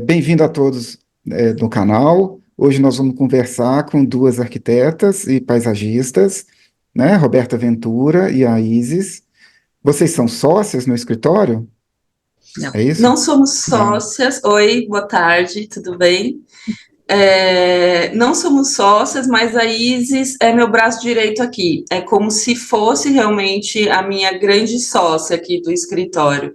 Bem-vindo a todos no canal. Hoje nós vamos conversar com duas arquitetas e paisagistas, né? Roberta Ventura e a Isis. Vocês são sócias no escritório? Não. É isso? Não somos Ah, sócias. Oi, boa tarde, tudo bem? Não somos sócias, mas a Isis é meu braço direito aqui. É como se fosse realmente a minha grande sócia aqui do escritório.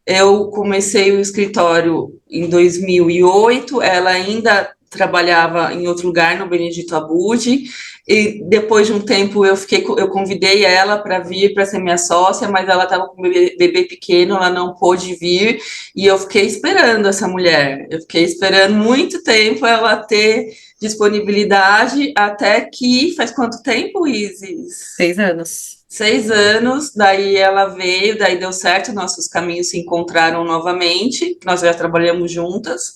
Eu comecei o escritório em 2008, ela ainda trabalhava em outro lugar, no Benedito Abude, e depois de um tempo eu convidei ela para vir para ser minha sócia, mas ela estava com um bebê pequeno, ela não pôde vir, e eu fiquei esperando essa mulher. Eu fiquei esperando muito tempo ela ter disponibilidade, até que faz quanto tempo, Isis? 6 anos. 6 anos, daí ela veio, daí deu certo, nossos caminhos se encontraram novamente, nós já trabalhamos juntas,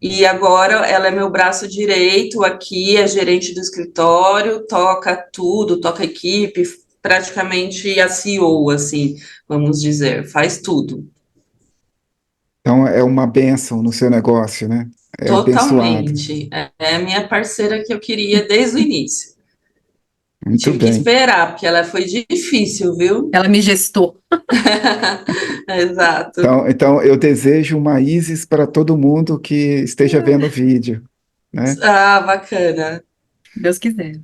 e agora ela é meu braço direito aqui, é gerente do escritório, toca tudo, toca a equipe, praticamente a CEO, assim, vamos dizer, faz tudo. então é uma bênção no seu negócio, né? É abençoado. Totalmente. É a minha parceira que eu queria desde o início. Muito Tive que bem. esperar, porque ela foi difícil, viu? Ela me gestou. Exato. Então eu desejo uma Isis para todo mundo que esteja vendo o vídeo, né? Ah, bacana. Deus quiser.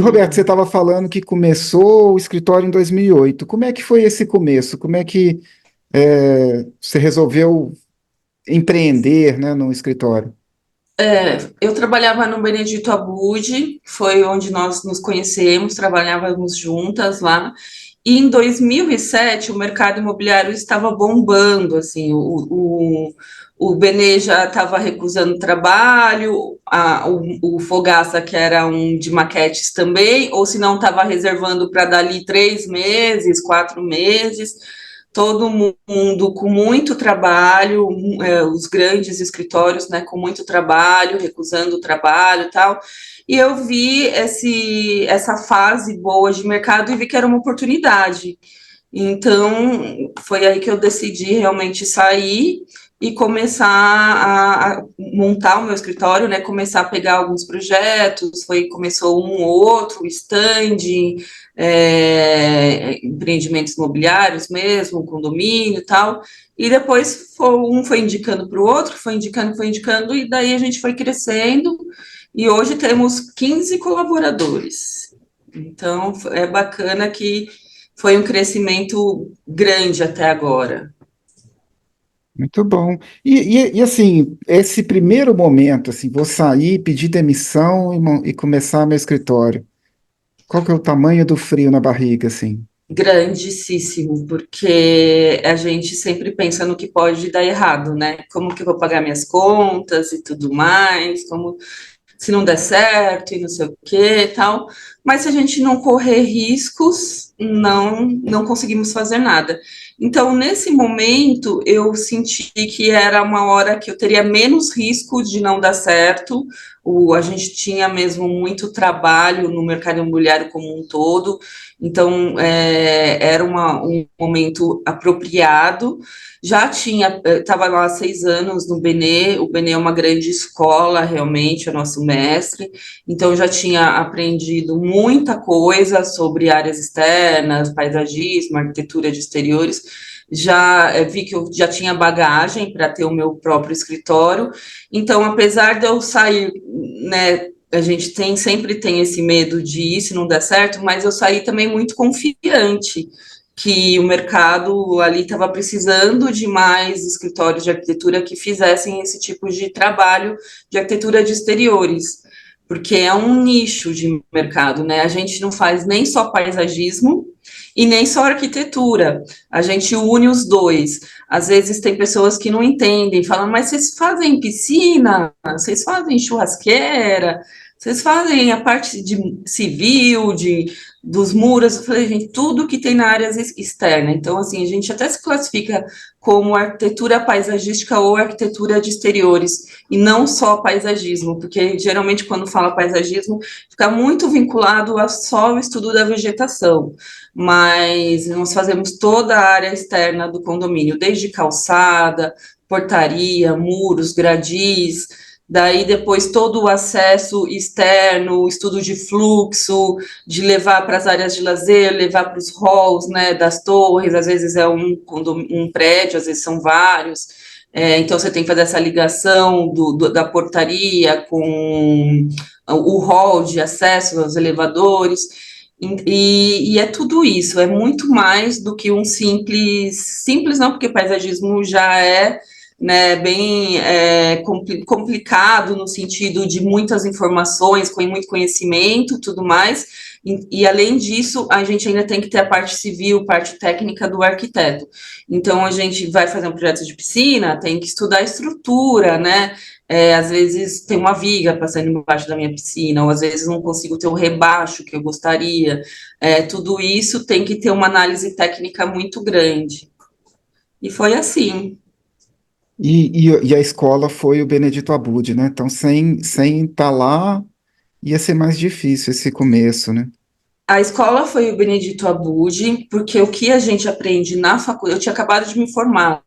Roberto, você Sim. estava falando que começou o escritório em 2008. Como é que foi esse começo? Como é que você resolveu empreender, né, no escritório? Eu trabalhava no Benedito Abude, foi onde nós nos conhecemos, trabalhávamos juntas lá. E em 2007, o mercado imobiliário estava bombando, assim, o Benê já estava recusando trabalho, o Fogaça, que era um de maquetes também, ou se não estava reservando para dali 3 meses, 4 meses, todo mundo com muito trabalho, os grandes escritórios, né, com muito trabalho, recusando o trabalho e tal. E eu vi essa fase boa de mercado e vi que era uma oportunidade. Então, foi aí que eu decidi realmente sair e começar a montar o meu escritório, né? Começar a pegar alguns projetos, começou um ou outro, stand, empreendimentos imobiliários mesmo, condomínio e tal. E depois um foi indicando para o outro, foi indicando, e daí a gente foi crescendo, e hoje temos 15 colaboradores. Então, é bacana que foi um crescimento grande até agora. Muito bom. Assim, esse primeiro momento, assim, vou sair, pedir demissão e começar meu escritório. Qual que é o tamanho do frio na barriga, assim? Grandíssimo, porque a gente sempre pensa no que pode dar errado, né? Como que eu vou pagar minhas contas e tudo mais, como se não der certo e não sei o que e tal. Mas se a gente não correr riscos, não conseguimos fazer nada. Então, nesse momento, eu senti que era uma hora que eu teria menos risco de não dar certo. A gente tinha mesmo muito trabalho no mercado imobiliário como um todo, então era um momento apropriado. Já tinha, estava lá há 6 anos no Benê, o Benê é uma grande escola, realmente, é nosso mestre, então já tinha aprendido muita coisa sobre áreas externas, paisagismo, arquitetura de exteriores, já vi que eu já tinha bagagem para ter o meu próprio escritório, então apesar de eu sair, né, a gente sempre tem esse medo de ir se não der certo, mas eu saí também muito confiante que o mercado ali estava precisando de mais escritórios de arquitetura que fizessem esse tipo de trabalho de arquitetura de exteriores, porque é um nicho de mercado, né? A gente não faz nem só paisagismo e nem só arquitetura, a gente une os dois. Às vezes tem pessoas que não entendem, falam, mas vocês fazem piscina, vocês fazem churrasqueira, Vocês fazem a parte de civil, dos muros, eu falei, gente, tudo que tem na área externa. Então, assim, a gente até se classifica como arquitetura paisagística ou arquitetura de exteriores, e não só paisagismo, porque geralmente quando fala paisagismo, fica muito vinculado a só o estudo da vegetação. Mas nós fazemos toda a área externa do condomínio, desde calçada, portaria, muros, gradis, daí depois todo o acesso externo, estudo de fluxo, de levar para as áreas de lazer, levar para os halls, né, das torres, às vezes é um prédio, às vezes são vários, então você tem que fazer essa ligação da portaria com o hall de acesso aos elevadores, e é tudo isso, é muito mais do que um simples não, porque paisagismo já é, né, bem complicado no sentido de muitas informações, com muito conhecimento, tudo mais, além disso, a gente ainda tem que ter a parte civil, parte técnica do arquiteto. Então, a gente vai fazer um projeto de piscina, tem que estudar a estrutura, né? Às vezes tem uma viga passando embaixo da minha piscina, ou às vezes não consigo ter o rebaixo que eu gostaria. Tudo isso tem que ter uma análise técnica muito grande. E foi assim. E a escola foi o Benedito Abud, né? Então, sem estar lá, ia ser mais difícil esse começo, né? A escola foi o Benedito Abud, porque o que a gente aprende na faculdade, eu tinha acabado de me formar,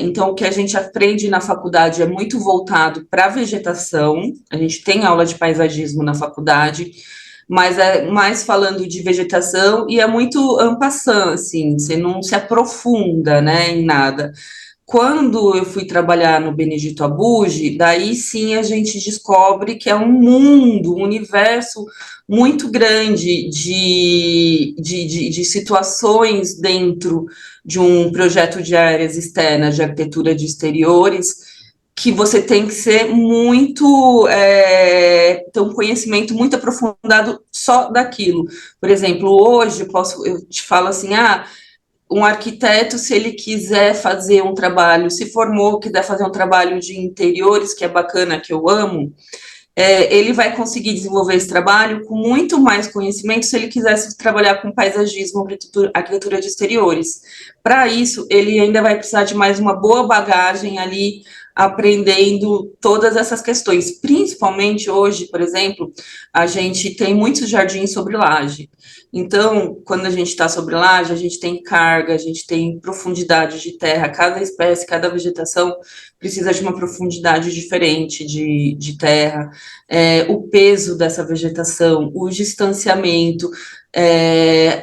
então o que a gente aprende na faculdade é muito voltado para a vegetação, a gente tem aula de paisagismo na faculdade, mas é mais falando de vegetação e é muito en passant, assim, você não se aprofunda, né, em nada. Quando eu fui trabalhar no Benedito Abud, daí sim a gente descobre que é um mundo, um universo muito grande de situações dentro de um projeto de áreas externas, de arquitetura de exteriores, que você tem que ser muito, ter um conhecimento muito aprofundado só daquilo. Por exemplo, hoje eu te falo assim, um arquiteto, se ele quiser fazer um trabalho, se formou, quiser fazer um trabalho de interiores, que é bacana, que eu amo, ele vai conseguir desenvolver esse trabalho com muito mais conhecimento se ele quisesse trabalhar com paisagismo, arquitetura de exteriores. Para isso, ele ainda vai precisar de mais uma boa bagagem ali, aprendendo todas essas questões. Principalmente hoje, por exemplo, a gente tem muitos jardins sobre laje. Então, quando a gente está sobre laje, a gente tem carga, a gente tem profundidade de terra, cada espécie, cada vegetação precisa de uma profundidade diferente de terra, o peso dessa vegetação, o distanciamento,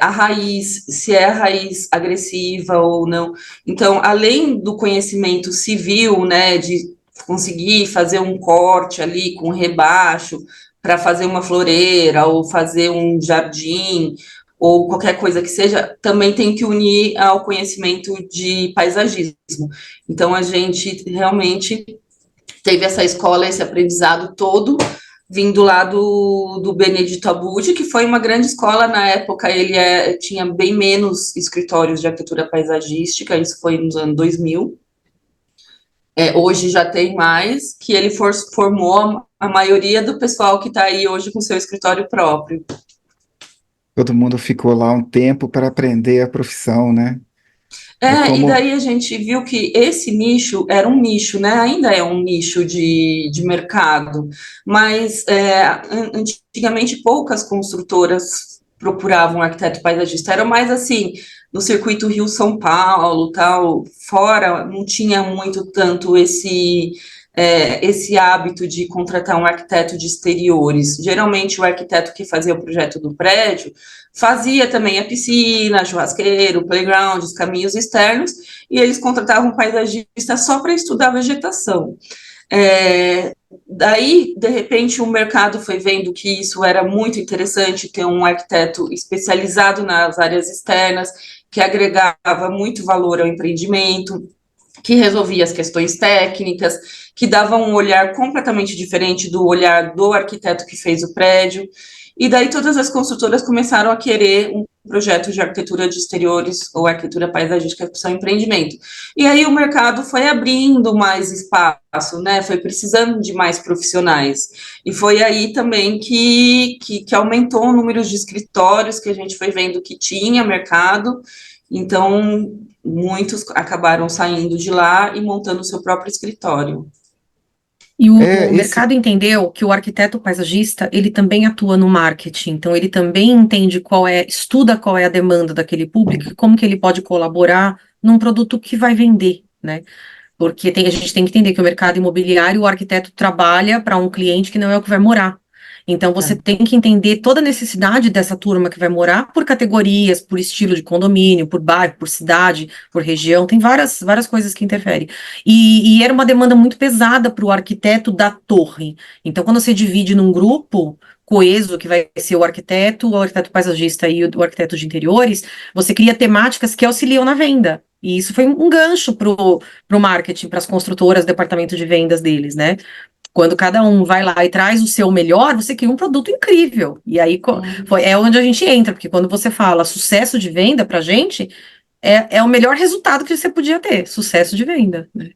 a raiz, se é a raiz agressiva ou não. Então, além do conhecimento civil, né, de conseguir fazer um corte ali com rebaixo para fazer uma floreira ou fazer um jardim ou qualquer coisa que seja, também tem que unir ao conhecimento de paisagismo. Então, a gente realmente teve essa escola, esse aprendizado todo, vindo lá do Benedito Abud, que foi uma grande escola na época, ele tinha bem menos escritórios de arquitetura paisagística, isso foi nos anos 2000, hoje já tem mais, que ele formou a maioria do pessoal que está aí hoje com seu escritório próprio. Todo mundo ficou lá um tempo para aprender a profissão, né? É E como daí a gente viu que esse nicho era um nicho, né? Ainda é um nicho de mercado, mas antigamente poucas construtoras procuravam um arquiteto paisagista, era mais assim, no circuito Rio-São Paulo, tal, fora não tinha muito tanto esse hábito de contratar um arquiteto de exteriores. Geralmente o arquiteto que fazia o projeto do prédio fazia também a piscina, churrasqueiro, playground, os caminhos externos, e eles contratavam um paisagista só para estudar a vegetação. Daí, de repente, o mercado foi vendo que isso era muito interessante, ter um arquiteto especializado nas áreas externas, que agregava muito valor ao empreendimento, que resolvia as questões técnicas, que dava um olhar completamente diferente do olhar do arquiteto que fez o prédio. E daí todas as construtoras começaram a querer um projeto de arquitetura de exteriores ou arquitetura paisagística para o seu empreendimento. E aí o mercado foi abrindo mais espaço, né? Foi precisando de mais profissionais. E foi aí também que aumentou o número de escritórios que a gente foi vendo que tinha mercado. Então, muitos acabaram saindo de lá e montando o seu próprio escritório. E o Esse mercado entendeu que o arquiteto paisagista, ele também atua no marketing, então ele também entende estuda qual é a demanda daquele público e como que ele pode colaborar num produto que vai vender, né? Porque a gente tem que entender que o mercado imobiliário, o arquiteto trabalha para um cliente que não é o que vai morar. Então, você tem que entender toda a necessidade dessa turma que vai morar por categorias, por estilo de condomínio, por bairro, por cidade, por região, tem várias coisas que interferem. E era uma demanda muito pesada para o arquiteto da torre. Então, quando você divide num grupo coeso, que vai ser o arquiteto paisagista e o arquiteto de interiores, você cria temáticas que auxiliam na venda. E isso foi um gancho para o marketing, para as construtoras, departamento de vendas deles, né? Quando cada um vai lá e traz o seu melhor, você cria um produto incrível. E aí é onde a gente entra, porque quando você fala sucesso de venda pra gente, é o melhor resultado que você podia ter, sucesso de venda, né?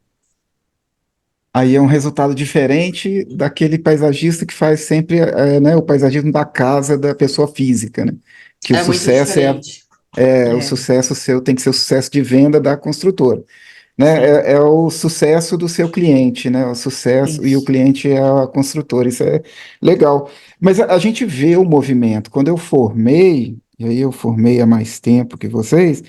aí é um resultado diferente daquele paisagista que faz sempre, né, o paisagismo da casa da pessoa física, né? Que o É muito sucesso diferente. o É, sucesso seu tem que ser o sucesso de venda da construtora, né? Sim, É o sucesso do seu cliente, né? O sucesso e o isso. cliente é a construtora. Isso é legal. Mas a gente vê o movimento. Quando eu formei, e aí eu formei há mais tempo que vocês,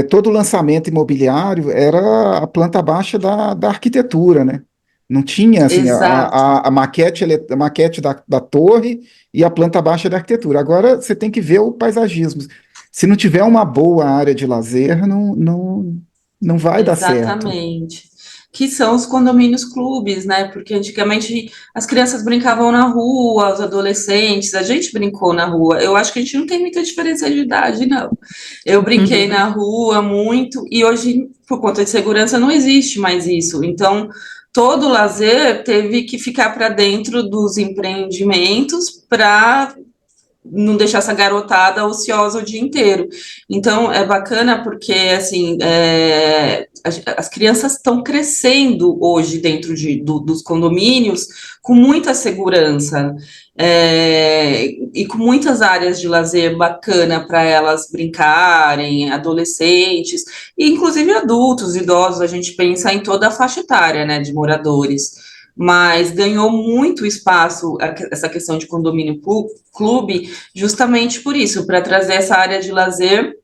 todo lançamento imobiliário era a planta baixa da arquitetura, né? Não tinha assim exato. a maquete, a maquete da torre e a planta baixa da arquitetura. Agora você tem que ver o paisagismo. Se não tiver uma boa área de lazer, não vai dar certo. Exatamente. Que são os condomínios clubes, né? Porque antigamente as crianças brincavam na rua, os adolescentes, a gente brincou na rua. Eu acho que a gente não tem muita diferença de idade, não. Eu brinquei na rua muito e hoje, por conta de segurança, não existe mais isso. Então, todo o lazer teve que ficar para dentro dos empreendimentos para não deixar essa garotada ociosa o dia inteiro. Então, é bacana porque, assim, as crianças estão crescendo hoje dentro dos condomínios com muita segurança, e com muitas áreas de lazer bacana para elas brincarem, adolescentes, e inclusive adultos, idosos, a gente pensa em toda a faixa etária, né, de moradores, mas ganhou muito espaço essa questão de condomínio clube, justamente por isso, para trazer essa área de lazer,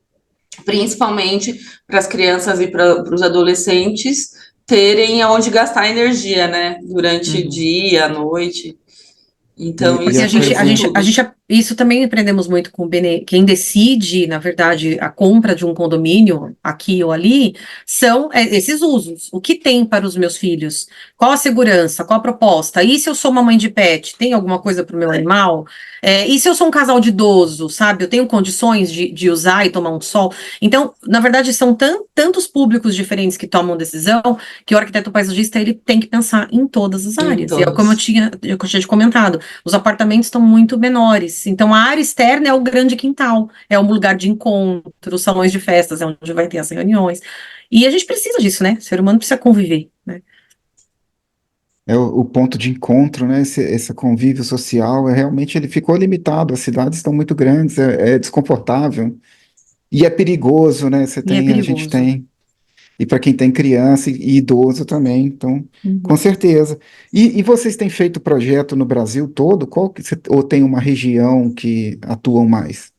principalmente para as crianças e para os adolescentes terem aonde gastar energia, né? Durante o Uhum. dia, a noite. E, Então, e Porque isso a a foi um gente, a coisa. gente, a futuro. gente, isso também aprendemos muito com quem decide, na verdade, a compra de um condomínio aqui ou ali, são esses usos. O que tem para os meus filhos? Qual a segurança? Qual a proposta? E se eu sou uma mãe de pet, tem alguma coisa para o meu animal? E se eu sou um casal de idoso, sabe? Eu tenho condições de usar e tomar um sol? Então, na verdade, são tantos públicos diferentes que tomam decisão que o arquiteto paisagista ele tem que pensar em todas as Em áreas. E é como todos. eu tinha te comentado. Os apartamentos estão muito menores. Então, a área externa é o grande quintal, é um lugar de encontro, os salões de festas, é onde vai ter as reuniões. E a gente precisa disso, né? O ser humano precisa conviver, né? É o ponto de encontro, né? Esse convívio social, realmente ele ficou limitado. As cidades estão muito grandes, é desconfortável e é perigoso, né? E é A gente perigoso. tem, e para quem tem criança e idoso também, então, com Uhum. certeza. E vocês têm feito projeto no Brasil todo? Ou tem uma região que atuam mais?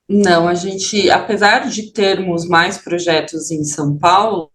Não, a gente, apesar de termos mais projetos em São Paulo,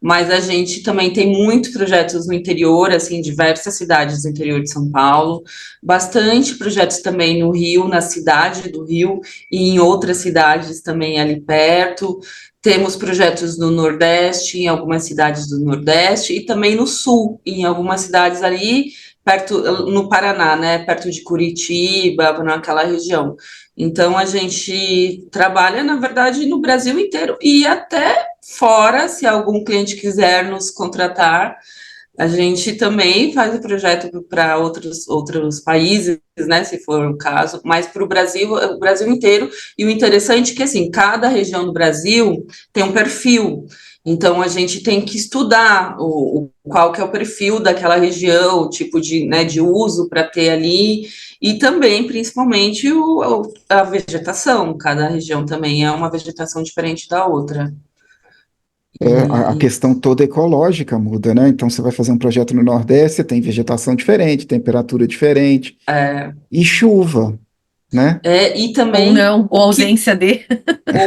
mas a gente também tem muitos projetos no interior, assim, diversas cidades do interior de São Paulo, bastante projetos também no Rio, na cidade do Rio e em outras cidades também ali perto. Temos projetos no Nordeste, em algumas cidades do Nordeste, e também no Sul, em algumas cidades ali perto, no Paraná, né, perto de Curitiba, naquela região. Então, a gente trabalha, na verdade, no Brasil inteiro e até fora, se algum cliente quiser nos contratar, A gente também faz o projeto para outros países, né, se for o caso, mas para o Brasil inteiro, e o interessante é que, assim, cada região do Brasil tem um perfil, então a gente tem que estudar qual que é o perfil daquela região, o tipo de, né, de uso para ter ali, e também, principalmente, a vegetação, cada região também é uma vegetação diferente da outra. A E questão toda ecológica muda, né? Então você vai fazer um projeto no Nordeste, tem vegetação diferente, temperatura diferente e chuva, né? e Ou também não, ou o que ausência de.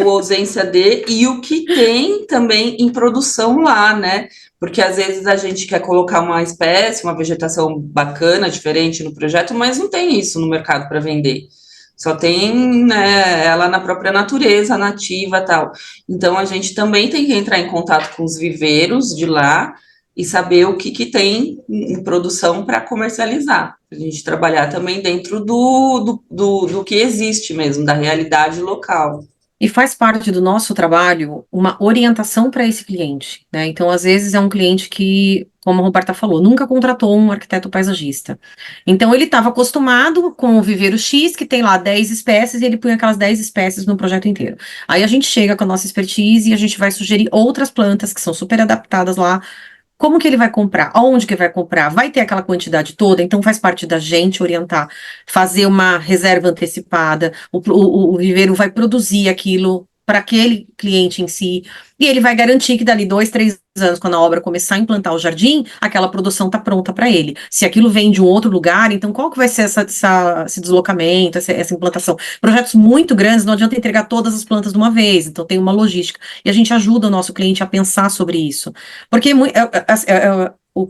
ou ausência de, e o que tem também em produção lá, né? Porque às vezes a gente quer colocar uma espécie, uma vegetação bacana, diferente no projeto, mas não tem isso no mercado para vender. Só tem, né, ela na própria natureza, nativa tal. Então a gente também tem que entrar em contato com os viveiros de lá e saber o que tem em produção para comercializar. A gente trabalhar também dentro do que existe mesmo, da realidade local. E faz parte do nosso trabalho uma orientação para esse cliente, né? Então, às vezes, é um cliente que, como a Roberta falou, nunca contratou um arquiteto paisagista. Então, ele estava acostumado com o viveiro X, que tem lá 10 espécies, e ele põe aquelas 10 espécies no projeto inteiro. Aí a gente chega com a nossa expertise e a gente vai sugerir outras plantas que são super adaptadas lá. Como que ele vai comprar? Aonde que vai comprar? Vai ter aquela quantidade toda? Então faz parte da gente orientar, fazer uma reserva antecipada. O viveiro vai produzir aquilo para aquele cliente em si, e ele vai garantir que dali 2, 3 anos, quando a obra começar a implantar o jardim, aquela produção está pronta para ele. Se aquilo vem de um outro lugar, então qual que vai ser esse deslocamento, essa implantação? Projetos muito grandes, não adianta entregar todas as plantas de uma vez, então tem uma logística. E a gente ajuda o nosso cliente a pensar sobre isso. Porque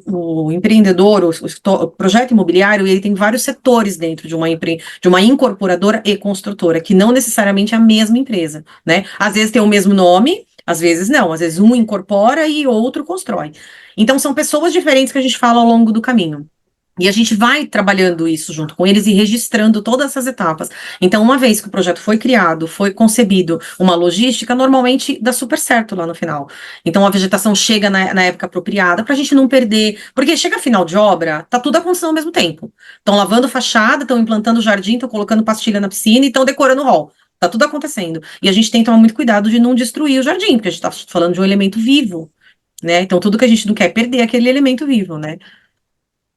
o empreendedor, o projeto imobiliário, ele tem vários setores dentro de uma incorporadora e construtora, que não necessariamente é a mesma empresa, né? Às vezes tem o mesmo nome, às vezes não, às vezes um incorpora e outro constrói. Então são pessoas diferentes que a gente fala ao longo do caminho. E a gente vai trabalhando isso junto com eles e registrando todas essas etapas. Então, uma vez que o projeto foi criado, foi concebido uma logística, normalmente dá super certo lá no final. Então, a vegetação chega na época apropriada para a gente não perder. Porque chega final de obra, tá tudo acontecendo ao mesmo tempo. Estão lavando fachada, estão implantando jardim, estão colocando pastilha na piscina e estão decorando o hall. Tá tudo acontecendo. E a gente tem que tomar muito cuidado de não destruir o jardim, porque a gente está falando de um elemento vivo, né? Então, tudo que a gente não quer é perder aquele elemento vivo, né?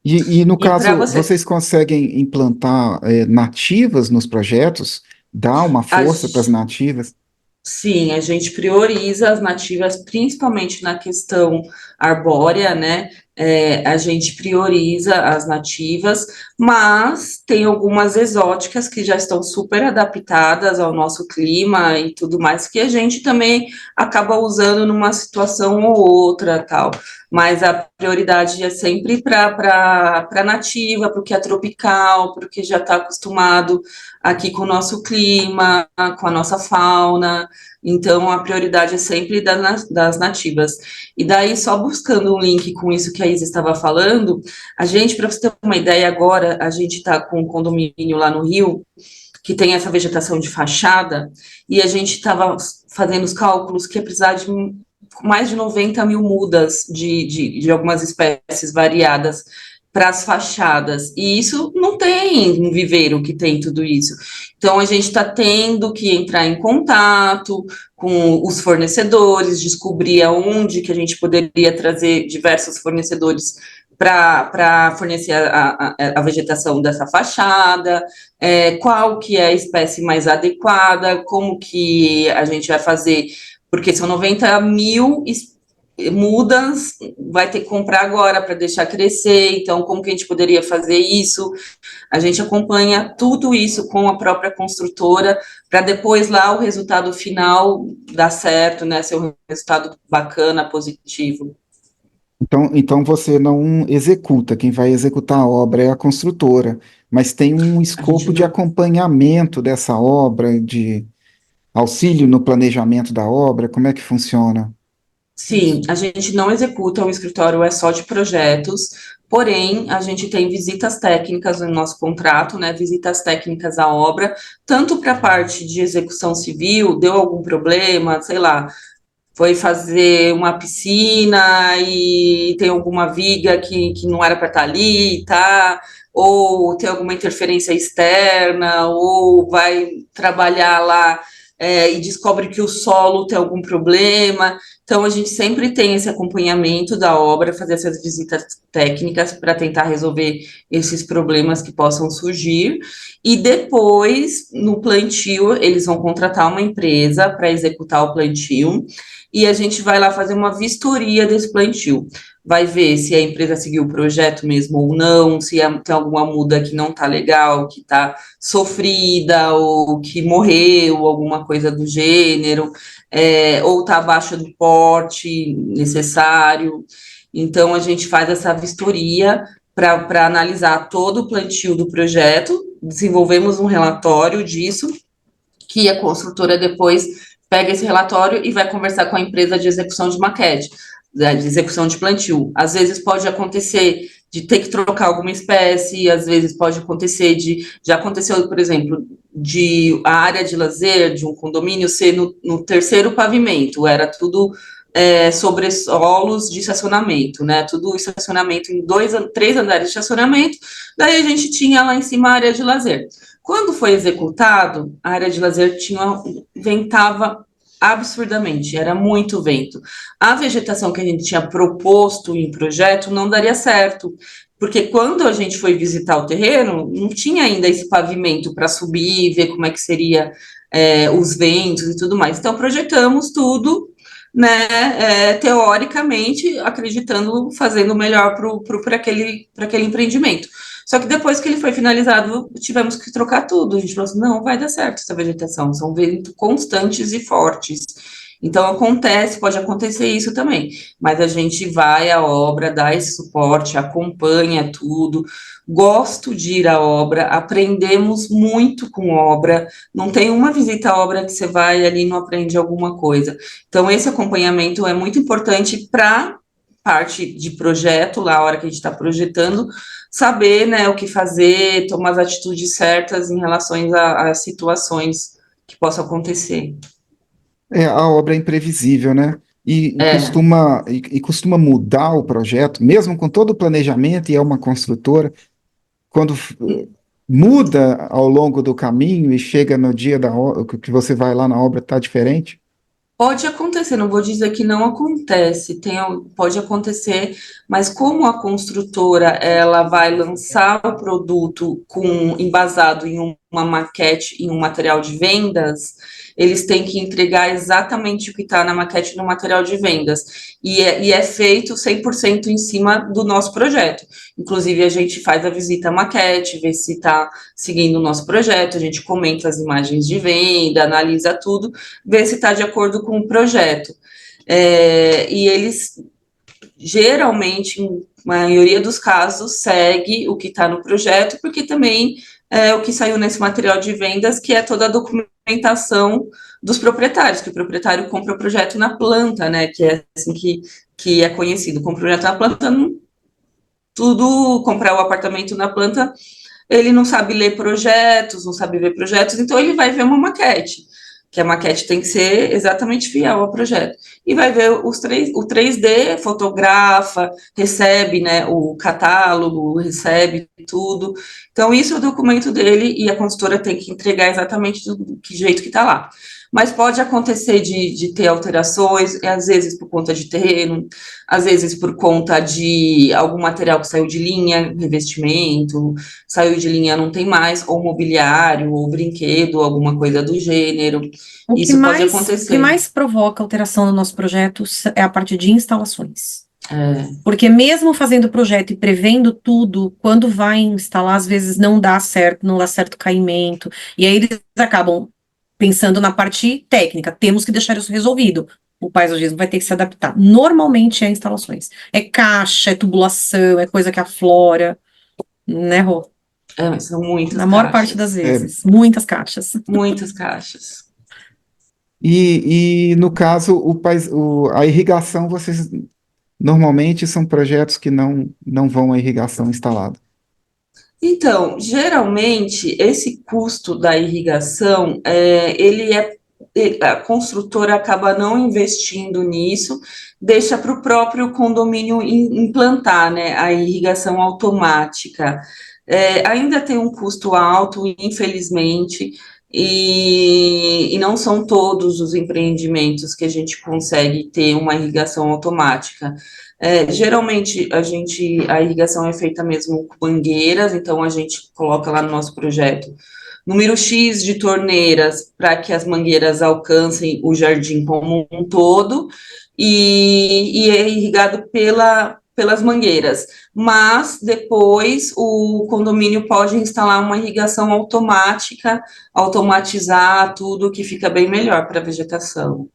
E no E para caso, você, vocês conseguem implantar nativas nos projetos? Dar uma a, força para as nativas? sim, a gente prioriza as nativas, principalmente na questão arbórea, né? A gente prioriza as nativas, mas tem algumas exóticas que já estão super adaptadas ao nosso clima e tudo mais, que a gente também acaba usando numa situação ou outra, tal. Mas a prioridade é sempre para nativa, para o que é tropical, para o que já está acostumado aqui com o nosso clima, com a nossa fauna. Então, a prioridade é sempre das nativas. E daí, só buscando um link com isso que a Isa estava falando, a gente, para você ter uma ideia agora, a gente está com um condomínio lá no Rio, que tem essa vegetação de fachada, e a gente estava fazendo os cálculos que ia precisar de mais de 90 mil mudas de algumas espécies variadas para as fachadas. E isso não tem um viveiro que tem tudo isso. Então, a gente está tendo que entrar em contato com os fornecedores, descobrir aonde que a gente poderia trazer diversos fornecedores para fornecer a vegetação dessa fachada, qual que é a espécie mais adequada, como que a gente vai fazer, porque são 90 mil mudas, vai ter que comprar agora para deixar crescer, então como que a gente poderia fazer isso? A gente acompanha tudo isso com a própria construtora, para depois lá o resultado final dar certo, né, ser um resultado bacana, positivo. Então você não executa, quem vai executar a obra é a construtora, mas tem um A gente escopo de não. acompanhamento dessa obra, de auxílio no planejamento da obra, como é que funciona? Sim, a gente não executa, o escritório é só de projetos, porém, a gente tem visitas técnicas no nosso contrato, né? Visitas técnicas à obra, tanto para a parte de execução civil, deu algum problema, sei lá, foi fazer uma piscina e tem alguma viga que não era para estar ali, tá? Ou tem alguma interferência externa, ou vai trabalhar lá e descobre que o solo tem algum problema. Então, a gente sempre tem esse acompanhamento da obra, fazer essas visitas técnicas para tentar resolver esses problemas que possam surgir. E depois, no plantio, eles vão contratar uma empresa para executar o plantio e a gente vai lá fazer uma vistoria desse plantio. Vai ver se a empresa seguiu o projeto mesmo ou não, se tem alguma muda que não está legal, que está sofrida, ou que morreu, alguma coisa do gênero, ou está abaixo do porte necessário. Então, a gente faz essa vistoria para analisar todo o plantio do projeto, desenvolvemos um relatório disso, que a construtora depois pega esse relatório e vai conversar com a empresa de execução de maquete, de execução de plantio. Às vezes pode acontecer de ter que trocar alguma espécie, às vezes pode acontecer já aconteceu, por exemplo, de a área de lazer de um condomínio ser no terceiro pavimento, era tudo sobressolos de estacionamento, né? Tudo estacionamento em três andares de estacionamento, daí a gente tinha lá em cima a área de lazer. Quando foi executado, a área de lazer ventava absurdamente, era muito vento. A vegetação que a gente tinha proposto em projeto não daria certo, porque quando a gente foi visitar o terreno, não tinha ainda esse pavimento para subir, ver como é que seria os ventos e tudo mais. Então, projetamos tudo, né, teoricamente, acreditando, fazendo o melhor para aquele empreendimento. Só que depois que ele foi finalizado, tivemos que trocar tudo. A gente falou assim, não vai dar certo essa vegetação, são ventos constantes e fortes. Então, pode acontecer isso também, mas a gente vai à obra, dá esse suporte, acompanha tudo, gosto de ir à obra, aprendemos muito com obra, não tem uma visita à obra que você vai ali e não aprende alguma coisa. Então, esse acompanhamento é muito importante para parte de projeto, lá a hora que a gente está projetando, saber, né, o que fazer, tomar as atitudes certas em relação a situações que possam acontecer. A obra é imprevisível, né? E É. costuma mudar o projeto, mesmo com todo o planejamento, e é uma construtora, quando muda ao longo do caminho e chega no dia da obra, que você vai lá na obra, está diferente? Pode acontecer, não vou dizer que não acontece, pode acontecer, mas como a construtora ela vai lançar o produto embasado em uma maquete, em um material de vendas, eles têm que entregar exatamente o que está na maquete no material de vendas, e é feito 100% em cima do nosso projeto. Inclusive, a gente faz a visita à maquete, vê se está seguindo o nosso projeto, a gente comenta as imagens de venda, analisa tudo, ver se está de acordo com o projeto. E eles, geralmente, em maioria dos casos, segue o que está no projeto, porque também é o que saiu nesse material de vendas, que é toda a documentação dos proprietários, que o proprietário compra o projeto na planta, né? Que é assim que é conhecido, compra o projeto na planta, tudo, comprar o apartamento na planta, ele não sabe ler projetos, não sabe ver projetos, então ele vai ver uma maquete, que a maquete tem que ser exatamente fiel ao projeto. E vai ver o 3D, fotografa, recebe, né, o catálogo, recebe tudo. Então, isso é o documento dele e a consultora tem que entregar exatamente do que jeito que está lá. Mas pode acontecer de ter alterações, às vezes por conta de terreno, às vezes por conta de algum material que saiu de linha, revestimento, saiu de linha, não tem mais, ou mobiliário, ou brinquedo, alguma coisa do gênero. Isso pode O que acontecer. mais provoca alteração no nosso projeto é a parte de instalações. É, Porque mesmo fazendo o projeto e prevendo tudo, quando vai instalar, às vezes não dá certo, não dá certo o caimento, e aí eles acabam pensando na parte técnica, temos que deixar isso resolvido. O paisagismo vai ter que se adaptar. Normalmente é instalações. É caixa, é tubulação, é coisa que aflora, né, Rô? são muitas Na maior parte das caixas, É, vezes. Muitas caixas. muitas caixas. no caso, a irrigação, vocês normalmente são projetos que não vão à irrigação instalada. Então, geralmente, esse custo da irrigação, ele é a construtora acaba não investindo nisso, deixa para o próprio condomínio implantar, né, a irrigação automática. Ainda tem um custo alto, infelizmente, e não são todos os empreendimentos que a gente consegue ter uma irrigação automática. Geralmente a irrigação é feita mesmo com mangueiras, então a gente coloca lá no nosso projeto número X de torneiras para que as mangueiras alcancem o jardim como um todo, e é irrigado pelas mangueiras. Mas depois o condomínio pode instalar uma irrigação automática, automatizar tudo, que fica bem melhor para a vegetação.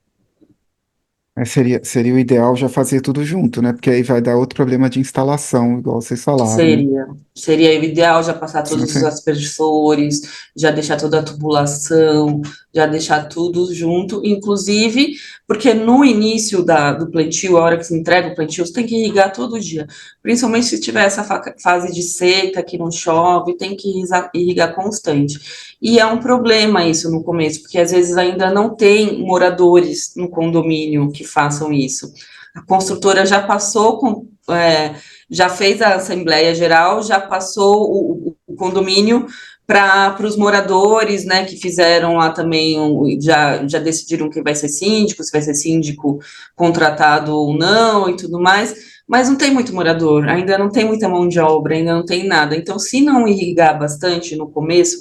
Seria o ideal já fazer tudo junto, né? Porque aí vai dar outro problema de instalação, igual vocês falaram, né? Seria o ideal já passar Senão todos os você- aspersores, já deixar toda a tubulação, já deixar tudo junto, inclusive, porque no início do plantio, a hora que se entrega o plantio, você tem que irrigar todo dia, principalmente se tiver essa fase de seca, que não chove, tem que irrigar constante. E é um problema isso no começo, porque às vezes ainda não tem moradores no condomínio que façam isso. A construtora já passou já fez a Assembleia Geral, já passou o condomínio para os moradores, né, que fizeram lá também, já decidiram quem vai ser síndico, se vai ser síndico contratado ou não e tudo mais, mas não tem muito morador, ainda não tem muita mão de obra, ainda não tem nada. Então, se não irrigar bastante no começo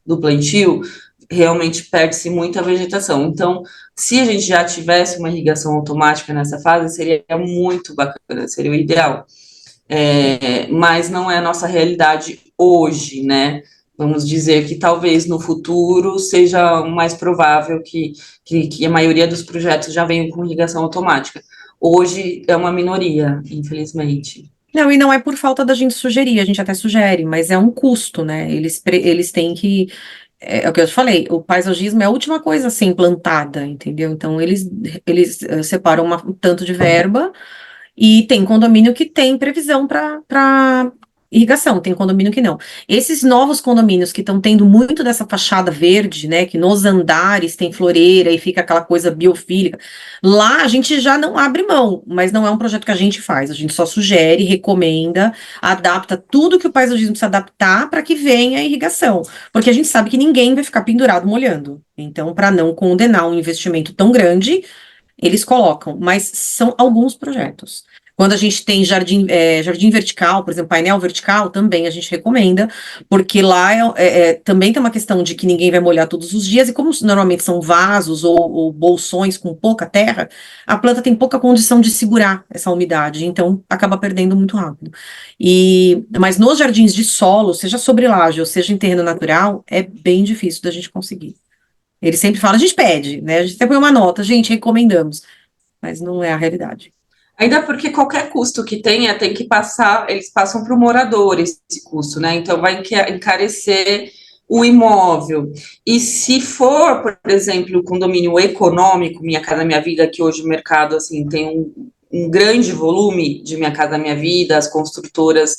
do plantio, realmente perde-se muita vegetação. Então, se a gente já tivesse uma irrigação automática nessa fase, seria muito bacana, seria o ideal. Mas não é a nossa realidade hoje, né? Vamos dizer que talvez no futuro seja mais provável que a maioria dos projetos já venham com irrigação automática. Hoje é uma minoria, infelizmente. Não, e não é por falta da gente sugerir, a gente até sugere, mas é um custo, né? Eles têm que. É o que eu te falei, o paisagismo é a última coisa a ser implantada, entendeu? Então, eles separam um tanto de verba. E tem condomínio que tem previsão para irrigação, tem condomínio que não. Esses novos condomínios que estão tendo muito dessa fachada verde, né, que nos andares tem floreira e fica aquela coisa biofílica, lá a gente já não abre mão, mas não é um projeto que a gente faz, a gente só sugere, recomenda, adapta tudo que o paisagismo precisa adaptar para que venha a irrigação, porque a gente sabe que ninguém vai ficar pendurado molhando. Então, para não condenar um investimento tão grande, eles colocam, mas são alguns projetos. Quando a gente tem jardim vertical, por exemplo, painel vertical, também a gente recomenda, porque lá também tem uma questão de que ninguém vai molhar todos os dias, e como normalmente são vasos ou bolsões com pouca terra, a planta tem pouca condição de segurar essa umidade, então acaba perdendo muito rápido. Mas nos jardins de solo, seja sobre laje ou seja em terreno natural, é bem difícil da gente conseguir. Ele sempre fala, a gente pede, né? A gente até põe uma nota, gente, recomendamos, mas não é a realidade. Ainda porque qualquer custo que tenha, tem que passar, eles passam para o morador esse custo, né? Então vai encarecer o imóvel. E se for, por exemplo, o condomínio econômico, Minha Casa Minha Vida, que hoje o mercado assim tem um grande volume de Minha Casa Minha Vida, as construtoras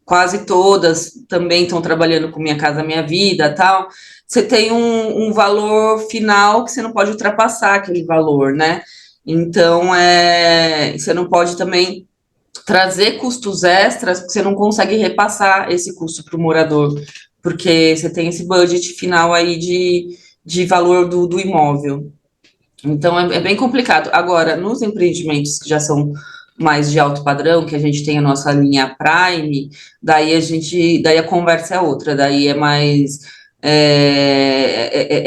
quase todas também estão trabalhando com Minha Casa Minha Vida, tal. Você tem um valor final que você não pode ultrapassar aquele valor, né? Então, você não pode também trazer custos extras, porque você não consegue repassar esse custo para o morador, porque você tem esse budget final aí de valor do imóvel. Então, é bem complicado. Agora, nos empreendimentos que já são mais de alto padrão, que a gente tem a nossa linha Prime, daí a conversa é outra, daí é mais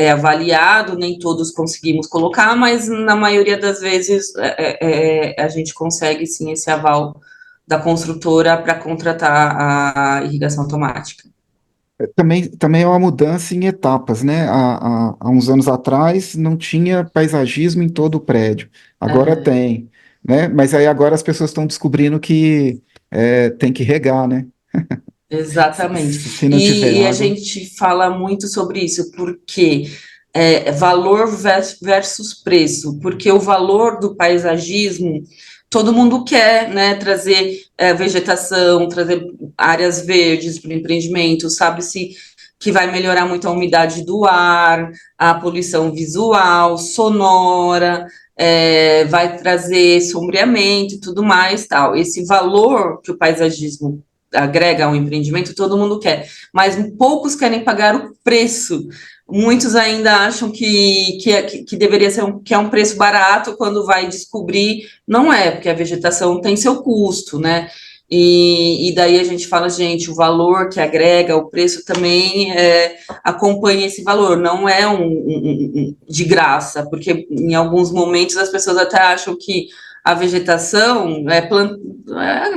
avaliado, nem todos conseguimos colocar, mas na maioria das vezes a gente consegue sim esse aval da construtora para contratar a irrigação automática. Também é uma mudança em etapas, né? Há uns anos atrás não tinha paisagismo em todo o prédio, agora Aham. tem, né? Mas aí agora as pessoas estão descobrindo que tem que regar, né? Exatamente. Se não tiver E a água. gente fala muito sobre isso, porque valor versus preço, porque o valor do paisagismo, todo mundo quer, né, trazer vegetação, trazer áreas verdes para o empreendimento, sabe-se que vai melhorar muito a umidade do ar, a poluição visual, sonora, vai trazer sombreamento e tudo mais, tal. Esse valor que o paisagismo agrega ao empreendimento, todo mundo quer, mas poucos querem pagar o preço. Muitos ainda acham que deveria ser que é um preço barato, quando vai descobrir, não é, porque a vegetação tem seu custo, né? E daí a gente fala, gente, o valor que agrega, o preço também acompanha esse valor, não é de graça, porque em alguns momentos as pessoas até acham que a vegetação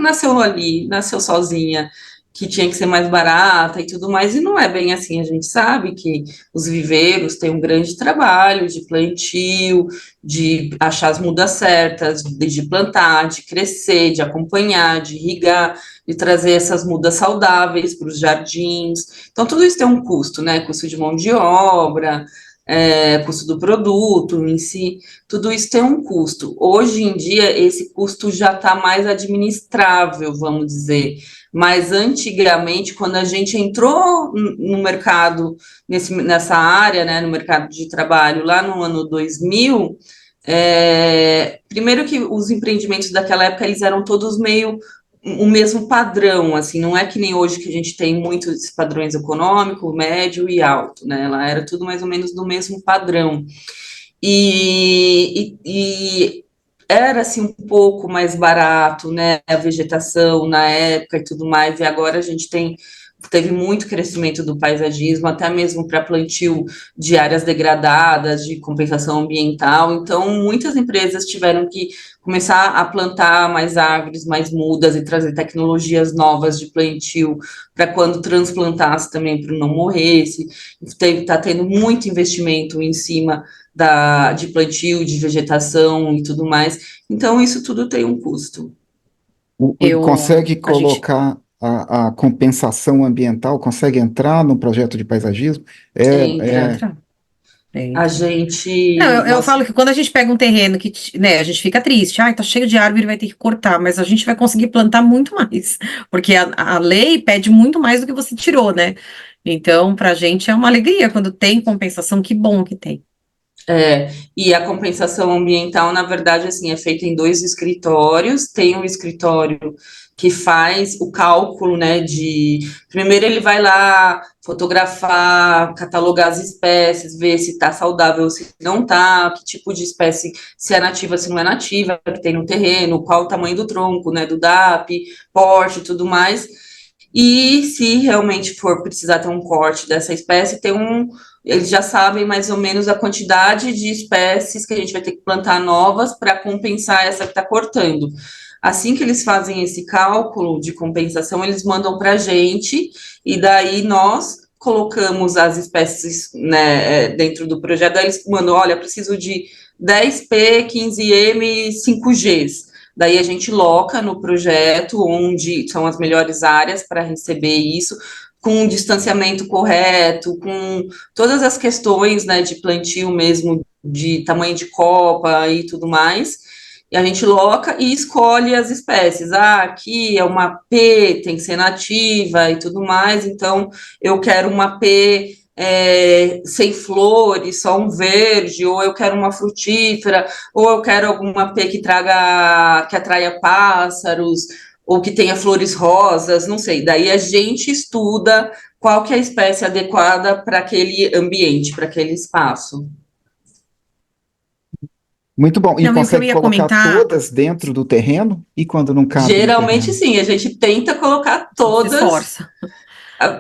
nasceu ali, nasceu sozinha, que tinha que ser mais barata e tudo mais, e não é bem assim. A gente sabe que os viveiros têm um grande trabalho de plantio, de achar as mudas certas, de plantar, de crescer, de acompanhar, de irrigar, de trazer essas mudas saudáveis para os jardins. Então, tudo isso tem um custo, né? Custo de mão de obra, custo do produto em si, tudo isso tem um custo. Hoje em dia, esse custo já está mais administrável, vamos dizer. Mas antigamente, quando a gente entrou no mercado, nessa área, né, no mercado de trabalho, lá no ano 2000, primeiro que os empreendimentos daquela época, eles eram todos meio o mesmo padrão, assim, não é que nem hoje que a gente tem muitos padrões econômico, médio e alto, né? Ela era tudo mais ou menos do mesmo padrão. E era assim um pouco mais barato, né? A vegetação na época e tudo mais, e agora a gente teve muito crescimento do paisagismo, até mesmo para plantio de áreas degradadas, de compensação ambiental. Então, muitas empresas tiveram que começar a plantar mais árvores, mais mudas e trazer tecnologias novas de plantio para quando transplantasse também para não morresse. Está tendo muito investimento em cima de plantio, de vegetação e tudo mais. Então, isso tudo tem um custo. Consegue A gente colocar a compensação ambiental, consegue entrar no projeto de paisagismo? Entra. entra, A entra. Não, gente, eu nós falo que quando a gente pega um terreno que, né, a gente fica triste, ai, tá cheio de árvore, vai ter que cortar, mas a gente vai conseguir plantar muito mais, porque a lei pede muito mais do que você tirou, né? Então, pra gente é uma alegria quando tem compensação, que bom que tem. E a compensação ambiental, na verdade, assim, é feita em dois escritórios. Tem um escritório que faz o cálculo, né, primeiro ele vai lá fotografar, catalogar as espécies, ver se está saudável, se não está, que tipo de espécie, se é nativa, se não é nativa, que tem no terreno, qual o tamanho do tronco, né, do DAP, porte e tudo mais. E se realmente for precisar ter um corte dessa espécie, eles já sabem mais ou menos a quantidade de espécies que a gente vai ter que plantar novas para compensar essa que está cortando. Assim que eles fazem esse cálculo de compensação, eles mandam para a gente, e daí nós colocamos as espécies, né, dentro do projeto. Daí eles mandam, olha, preciso de 10P, 15M, 5Gs. Daí a gente loca no projeto onde são as melhores áreas para receber isso, com um distanciamento correto, com todas as questões, né, de plantio mesmo, de tamanho de copa e tudo mais. E a gente loca e escolhe as espécies. Ah, aqui é uma P, tem que ser nativa e tudo mais, então eu quero uma P sem flores, só um verde, ou eu quero uma frutífera, ou eu quero alguma P que atraia pássaros, ou que tenha flores rosas, não sei. Daí a gente estuda qual que é a espécie adequada para aquele ambiente, para aquele espaço. Muito bom. E Não, e o que eu consegue ia colocar comentar, todas dentro do terreno? E quando não cabe no Geralmente terreno? sim, a gente tenta colocar a gente se todas, esforça.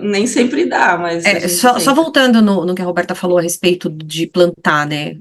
nem sempre dá, mas a gente Só tenta. voltando no que a Roberta falou a respeito de plantar, né?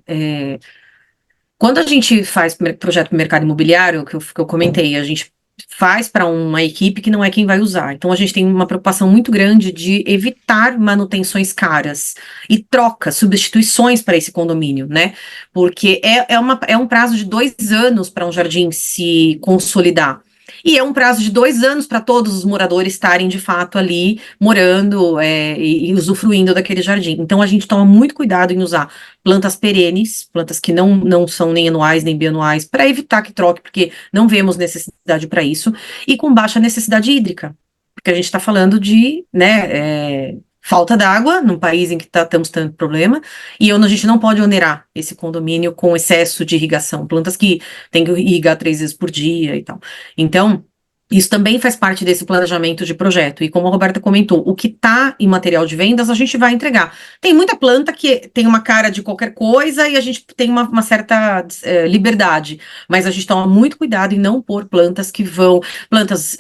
Quando a gente faz projeto no mercado imobiliário, que eu comentei, a gente faz para uma equipe que não é quem vai usar. Então, a gente tem uma preocupação muito grande de evitar manutenções caras e trocas, substituições para esse condomínio, né? Porque é um prazo de 2 anos para um jardim se consolidar. E é um prazo de 2 anos para todos os moradores estarem de fato ali morando, e usufruindo daquele jardim. Então, a gente toma muito cuidado em usar plantas perenes, plantas que não são nem anuais nem bianuais, para evitar que troque, porque não vemos necessidade para isso, e com baixa necessidade hídrica, porque a gente está falando de, né, falta d'água num país em que temos tanto problema, e a gente não pode onerar esse condomínio com excesso de irrigação, plantas que tem que irrigar 3 vezes por dia e tal. Então, isso também faz parte desse planejamento de projeto. E como a Roberta comentou, o que está em material de vendas, a gente vai entregar. Tem muita planta que tem uma cara de qualquer coisa e a gente tem uma certa liberdade, mas a gente toma muito cuidado em não pôr plantas que vão, plantas,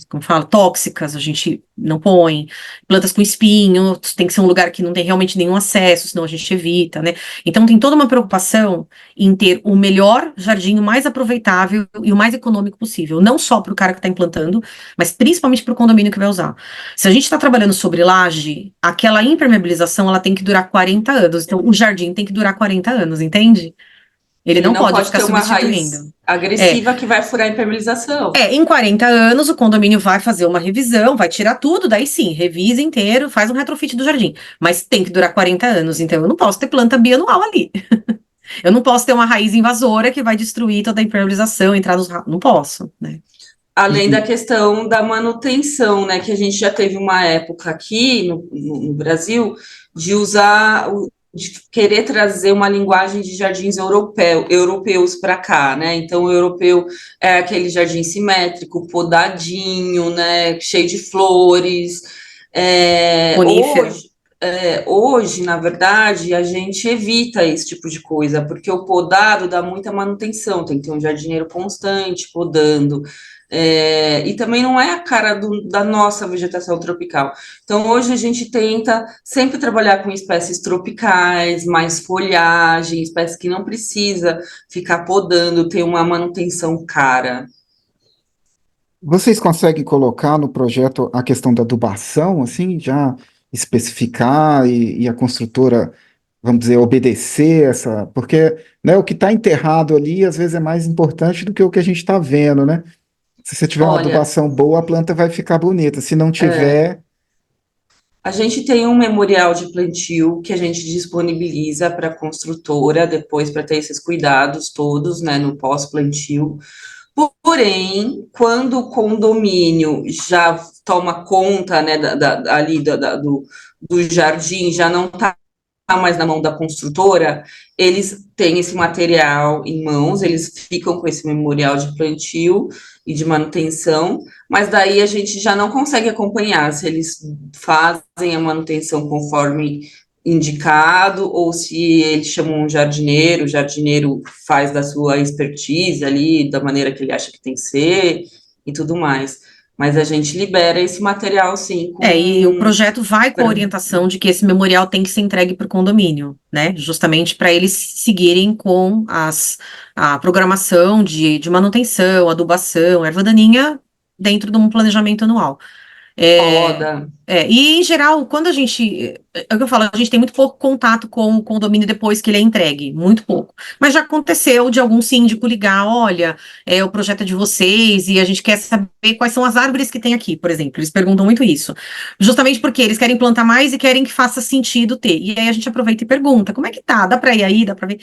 como fala, tóxicas, a gente não põe, plantas com espinho, tem que ser um lugar que não tem realmente nenhum acesso, senão a gente evita, né? Então tem toda uma preocupação em ter o melhor jardim, o mais aproveitável e o mais econômico possível, não só para o cara que está implantando, mas principalmente para o condomínio que vai usar. Se a gente está trabalhando sobre laje, aquela impermeabilização ela tem que durar 40 anos, então o jardim tem que durar 40 anos, entende? Ele Ele não não pode pode ficar ter uma substituindo. raiz agressiva que vai furar a impermeabilização. Em 40 anos, o condomínio vai fazer uma revisão, vai tirar tudo, daí sim, revisa inteiro, faz um retrofit do jardim. Mas tem que durar 40 anos, então eu não posso ter planta bianual ali. Eu não posso ter uma raiz invasora que vai destruir toda a impermeabilização, entrar nos... Não posso, né? Além da E questão da manutenção, né? Que a gente já teve uma época aqui no Brasil de de querer trazer uma linguagem de jardins europeus para cá, né? Então, o europeu é aquele jardim simétrico, podadinho, né? Cheio de flores. Conífera. Hoje, na verdade, a gente evita esse tipo de coisa, porque o podado dá muita manutenção, tem que ter um jardineiro constante podando. E também não é a cara da nossa vegetação tropical. Então, hoje a gente tenta sempre trabalhar com espécies tropicais, mais folhagem, espécies que não precisa ficar podando, ter uma manutenção cara. vocês conseguem colocar no projeto a questão da adubação, assim, já especificar e a construtora, vamos dizer, obedecer essa, porque, né, o que está enterrado ali às vezes é mais importante do que o que a gente está vendo, né? Se você tiver uma Olha, adubação boa, a planta vai ficar bonita. Se não é, tiver, a gente tem um memorial de plantio que a gente disponibiliza para a construtora depois para ter esses cuidados todos, né, no pós-plantio. Porém, quando o condomínio já toma conta, né, ali do jardim, já não está mais na mão da construtora, eles têm esse material em mãos, eles ficam com esse memorial de plantio e de manutenção, mas daí a gente já não consegue acompanhar se eles fazem a manutenção conforme indicado ou se eles chamam um jardineiro, o jardineiro faz da sua expertise ali, da maneira que ele acha que tem que ser e tudo mais. Mas a gente libera esse material, sim, E o projeto vai com a orientação de que esse memorial tem que ser entregue para o condomínio, né? Justamente para eles seguirem com a programação de manutenção, adubação, erva daninha dentro de um planejamento anual. É, poda. e em geral, quando a gente, é o que eu falo, a gente tem muito pouco contato com o condomínio depois que ele é entregue, muito pouco. Mas já aconteceu de algum síndico ligar, olha, o projeto é de vocês e a gente quer saber quais são as árvores que tem aqui, por exemplo. Eles perguntam muito isso. Justamente porque eles querem plantar mais e querem que faça sentido ter. E aí a gente aproveita e pergunta, como é que tá? Dá para ir aí? Dá para ver?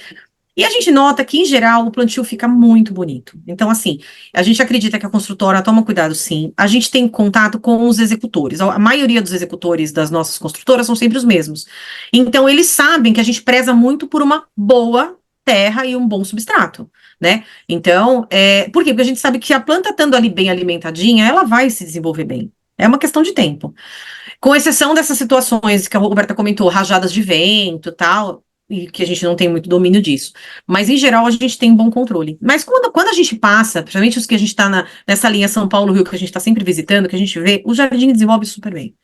E a gente nota que, em geral, o plantio fica muito bonito. Então, assim, a gente acredita que a construtora toma cuidado, sim. A gente tem contato com os executores. A maioria dos executores das nossas construtoras são sempre os mesmos. Então, eles sabem que a gente preza muito por uma boa terra e um bom substrato, né? Então, por quê? Porque a gente sabe que a planta estando ali bem alimentadinha, ela vai se desenvolver bem. É uma questão de tempo. Com exceção dessas situações que a Roberta comentou, rajadas de vento, tal, e que a gente não tem muito domínio disso. Mas, em geral, a gente tem um bom controle. Mas quando a gente passa, principalmente os que a gente está nessa linha São Paulo-Rio, que a gente está sempre visitando, que a gente vê, o jardim desenvolve super bem.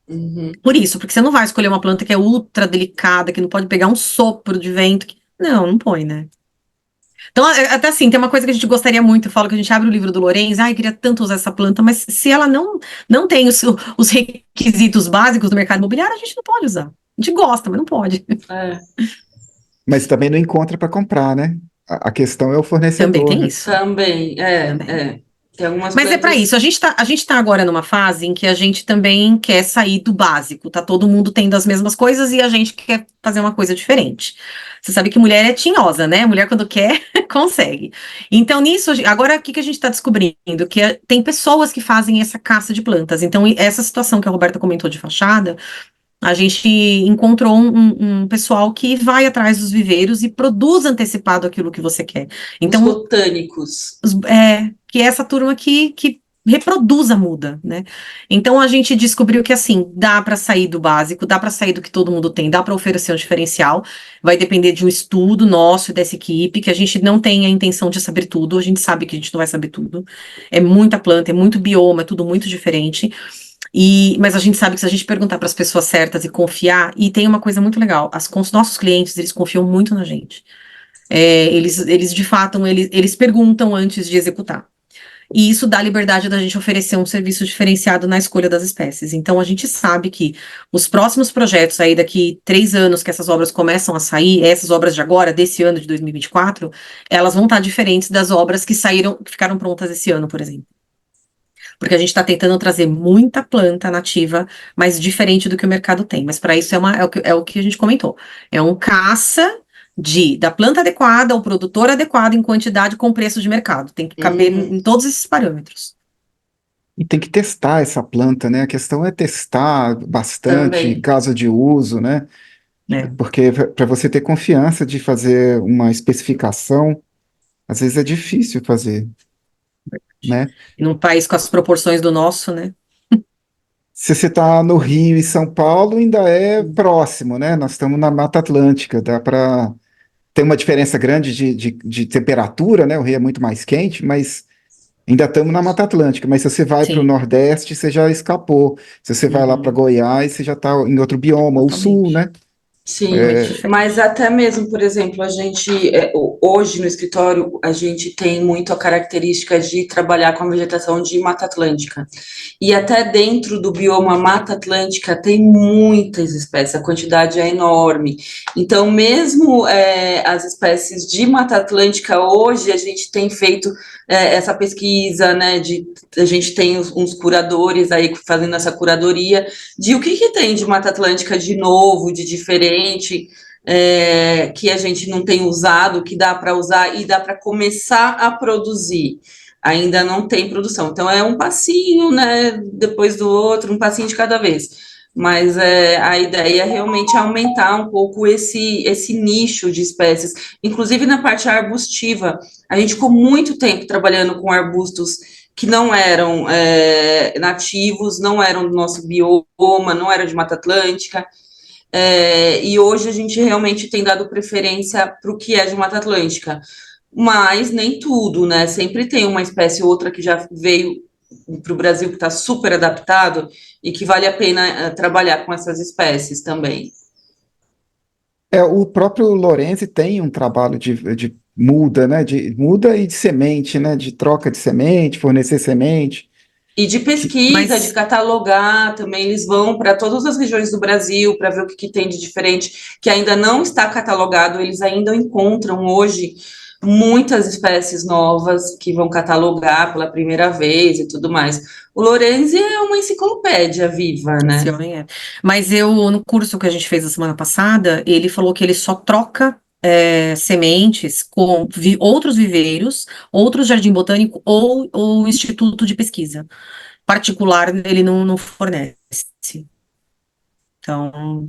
Uhum. Por isso, porque você não vai escolher uma planta que é ultra delicada, que não pode pegar um sopro de vento. Não põe, né? Então, até assim, tem uma coisa que a gente gostaria muito, eu falo que a gente abre o livro do Lorenz, ai, queria tanto usar essa planta, mas se ela não tem os requisitos básicos do mercado imobiliário, a gente não pode usar. A gente gosta, mas não pode. É, mas também não encontra para comprar, né? A questão é o Também fornecedor, tem né? isso. também, Também. Tem algumas Mas é para plantas. isso. A gente tá agora numa fase em que a gente também quer sair do básico. Tá todo mundo tendo as mesmas coisas e a gente quer fazer uma coisa diferente. Você sabe que mulher é tinhosa, né? Mulher, quando quer, consegue. Então, nisso, agora o que que a gente está descobrindo? Que tem pessoas que fazem essa caça de plantas. Então, essa situação que a Roberta comentou de fachada, a gente encontrou um pessoal que vai atrás dos viveiros e produz antecipado aquilo que você quer. Os Então, botânicos. que é essa turma que reproduz a muda, né? Então a gente descobriu que assim, dá para sair do básico, dá para sair do que todo mundo tem, dá para oferecer um diferencial, vai depender de um estudo nosso e dessa equipe, que a gente não tem a intenção de saber tudo, a gente sabe que a gente não vai saber tudo. É muita planta, é muito bioma, é tudo muito diferente. Mas a gente sabe que se a gente perguntar para as pessoas certas e confiar, e tem uma coisa muito legal, os nossos clientes, eles confiam muito na gente. Eles de fato, eles perguntam antes de executar. E isso dá liberdade da gente oferecer um serviço diferenciado na escolha das espécies. Então, a gente sabe que os próximos projetos aí, daqui 3 anos que essas obras começam a sair, essas obras de agora, desse ano de 2024, elas vão estar diferentes das obras que saíram, que ficaram prontas esse ano, por exemplo. Porque a gente está tentando trazer muita planta nativa, mas diferente do que o mercado tem. Mas para isso é o que a gente comentou. É um caça da planta adequada, ao produtor adequado, em quantidade, com preço de mercado. Tem que caber Uhum. em todos esses parâmetros. E tem que testar essa planta, né? A questão é testar bastante, Também. caso de uso, né? Né? Porque para você ter confiança de fazer uma especificação, às vezes é difícil fazer, né? E num país com as proporções do nosso, né? Se você está no Rio e São Paulo, ainda é próximo, né? Nós estamos na Mata Atlântica, dá para ter uma diferença grande de temperatura, né? O Rio é muito mais quente, mas ainda estamos na Mata Atlântica. Mas se você vai para o Sim. Nordeste, você já escapou. Se você vai lá para Uhum. Goiás, você já está em outro bioma, o Sul, Totalmente. né? Sim, Totalmente É, mas diferente. até mesmo, por exemplo, a gente, hoje no escritório, a gente tem muito a característica de trabalhar com a vegetação de Mata Atlântica. E até dentro do bioma Mata Atlântica tem muitas espécies, a quantidade é enorme. Então, mesmo as espécies de Mata Atlântica, hoje a gente tem feito essa pesquisa, né? A gente tem uns curadores aí fazendo essa curadoria de o que tem de Mata Atlântica de novo, de diferente, que a gente não tem usado, que dá para usar e dá para começar a produzir. Ainda não tem produção. Então é um passinho, né? Depois do outro, um passinho de cada vez. Mas a ideia é realmente aumentar um pouco esse nicho de espécies, inclusive na parte arbustiva. A gente ficou muito tempo trabalhando com arbustos que não eram nativos, não eram do nosso bioma, não eram de Mata Atlântica, e hoje a gente realmente tem dado preferência para o que é de Mata Atlântica. Mas nem tudo, né? Sempre tem uma espécie ou outra que já veio para o Brasil que está super adaptado e que vale a pena trabalhar com essas espécies também. o próprio Lorenzi tem um trabalho de muda, né? De muda e de semente, né? De troca de semente, fornecer semente. E de Que, pesquisa, de Mas catalogar, também eles vão para todas as regiões do Brasil para ver o que tem de diferente, que ainda não está catalogado, eles ainda encontram hoje muitas espécies novas que vão catalogar pela primeira vez e tudo mais. O Lorenzi é uma enciclopédia viva, esse né? homem é. Mas no curso que a gente fez a semana passada, ele falou que ele só troca sementes com outros viveiros, outros jardim botânico ou instituto de pesquisa. Particular, ele não fornece. Então,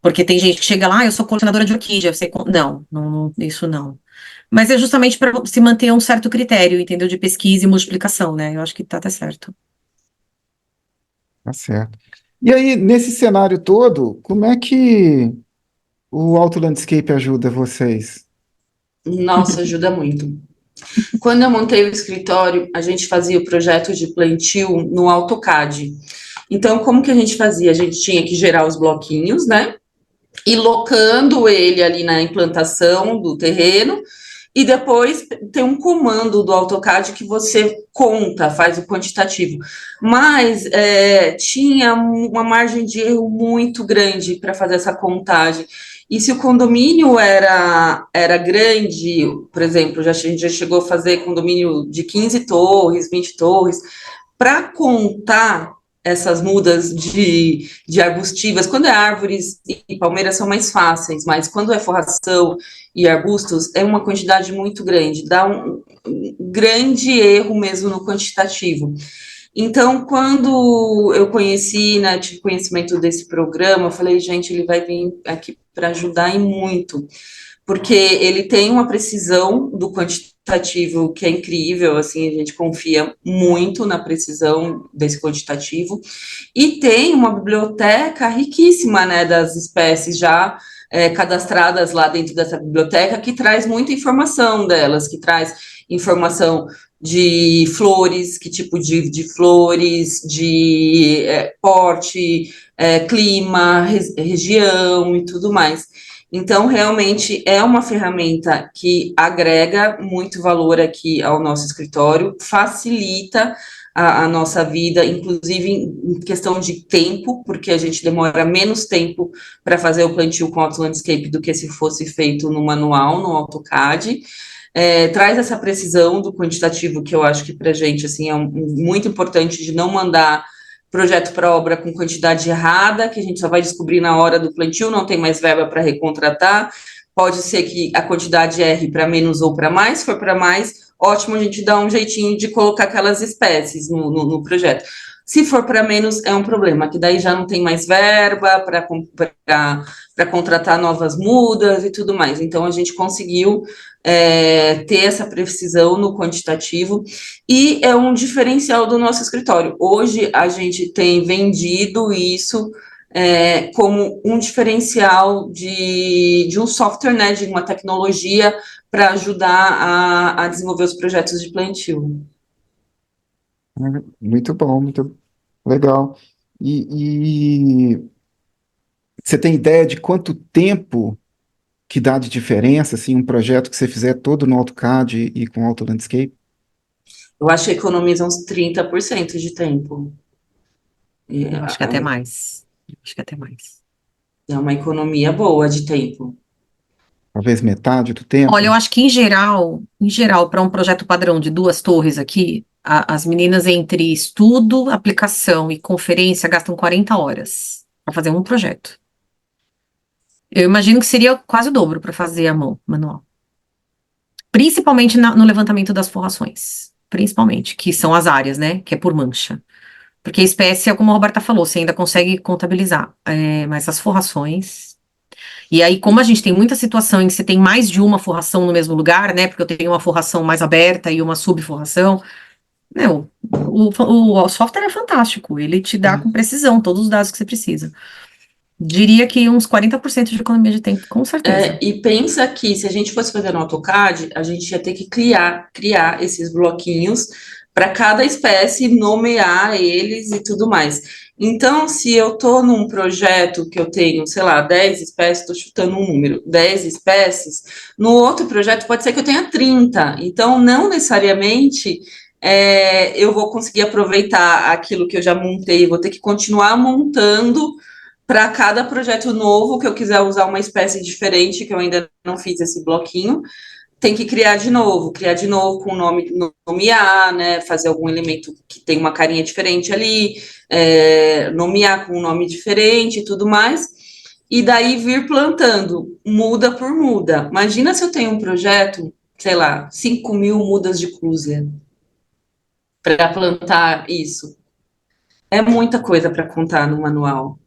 porque tem gente que chega lá, eu sou colecionadora de orquídea, eu sei. Isso não. Mas é justamente para se manter um certo critério, entendeu? De pesquisa e multiplicação, né? Eu acho que tá até certo. tá certo. E aí, nesse cenário todo, como é que o Auto Landscape ajuda vocês? Nossa, ajuda muito. Quando eu montei o escritório, a gente fazia o projeto de plantio no AutoCAD. Então, como que a gente fazia? A gente tinha que gerar os bloquinhos, né? E locando ele ali na implantação do terreno, e depois tem um comando do AutoCAD que você conta, faz o quantitativo. Mas tinha uma margem de erro muito grande para fazer essa contagem. E se o condomínio era grande, por exemplo, a gente já chegou a fazer condomínio de 15 torres, 20 torres, para contar essas mudas de arbustivas, quando é árvores e palmeiras são mais fáceis, mas quando é forração e arbustos, é uma quantidade muito grande, dá um grande erro mesmo no quantitativo. Então, quando eu conheci, né, tive conhecimento desse programa, eu falei, gente, ele vai vir aqui para ajudar e muito, porque ele tem uma precisão do quantitativo que é incrível, assim, a gente confia muito na precisão desse quantitativo, e tem uma biblioteca riquíssima, né, das espécies já cadastradas lá dentro dessa biblioteca, que traz muita informação delas, que traz informação de flores, que tipo de flores, de porte, clima, região e tudo mais. Então, realmente é uma ferramenta que agrega muito valor aqui ao nosso escritório, facilita a nossa vida, inclusive em questão de tempo, porque a gente demora menos tempo para fazer o plantio com Auto Landscape do que se fosse feito no manual, no AutoCAD. Traz essa precisão do quantitativo que eu acho que para a gente assim, muito importante de não mandar projeto para obra com quantidade errada, que a gente só vai descobrir na hora do plantio, não tem mais verba para recontratar, pode ser que a quantidade erre para menos ou para mais, se for para mais, ótimo, a gente dá um jeitinho de colocar aquelas espécies no projeto. Se for para menos, é um problema, que daí já não tem mais verba para contratar novas mudas e tudo mais. Então, a gente conseguiu ter essa precisão no quantitativo, e é um diferencial do nosso escritório. Hoje, a gente tem vendido isso como um diferencial de um software, né, de uma tecnologia para ajudar a desenvolver os projetos de plantio. Muito bom, muito legal. E você tem ideia de quanto tempo que dá de diferença, assim, um projeto que você fizer todo no AutoCAD e com Auto Landscape? Eu acho que economiza uns 30% de tempo. Eu acho que até mais. Eu acho que até mais. É uma economia boa de tempo. Talvez metade do Olha, eu tempo? acho que em geral, para um projeto padrão de 2 torres aqui, as meninas entre estudo, aplicação e conferência gastam 40 horas para fazer um projeto. Eu imagino que seria quase o dobro para fazer à mão, manual. Principalmente no levantamento das forrações. Principalmente, que são as áreas, né? Que é por mancha. Porque a espécie, como a Roberta falou, você ainda consegue contabilizar. Mas as forrações. E aí, como a gente tem muita situação em que você tem mais de uma forração no mesmo lugar, né? Porque eu tenho uma forração mais aberta e uma subforração. Meu, o software é fantástico. Ele te dá com precisão todos os dados que você precisa. Diria que uns 40% de economia de tempo, com certeza. E pensa que se a gente fosse fazer no AutoCAD, a gente ia ter que criar esses bloquinhos para cada espécie, nomear eles e tudo mais. Então, se eu estou num projeto que eu tenho, sei lá, 10 espécies, estou chutando um número, 10 espécies, no outro projeto pode ser que eu tenha 30. Então, não necessariamente eu vou conseguir aproveitar aquilo que eu já montei, vou ter que continuar montando para cada projeto novo que eu quiser usar uma espécie diferente, que eu ainda não fiz esse bloquinho, tem que criar de novo com o nome, nomear, né, fazer algum elemento que tem uma carinha diferente ali, nomear com um nome diferente e tudo mais, e daí vir plantando, muda por muda. Imagina se eu tenho um projeto, sei lá, 5.000 mudas de cruzer para plantar isso. É muita coisa para contar no manual.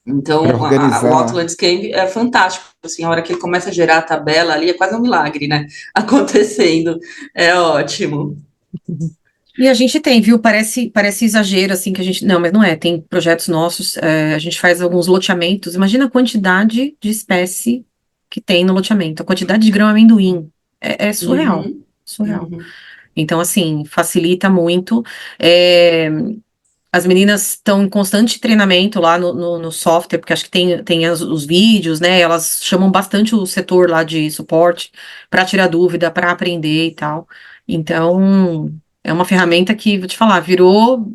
Para Então, o Auto organizar. Landscape é fantástico, assim, a hora que ele começa a gerar a tabela ali, é quase um milagre, né, acontecendo, é ótimo. E a gente tem, viu? Parece exagero, assim, que a gente. Não, mas não é. Tem projetos nossos, a gente faz alguns loteamentos. Imagina a quantidade de espécie que tem no loteamento, a quantidade de grão-amendoim. É surreal. Uhum, Surreal. uhum. Então, assim, facilita muito. As meninas estão em constante treinamento lá no software, porque acho que tem os vídeos, né? Elas chamam bastante o setor lá de suporte para tirar dúvida, para aprender e tal. Então, é uma ferramenta que, vou te falar, virou.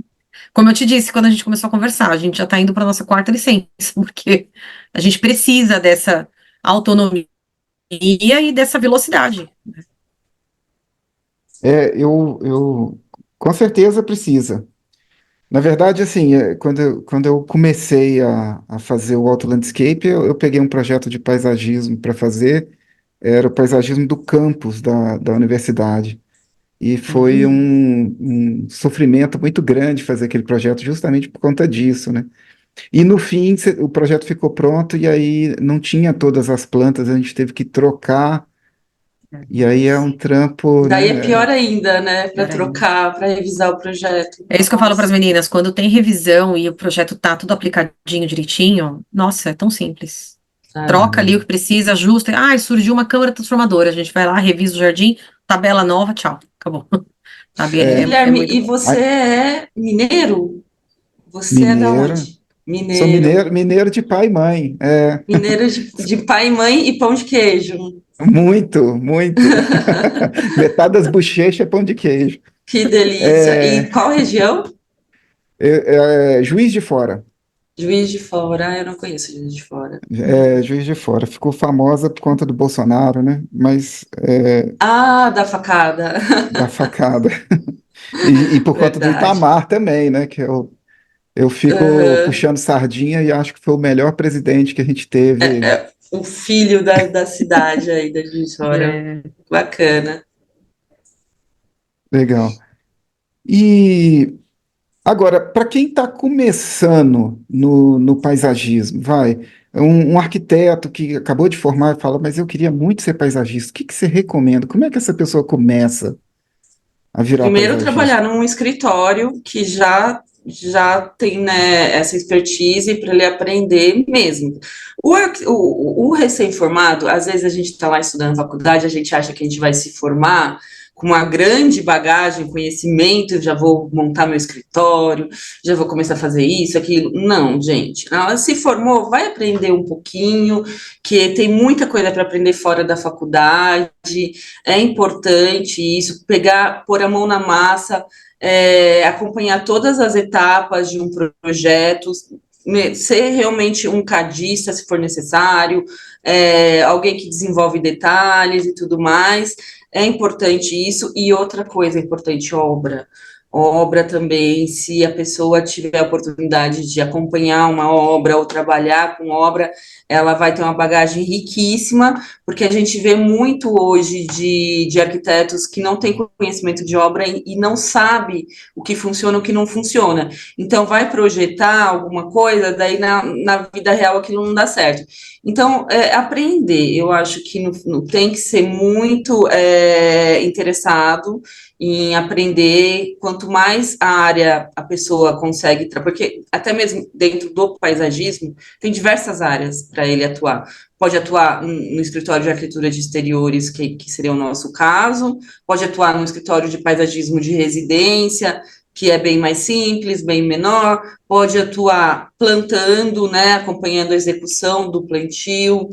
Como eu te disse, quando a gente começou a conversar, a gente já está indo para nossa quarta licença, porque a gente precisa dessa autonomia e dessa velocidade. Eu com certeza precisa. Na verdade, assim, quando eu comecei a fazer o Auto Landscape, eu peguei um projeto de paisagismo para fazer, era o paisagismo do campus da universidade. E foi Hum. um sofrimento muito grande fazer aquele projeto justamente por conta disso, né? E no fim, o projeto ficou pronto e aí não tinha todas as plantas, a gente teve que trocar, e aí é um trampo, Daí é né? pior ainda, né? Para Pior ainda. trocar, para revisar o projeto. É isso que eu falo para as Nossa. meninas, quando tem revisão e o projeto tá tudo aplicadinho direitinho, nossa, é tão simples. É. Troca ali o que precisa, ajusta. Ah, surgiu uma câmara transformadora. A gente vai lá, revisa o jardim, tabela nova, tchau, acabou. Sabe? É, É Guilherme, muito e bom. você a- é mineiro? Você é da mineiro, onde? sou Mineiro. mineiro de pai e mãe, Mineiro de pai e mãe e pão de queijo. muito, muito. Metade das bochechas é pão de queijo. Que delícia. É, E qual região? Juiz de Fora. Juiz de Fora. Ah, eu não conheço Juiz de Fora. Juiz de Fora. Ficou famosa por conta do Bolsonaro, né? Mas Ah, da facada. da facada. E por conta do Verdade. Itamar também, né? Eu fico Aham. puxando sardinha e acho que foi o melhor presidente que a gente teve. É o filho da cidade aí, da Juiz de Fora. É, Bacana. Legal. E agora, para quem está começando no paisagismo, vai, um arquiteto que acabou de formar e fala, mas eu queria muito ser paisagista, o que que você recomenda? Como é que essa pessoa começa a virar Primeiro, paisagista? trabalhar num escritório que já tem, né, essa expertise para ele aprender mesmo. O recém-formado, às vezes a gente está lá estudando na faculdade, a gente acha que a gente vai se formar com uma grande bagagem, conhecimento, já vou montar meu escritório, já vou começar a fazer isso, aquilo. Não, gente. Ela se formou, vai aprender um pouquinho, que tem muita coisa para aprender fora da faculdade. É importante isso, pegar, pôr a mão na massa, acompanhar todas as etapas de um projeto, ser realmente um cadista, se for necessário, alguém que desenvolve detalhes e tudo mais. É importante isso. E outra coisa importante, obra. Obra também, se a pessoa tiver a oportunidade de acompanhar uma obra ou trabalhar com obra, ela vai ter uma bagagem riquíssima, porque a gente vê muito hoje de arquitetos que não têm conhecimento de obra e não sabe o que funciona, o que não funciona. Então, vai projetar alguma coisa, daí na vida real aquilo não dá certo. Então, aprender, eu acho que tem que ser muito interessado em aprender, quanto mais a área a pessoa consegue, porque até mesmo dentro do paisagismo, tem diversas áreas para ele atuar. Pode atuar no escritório de arquitetura de exteriores, que seria o nosso caso, pode atuar no escritório de paisagismo de residência, que é bem mais simples, bem menor, pode atuar plantando, né, acompanhando a execução do plantio,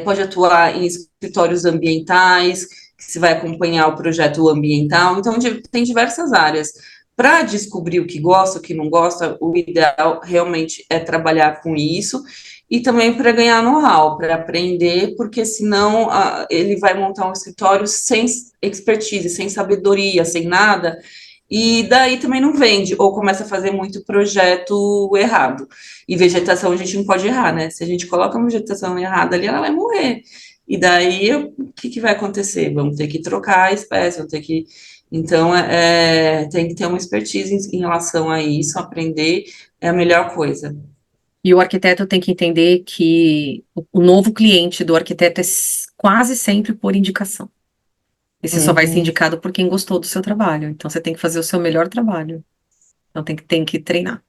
pode atuar em escritórios ambientais, que se vai acompanhar o projeto ambiental, então tem diversas áreas. Para descobrir o que gosta, o que não gosta, o ideal realmente é trabalhar com isso, e também para ganhar know-how, para aprender, porque senão ele vai montar um escritório sem expertise, sem sabedoria, sem nada, e daí também não vende, ou começa a fazer muito projeto errado. E vegetação a gente não pode errar, né? Se a gente coloca uma vegetação errada ali, ela vai morrer. E daí, o que vai acontecer? Vamos ter que trocar a espécie, vamos ter que. Então, tem que ter uma expertise em relação a isso, aprender é a melhor coisa. E o arquiteto tem que entender que o novo cliente do arquiteto é quase sempre por indicação. E você só vai ser Uhum. indicado por quem gostou do seu trabalho. Então você tem que fazer o seu melhor trabalho. Então tem que treinar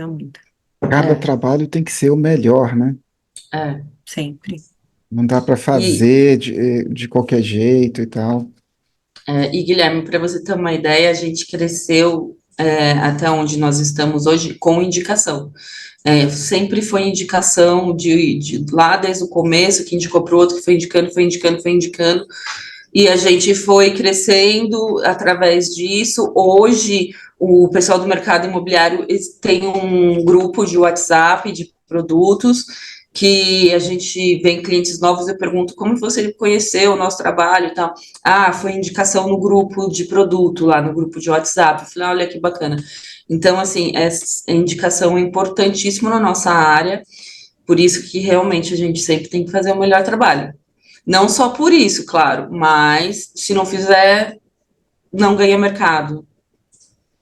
muito, Cada É, trabalho tem que ser o melhor, né? é. sempre. Não dá para E, fazer de qualquer jeito e tal. Guilherme, para você ter uma ideia, a gente cresceu até onde nós estamos hoje com indicação. Sempre foi indicação de lá desde o começo, que indicou para o outro, que foi indicando, foi indicando, foi indicando. E a gente foi crescendo através disso. Hoje, O pessoal do mercado imobiliário tem um grupo de WhatsApp de produtos que a gente vem clientes novos, eu pergunto como você conheceu o nosso trabalho e tal. Ah, foi indicação no grupo de produto, lá no grupo de WhatsApp. Eu falei, olha que bacana. Então, assim, essa indicação é importantíssima na nossa área, por isso que realmente a gente sempre tem que fazer o melhor trabalho. Não só por isso, claro, mas se não fizer, não ganha mercado.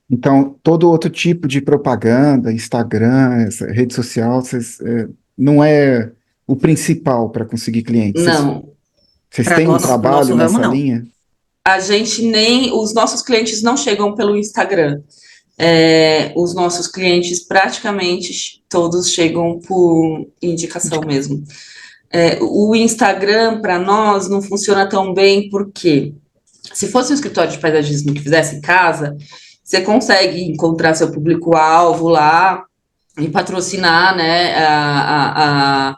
Então, todo outro tipo de propaganda, Instagram, rede social, não é o principal para conseguir clientes. Não. Vocês Para têm um nós, para o trabalho nosso ramo, nessa não. linha? A gente nem. Os nossos clientes não chegam pelo Instagram. Os nossos clientes praticamente todos chegam por indicação mesmo. O Instagram, para nós, não funciona tão bem, porque se fosse um escritório de paisagismo que fizesse em casa, você consegue encontrar seu público-alvo lá e patrocinar, né, a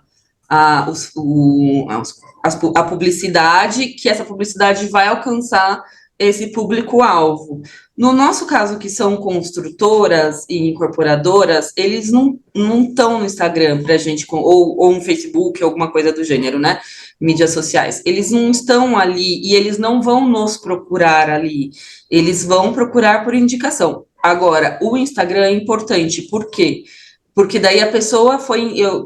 publicidade, que essa publicidade vai alcançar esse público-alvo. No nosso caso, que são construtoras e incorporadoras, eles não estão no Instagram para a gente, ou no Facebook, alguma coisa do gênero, né? Mídias sociais. Eles não estão ali e eles não vão nos procurar ali. Eles vão procurar por indicação. Agora, o Instagram é importante, por quê? Porque daí a pessoa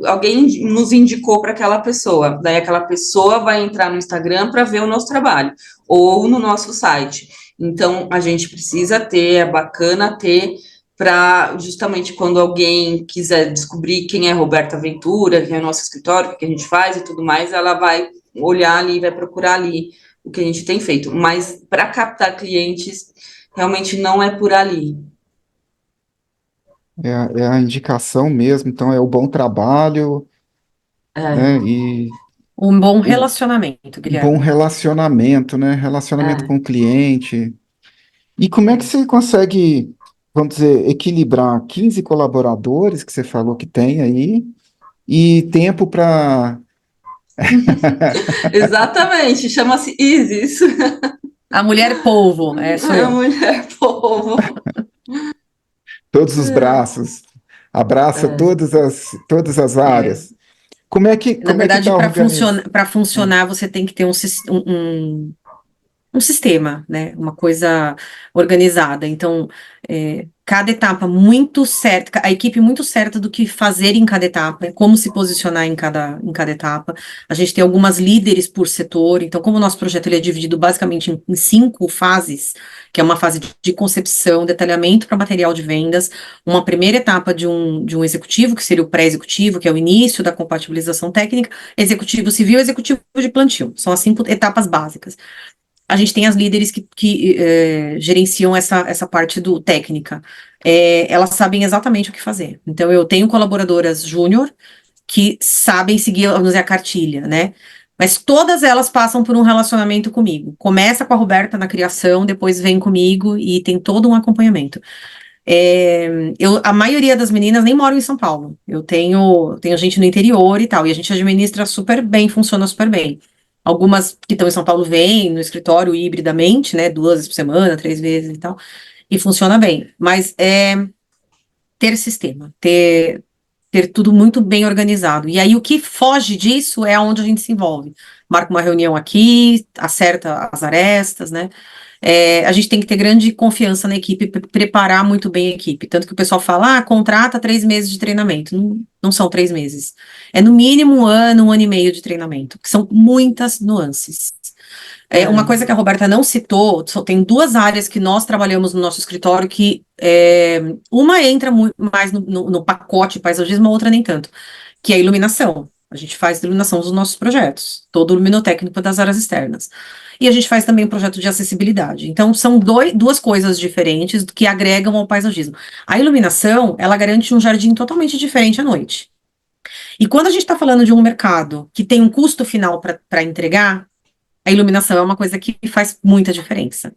alguém nos indicou para aquela pessoa, daí aquela pessoa vai entrar no Instagram para ver o nosso trabalho, ou no nosso site. Então, a gente precisa ter, é bacana ter, para justamente quando alguém quiser descobrir quem é Roberta Ventura, quem é o nosso escritório, o que a gente faz e tudo mais, ela vai olhar ali, vai procurar ali o que a gente tem feito. Mas para captar clientes, realmente não é por ali. É a indicação mesmo, então é o bom trabalho, né? É, E Um bom o relacionamento, bom Guilherme. relacionamento, né? Relacionamento é. com o cliente. E como é que você consegue, vamos dizer, equilibrar 15 colaboradores que você falou que tem aí e tempo para Exatamente, chama-se Isis, A mulher polvo, sou a eu. mulher povo. todos os braços, abraça É, todas as É, áreas? na Como é que verdade, está organizado? para funcionar, você tem que ter um sistema, né? Uma coisa organizada. Então, cada etapa muito certa, a equipe muito certa do que fazer em cada etapa, como se posicionar em cada etapa. A gente tem algumas líderes por setor. Então, como o nosso projeto ele é dividido basicamente em 5 fases, que é uma fase de concepção, detalhamento para material de vendas, uma primeira etapa de um executivo, que seria o pré-executivo, que é o início da compatibilização técnica, executivo civil, executivo de plantio. São as 5 etapas básicas. A gente tem as líderes que gerenciam essa parte do técnica. Elas sabem exatamente o que fazer. Então, eu tenho colaboradoras júnior que sabem seguir, vamos dizer, a cartilha, né? Mas todas elas passam por um relacionamento comigo. Começa com a Roberta na criação, depois vem comigo e tem todo um acompanhamento. A maioria das meninas nem moram em São Paulo. Eu tenho gente no interior e tal, e a gente administra super bem, funciona super bem. Algumas que estão em São Paulo vêm no escritório hibridamente, né? 2 vezes por semana, 3 vezes e tal, e funciona bem. Mas ter sistema, ter tudo muito bem organizado. E aí o que foge disso é onde a gente se envolve. Marca uma reunião aqui, acerta as arestas, né? A gente tem que ter grande confiança na equipe, preparar muito bem a equipe. Tanto que o pessoal fala, contrata 3 meses de treinamento. Não, não são 3 meses. É no mínimo um ano e meio de treinamento, que são muitas nuances. Uma é. coisa que a Roberta não citou, só tem 2 áreas que nós trabalhamos no nosso escritório, que uma entra mais no pacote paisagismo, a outra nem tanto, que é a iluminação. A gente faz iluminação dos nossos projetos, todo o luminotécnico das áreas externas. E a gente faz também um projeto de acessibilidade. Então, são 2 coisas diferentes que agregam ao paisagismo. A iluminação, ela garante um jardim totalmente diferente à noite. E quando a gente está falando de um mercado que tem um custo final para entregar, a iluminação é uma coisa que faz muita diferença.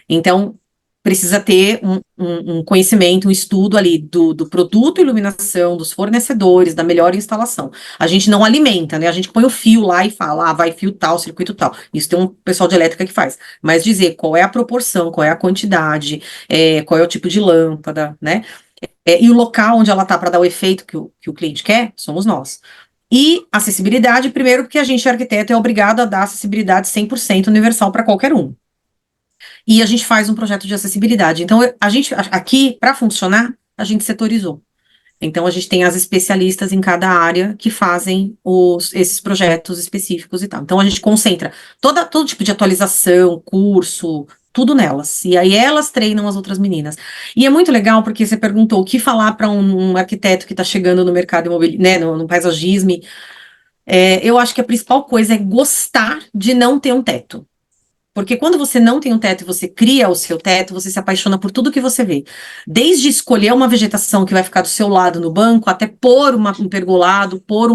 Então, precisa ter um conhecimento, um estudo ali do produto, iluminação, dos fornecedores, da melhor instalação. A gente não alimenta, né? A gente põe o fio lá e fala, vai fio tal, circuito tal. Isso tem um pessoal de elétrica que faz. Mas dizer qual é a proporção, qual é a quantidade, qual é o tipo de lâmpada, né? E o local onde ela está para dar o efeito que o cliente quer, somos nós. E acessibilidade, primeiro, porque a gente, arquiteto, é obrigado a dar acessibilidade 100% universal para qualquer um. E a gente faz um projeto de acessibilidade. Então, a gente, aqui, para funcionar, a gente setorizou. Então, a gente tem as especialistas em cada área que fazem esses projetos específicos e tal. Então, a gente concentra todo tipo de atualização, curso, tudo nelas. E aí, elas treinam as outras meninas. E é muito legal, porque você perguntou o que falar para um arquiteto que está chegando no mercado imobiliário, né, no paisagismo. Eu acho que a principal coisa é gostar de não ter um teto. Porque quando você não tem um teto e você cria o seu teto, você se apaixona por tudo que você vê. Desde escolher uma vegetação que vai ficar do seu lado no banco, até pôr um pergolado, pôr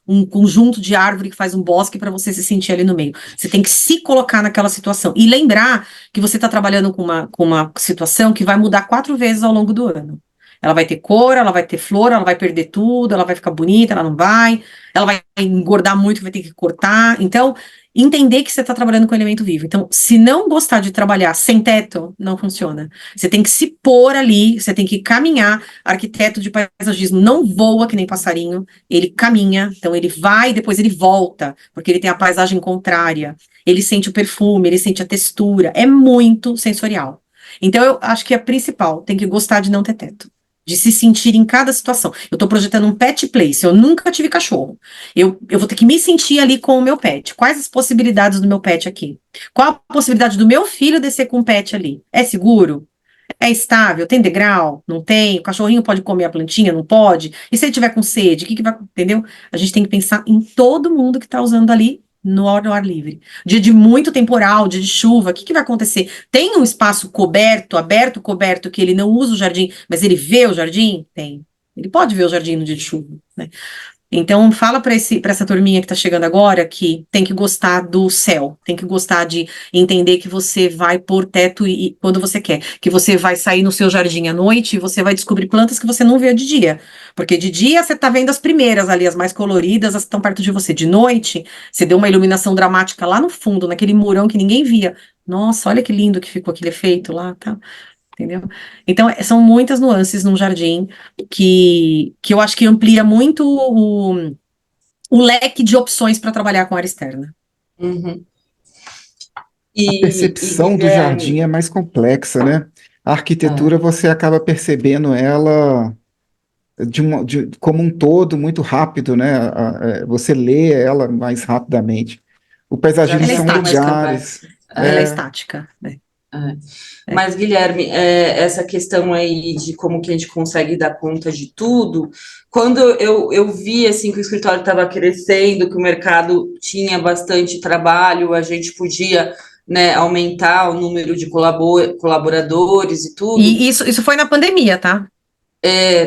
um conjunto de árvore que faz um bosque para você se sentir ali no meio. Você tem que se colocar naquela situação. E lembrar que você está trabalhando com uma situação que vai mudar 4 vezes ao longo do ano. Ela vai ter cor, ela vai ter flor, ela vai perder tudo, ela vai ficar bonita, ela não vai, ela vai engordar muito, vai ter que cortar. Então, entender que você está trabalhando com elemento vivo. Então, se não gostar de trabalhar sem teto, não funciona. Você tem que se pôr ali, você tem que caminhar. Arquiteto de paisagismo não voa que nem passarinho, ele caminha, então ele vai, depois ele volta, porque ele tem a paisagem contrária. Ele sente o perfume, ele sente a textura, é muito sensorial. Então, eu acho que é principal, tem que gostar de não ter teto. De se sentir em cada situação. Eu estou projetando um pet place, eu nunca tive cachorro. Eu vou ter que me sentir ali com o meu pet. Quais as possibilidades do meu pet aqui? Qual a possibilidade do meu filho descer com o pet ali? É seguro? É estável? Tem degrau? Não tem? O cachorrinho pode comer a plantinha? Não pode? E se ele tiver com sede? O que vai... Entendeu? A gente tem que pensar em todo mundo que está usando ali no ar livre. Dia de muito temporal, dia de chuva, o que vai acontecer? Tem um espaço coberto, aberto, coberto, que ele não usa o jardim, mas ele vê o jardim? Tem. Ele pode ver o jardim no dia de chuva, né? Então, fala para essa turminha que está chegando agora que tem que gostar do céu, tem que gostar de entender que você vai pôr teto quando você quer, que você vai sair no seu jardim à noite e você vai descobrir plantas que você não vê de dia, porque de dia você está vendo as primeiras ali, as mais coloridas, as que estão perto de você. De noite, você deu uma iluminação dramática lá no fundo, naquele murão que ninguém via. Nossa, olha que lindo que ficou aquele efeito lá, tá? Entendeu? Então, são muitas nuances num jardim que eu acho que amplia muito o leque de opções para trabalhar com área externa. Uhum. A percepção do jardim Guilherme, é mais complexa, né? A arquitetura você acaba percebendo ela como um todo muito rápido, né? Você lê ela mais rapidamente. O os paisagismo Ela é são arquitetos mais estática. lugares. complexos. Ela é É, estática, né? é. É. Mas, Guilherme, essa questão aí de como que a gente consegue dar conta de tudo, quando eu vi assim que o escritório estava crescendo, que o mercado tinha bastante trabalho, a gente podia, né, aumentar o número de colaboradores e tudo, E isso foi na pandemia, tá?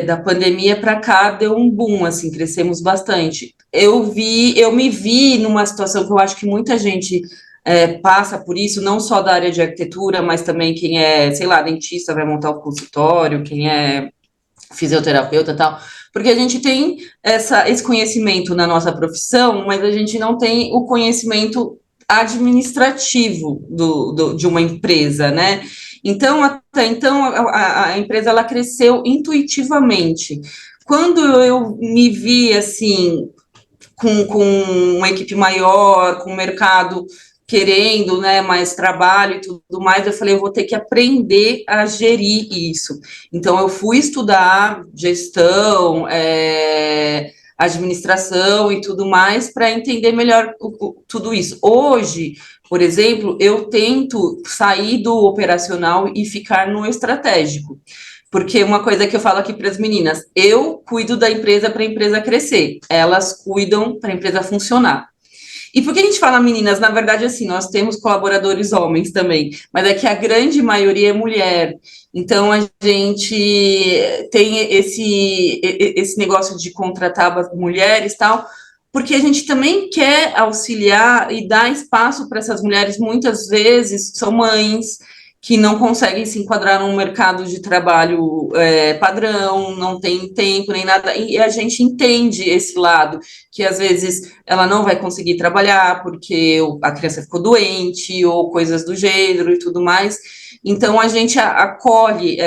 da pandemia para cá deu um boom, assim, crescemos bastante. Eu me vi numa situação que eu acho que muita gente passa por isso, não só da área de arquitetura, mas também quem é, sei lá, dentista vai montar o consultório, quem é fisioterapeuta e tal, porque a gente tem esse conhecimento na nossa profissão, mas a gente não tem o conhecimento administrativo de uma empresa, né? Então, até então, a empresa ela cresceu intuitivamente. Quando eu me vi assim, com uma equipe maior, com o mercado querendo, né, mais trabalho e tudo mais, eu falei, eu vou ter que aprender a gerir isso. Então, eu fui estudar gestão, administração e tudo mais para entender melhor tudo isso. Hoje, por exemplo, eu tento sair do operacional e ficar no estratégico. Porque uma coisa que eu falo aqui para as meninas, eu cuido da empresa para a empresa crescer, elas cuidam para a empresa funcionar. E por que a gente fala meninas? Na verdade, assim, nós temos colaboradores homens também, mas é que a grande maioria é mulher. Então, a gente tem esse negócio de contratar as mulheres e tal, porque a gente também quer auxiliar e dar espaço para essas mulheres, muitas vezes são mães, que não conseguem se enquadrar num mercado de trabalho padrão, não tem tempo nem nada, e a gente entende esse lado, que às vezes ela não vai conseguir trabalhar porque a criança ficou doente, ou coisas do gênero e tudo mais, então a gente acolhe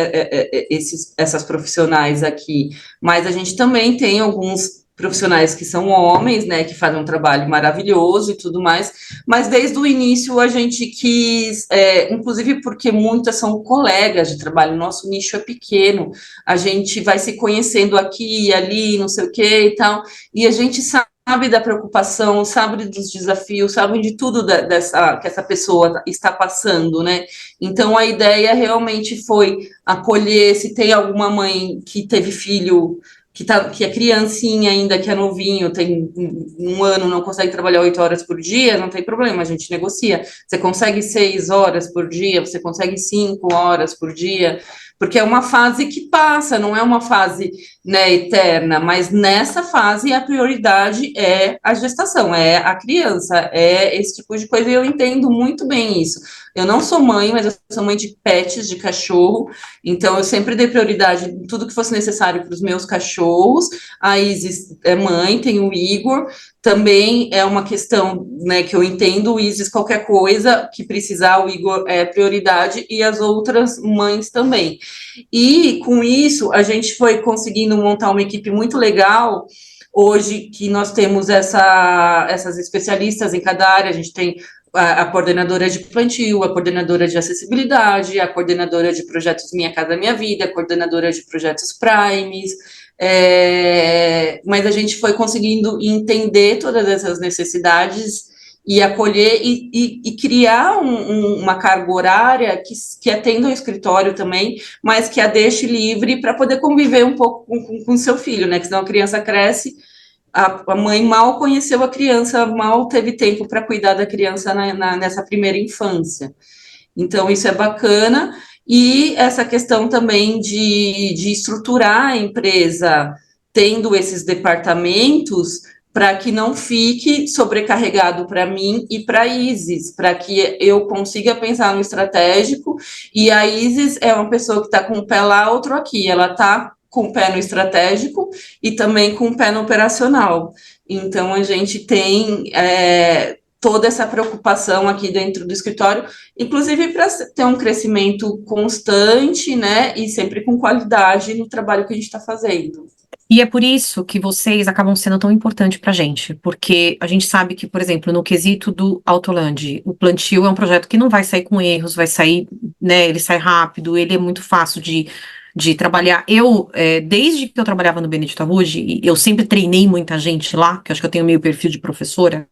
essas profissionais aqui, mas a gente também tem alguns profissionais que são homens, né, que fazem um trabalho maravilhoso e tudo mais, mas desde o início a gente quis, inclusive porque muitas são colegas de trabalho, nosso nicho é pequeno, a gente vai se conhecendo aqui e ali, não sei o que e tal, e a gente sabe da preocupação, sabe dos desafios, sabe de tudo que essa pessoa está passando, né? Então a ideia realmente foi acolher, se tem alguma mãe que teve filho que é criancinha ainda, que é novinho, tem 1 ano, não consegue trabalhar 8 horas por dia, não tem problema, a gente negocia. Você consegue 6 horas por dia, você consegue 5 horas por dia, porque é uma fase que passa, não é uma fase, né, eterna, mas nessa fase a prioridade é a gestação, é a criança, é esse tipo de coisa, e eu entendo muito bem isso. Eu não sou mãe, mas eu sou mãe de pets, de cachorro, então eu sempre dei prioridade em tudo que fosse necessário para os meus cachorros. A Isis é mãe, tem o Igor, também é uma questão, né, que eu entendo, o Isis, qualquer coisa que precisar, o Igor é prioridade, e as outras mães também. E com isso, a gente foi conseguindo montar uma equipe muito legal. Hoje que nós temos essas especialistas em cada área, a gente tem a coordenadora de plantio, a coordenadora de acessibilidade, a coordenadora de projetos Minha Casa Minha Vida, a coordenadora de projetos Primes, mas a gente foi conseguindo entender todas essas necessidades e acolher e criar uma carga horária que atenda ao escritório também, mas que a deixe livre para poder conviver um pouco com seu filho, né? Que senão a criança cresce, a mãe mal conheceu a criança, mal teve tempo para cuidar da criança nessa primeira infância. Então, isso é bacana. E essa questão também de estruturar a empresa tendo esses departamentos para que não fique sobrecarregado para mim e para a Isis, para que eu consiga pensar no estratégico, e a Isis é uma pessoa que está com um pé lá, outro aqui, ela está com o pé no estratégico e também com o pé no operacional. Então, a gente tem toda essa preocupação aqui dentro do escritório, inclusive para ter um crescimento constante, né, e sempre com qualidade no trabalho que a gente está fazendo. E é por isso que vocês acabam sendo tão importantes para a gente, porque a gente sabe que, por exemplo, no quesito do Autoland, o plantio é um projeto que não vai sair com erros, vai sair, né, ele sai rápido, ele é muito fácil de trabalhar. Desde que eu trabalhava no Benedito Arruji, eu sempre treinei muita gente lá, que eu acho que eu tenho meio perfil de professora,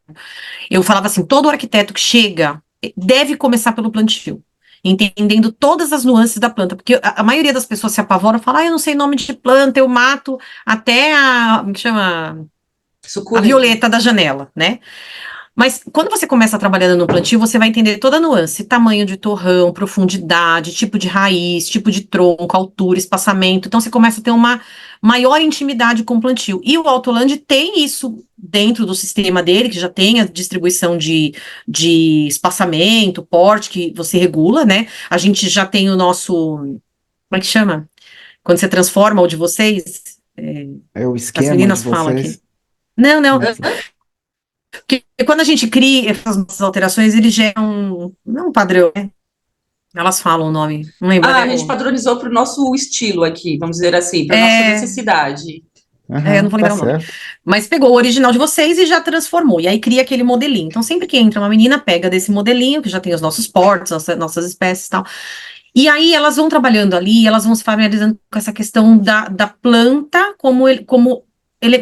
eu falava assim, todo arquiteto que chega deve começar pelo plantio, entendendo todas as nuances da planta, porque a maioria das pessoas se apavora e fala, eu não sei nome de planta, eu mato até como que chama? A violeta da janela, né? Mas quando você começa trabalhando no plantio, você vai entender toda a nuance, tamanho de torrão, profundidade, tipo de raiz, tipo de tronco, altura, espaçamento. Então você começa a ter uma maior intimidade com o plantio. E o Autoland tem isso dentro do sistema dele, que já tem a distribuição de espaçamento, porte, que você regula, né? A gente já tem o nosso, como é que chama? Quando você transforma o de vocês, É o as esquema de meninas falam aqui. vocês? Não, Isso. porque quando a gente cria essas alterações, eles geram, não um padrão, né? Elas falam o nome, não lembro. A gente padronizou para o nosso estilo aqui, vamos dizer assim, para a nossa necessidade. Eu não vou Tá lembrar o nome. certo. Mas pegou o original de vocês e já transformou. E aí cria aquele modelinho. Então, sempre que entra uma menina, pega desse modelinho, que já tem os nossos portos, nossas espécies e tal. E aí elas vão trabalhando ali, elas vão se familiarizando com essa questão da planta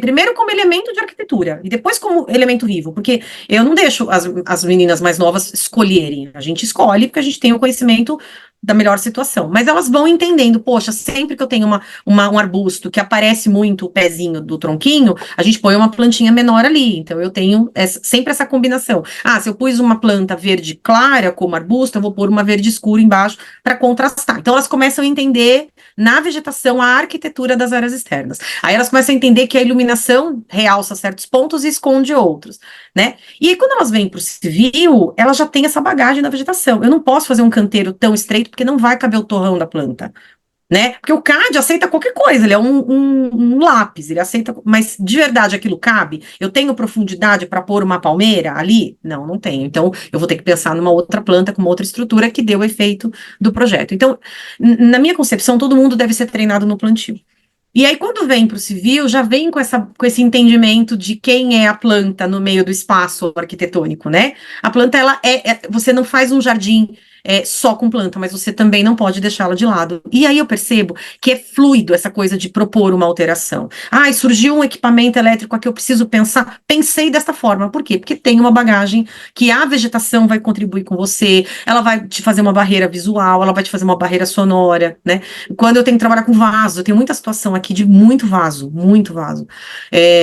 primeiro como elemento de arquitetura, e depois como elemento vivo, porque eu não deixo as meninas mais novas escolherem, a gente escolhe porque a gente tem o conhecimento da melhor situação, mas elas vão entendendo, poxa, sempre que eu tenho um arbusto que aparece muito o pezinho do tronquinho, a gente põe uma plantinha menor ali, então eu tenho sempre essa combinação. Se eu pus uma planta verde clara como arbusto, eu vou pôr uma verde escura embaixo para contrastar. Então elas começam a entender na vegetação a arquitetura das áreas externas. Aí elas começam a entender que a iluminação realça certos pontos e esconde outros, né? E aí quando elas vêm para o civil, elas já têm essa bagagem da vegetação. Eu não posso fazer um canteiro tão estreito porque não vai caber o torrão da planta, né? Porque o CAD aceita qualquer coisa, ele é um lápis, ele aceita, mas de verdade aquilo cabe? Eu tenho profundidade para pôr uma palmeira ali? Não, não tenho. Então, eu vou ter que pensar numa outra planta com uma outra estrutura que dê o efeito do projeto. Então, na minha concepção, todo mundo deve ser treinado no plantio. E aí, quando vem para o civil, já vem com esse entendimento de quem é a planta no meio do espaço arquitetônico, né? A planta, você não faz um jardim só com planta, mas você também não pode deixá-la de lado. E aí eu percebo que é fluido essa coisa de propor uma alteração. Ah, surgiu um equipamento elétrico aqui, eu preciso pensar. Pensei desta forma. Por quê? Porque tem uma bagagem que a vegetação vai contribuir com você, ela vai te fazer uma barreira visual, ela vai te fazer uma barreira sonora, né? Quando eu tenho que trabalhar com vaso, eu tenho muita situação aqui de muito vaso, muito vaso.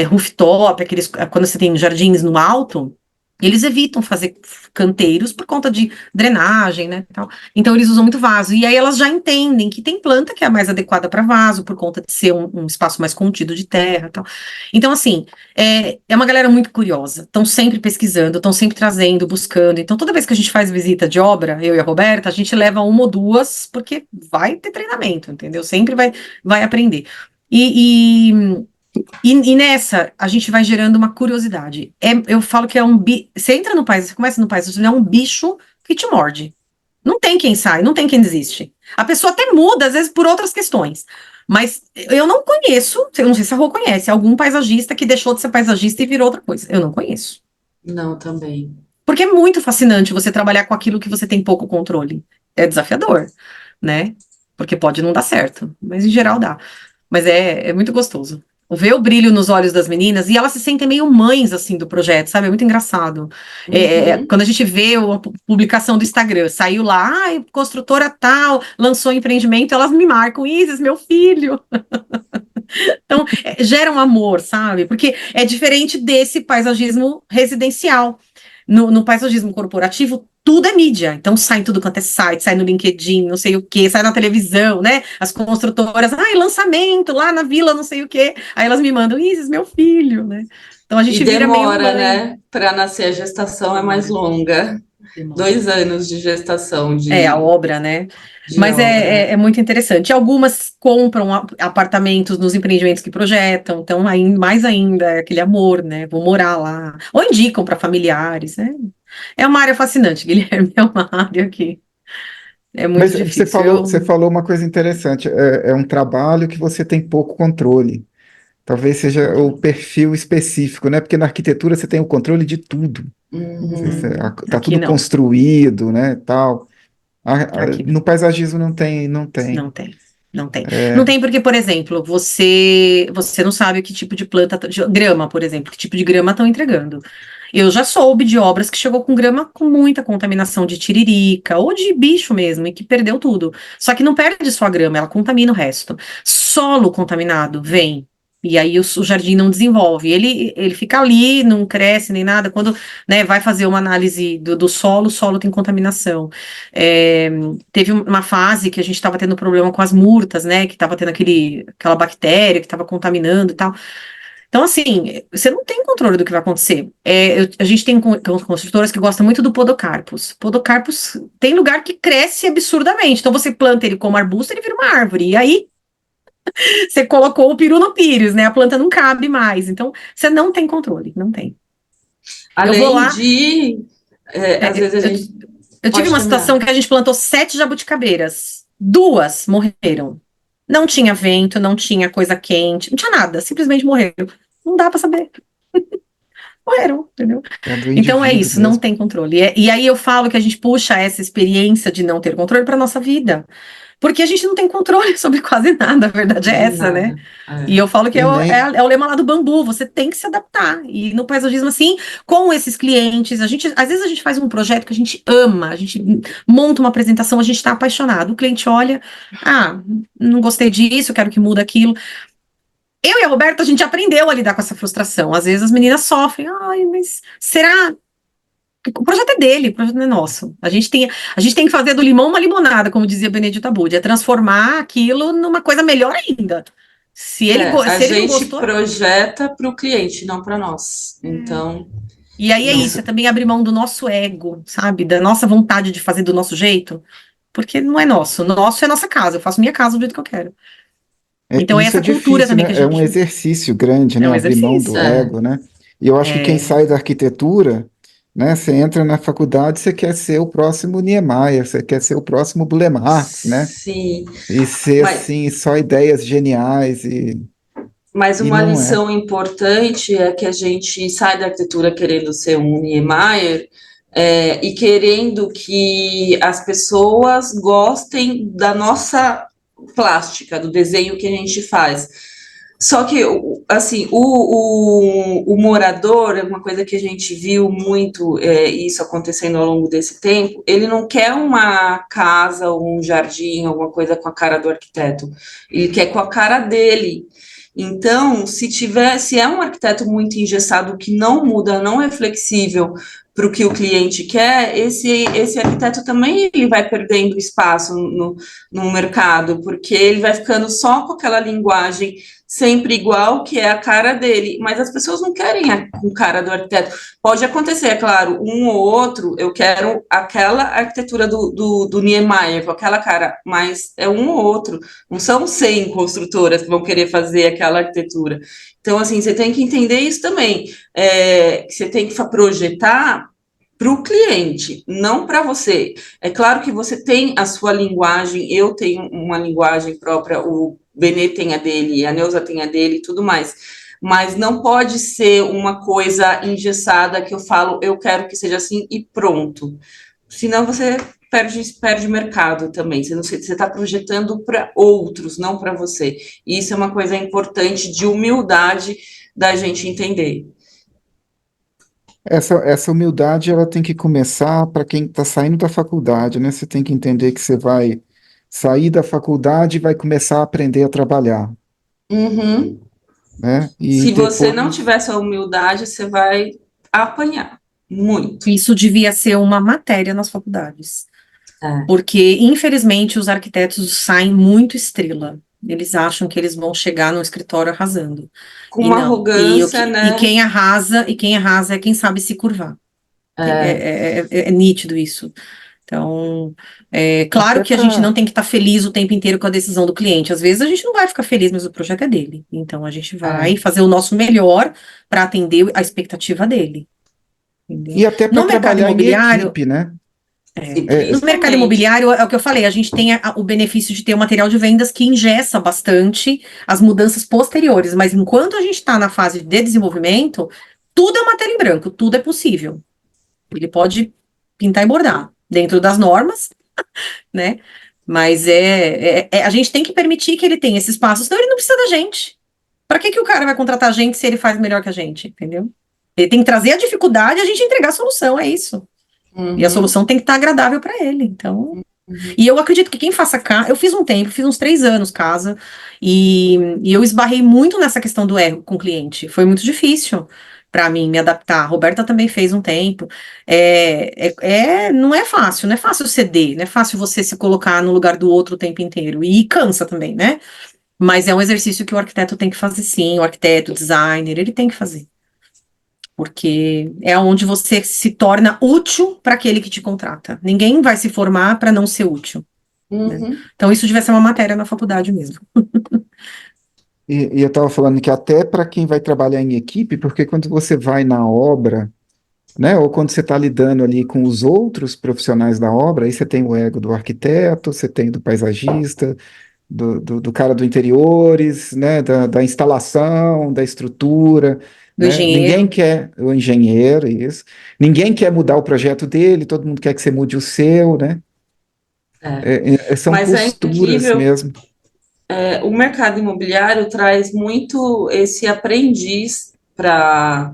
Rooftop, quando você tem jardins no alto, eles evitam fazer canteiros por conta de drenagem, né, tal. Então eles usam muito vaso. E aí elas já entendem que tem planta que é a mais adequada para vaso, por conta de ser um espaço mais contido de terra, tal. Então, assim, é uma galera muito curiosa. Estão sempre pesquisando, estão sempre trazendo, buscando. Então, toda vez que a gente faz visita de obra, eu e a Roberta, a gente leva uma ou duas, porque vai ter treinamento, entendeu? Sempre vai aprender. E nessa, a gente vai gerando uma curiosidade. Eu falo que você entra no país, você começa no país, você é um bicho que te morde. Não tem quem sai, não tem quem desiste. A pessoa até muda, às vezes, por outras questões. Mas eu não conheço, eu não sei se a Rô conhece, algum paisagista que deixou de ser paisagista e virou outra coisa. Eu não conheço. Não, também. Porque é muito fascinante você trabalhar com aquilo que você tem pouco controle. É desafiador, né? Porque pode não dar certo, mas em geral dá. Mas é muito gostoso. Ver o brilho nos olhos das meninas, e elas se sentem meio mães, assim, do projeto, sabe? É muito engraçado. Uhum. Quando a gente vê a publicação do Instagram, saiu lá, ai, construtora tal, lançou empreendimento, elas me marcam, Isis, meu filho. Então, gera um amor, sabe? Porque é diferente desse paisagismo residencial. No paisagismo corporativo, tudo é mídia. Então, sai em tudo quanto é site, sai no LinkedIn, não sei o quê, sai na televisão, né? As construtoras, ai, lançamento lá na vila, não sei o quê. Aí elas me mandam, Isis, meu filho, né? Então, a E gente vira meio demora, mãe. né? Para nascer, a gestação é mais longa. Demora. 2 anos de gestação A obra, né? de Mas obra. é muito interessante. Algumas compram apartamentos nos empreendimentos que projetam, então aí, mais ainda, é aquele amor, né? Vou morar lá. Ou indicam para familiares, né? É uma área fascinante, Guilherme, é uma área que é muito Mas você difícil. falou, você falou uma coisa interessante, é um trabalho que você tem pouco controle. Talvez seja o perfil específico, né? Porque na arquitetura você tem o controle de tudo. Uhum. Tá Aqui tudo não, construído, né, tal. aqui não. No paisagismo não tem, não tem. Não tem, não tem. Não tem porque, por exemplo, você não sabe que tipo de planta, grama, por exemplo, que tipo de grama estão entregando. Eu já soube de obras que chegou com grama com muita contaminação de tiririca ou de bicho mesmo, e que perdeu tudo. Só que não perde só a grama, ela contamina o resto. Solo contaminado vem. E aí o jardim não desenvolve. Ele fica ali, não cresce nem nada. Quando, né, vai fazer uma análise do solo, o solo tem contaminação. É, teve uma fase que a gente estava tendo problema com as murtas, né? Que estava tendo aquela bactéria que estava contaminando e tal. Então, assim, você não tem controle do que vai acontecer. A gente tem construtoras que gostam muito do podocarpus. Podocarpus tem lugar que cresce absurdamente. Então, você planta ele como arbusto, ele vira uma árvore. E aí, você colocou o peru no píris, né? A planta não cabe mais. Então, você não tem controle, não tem. Eu vou Além lá. de, às é, vezes a eu, gente eu tive pode uma situação terminar. que a gente plantou 7 jabuticabeiras. 2 morreram. Não tinha vento, não tinha coisa quente, não tinha nada, simplesmente morreram. Não dá para saber. Morreram, entendeu? É do Então é indivíduo isso, não mesmo. tem controle. E aí eu falo que a gente puxa essa experiência de não ter controle para nossa vida. Porque a gente não tem controle sobre quase nada, a verdade é De essa, né? nada. E eu falo que E nem, é o lema lá do bambu, você tem que se adaptar. E no paisagismo, assim, com esses clientes, às vezes a gente faz um projeto que a gente ama, a gente monta uma apresentação, a gente está apaixonado. O cliente olha, não gostei disso, eu quero que mude aquilo. Eu e a Roberta, a gente aprendeu a lidar com essa frustração. Às vezes as meninas sofrem, ai, mas será? O projeto é dele, o projeto não é nosso. A gente tem que fazer do limão uma limonada, como dizia Benedito Abud, é transformar aquilo numa coisa melhor ainda. Se ele, A se ele não gente gostou. projeta para o cliente, não para nós. Então, E aí é não. isso, é também abrir mão do nosso ego, sabe? Da nossa vontade de fazer do nosso jeito. porque não é nosso. Nosso é nossa casa, eu faço minha casa do jeito que eu quero. Então é Isso é essa cultura difícil, também né? que a É um gente... exercício grande, É né? um Abrir mão do exercício. É, ego, né? E eu acho que quem É, sai da arquitetura, né? Você entra na faculdade, você quer ser o próximo Niemeyer, você quer ser o próximo Burle Marx, né? sim, E ser mas, assim, só ideias geniais mas e uma não é. lição importante é que a gente sai da arquitetura querendo ser um Niemeyer, e querendo que as pessoas gostem da nossa plástica, do desenho que a gente faz. Só que, assim, o morador, é uma coisa que a gente viu muito, isso acontecendo ao longo desse tempo, ele não quer uma casa ou um jardim, alguma coisa com a cara do arquiteto, ele quer com a cara dele. Então, se é um arquiteto muito engessado que não muda, não é flexível para o que o cliente quer, esse arquiteto também ele vai perdendo espaço no mercado, porque ele vai ficando só com aquela linguagem sempre igual, que é a cara dele, mas as pessoas não querem a cara do arquiteto. Pode acontecer, é claro, um ou outro, eu quero aquela arquitetura do Niemeyer, com aquela cara, mas é um ou outro, não são 100 construtoras que vão querer fazer aquela arquitetura. Então, assim, você tem que entender isso também, que você tem que projetar para o cliente, não para você. É claro que você tem a sua linguagem, eu tenho uma linguagem própria, o Benê tem a dele, a Neuza tem a dele e tudo mais. Mas não pode ser uma coisa engessada que eu falo, eu quero que seja assim e pronto. Senão você perde mercado também. Você está projetando para outros, não para você. E isso é uma coisa importante de humildade da gente entender. Essa humildade ela tem que começar para quem está saindo da faculdade, né? Você tem que entender que você vai sair da faculdade e vai começar a aprender a trabalhar, Uhum. né? E Se você não depois tiver essa humildade, você vai apanhar muito. isso devia ser uma matéria nas faculdades. É. Porque, infelizmente, os arquitetos saem muito estrela. Eles acham que eles vão chegar no escritório arrasando. Com E uma não. E, arrogância, né? quem arrasa é quem sabe se curvar. É, É nítido isso. Então, é claro até que a gente para não tem que estar feliz o tempo inteiro com a decisão do cliente. Às vezes a gente não vai ficar feliz, mas o projeto é dele. Então, a gente vai é. fazer o nosso melhor para atender a expectativa dele. Entendeu? e até para No mercado trabalhar em imobiliário, equipe, né? Sim, É, no mercado principalmente. imobiliário, é o que eu falei, a gente tem o benefício de ter o material de vendas que engessa bastante as mudanças posteriores, mas enquanto a gente está na fase de desenvolvimento, tudo é matéria em branco, tudo é possível. Ele pode pintar e bordar dentro das normas, né? Mas a gente tem que permitir que ele tenha esse espaço, senão ele não precisa da gente. Para que que o cara vai contratar a gente se ele faz melhor que a gente, entendeu? Ele tem que trazer a dificuldade e a gente entregar a solução, é isso. E a Uhum, solução tem que estar agradável para ele. Então, uhum, e eu acredito que quem faça casa, eu fiz um tempo, fiz uns 3 anos casa, e eu esbarrei muito nessa questão do erro com o cliente. Foi muito difícil para mim me adaptar. A Roberta também fez um tempo. Não é fácil, não é fácil ceder, não é fácil você se colocar no lugar do outro o tempo inteiro. E cansa também, né? Mas é um exercício que o arquiteto tem que fazer sim, o arquiteto, o designer, ele tem que fazer. Porque é onde você se torna útil para aquele que te contrata. Ninguém vai se formar para não ser útil, né? uhum. Então, isso devia ser uma matéria na faculdade mesmo. e eu estava falando que até para quem vai trabalhar em equipe, porque quando você vai na obra, né, ou quando você está lidando ali com os outros profissionais da obra, aí você tem o ego do arquiteto, você tem do paisagista, do cara do interiores, né, da instalação, da estrutura, Do né? Ninguém engenheiro. quer, o engenheiro, isso. Ninguém quer mudar o projeto dele, todo mundo quer que você mude o seu, né? É. São Mas é posturas incrível, mesmo. o mercado imobiliário traz muito esse aprendiz para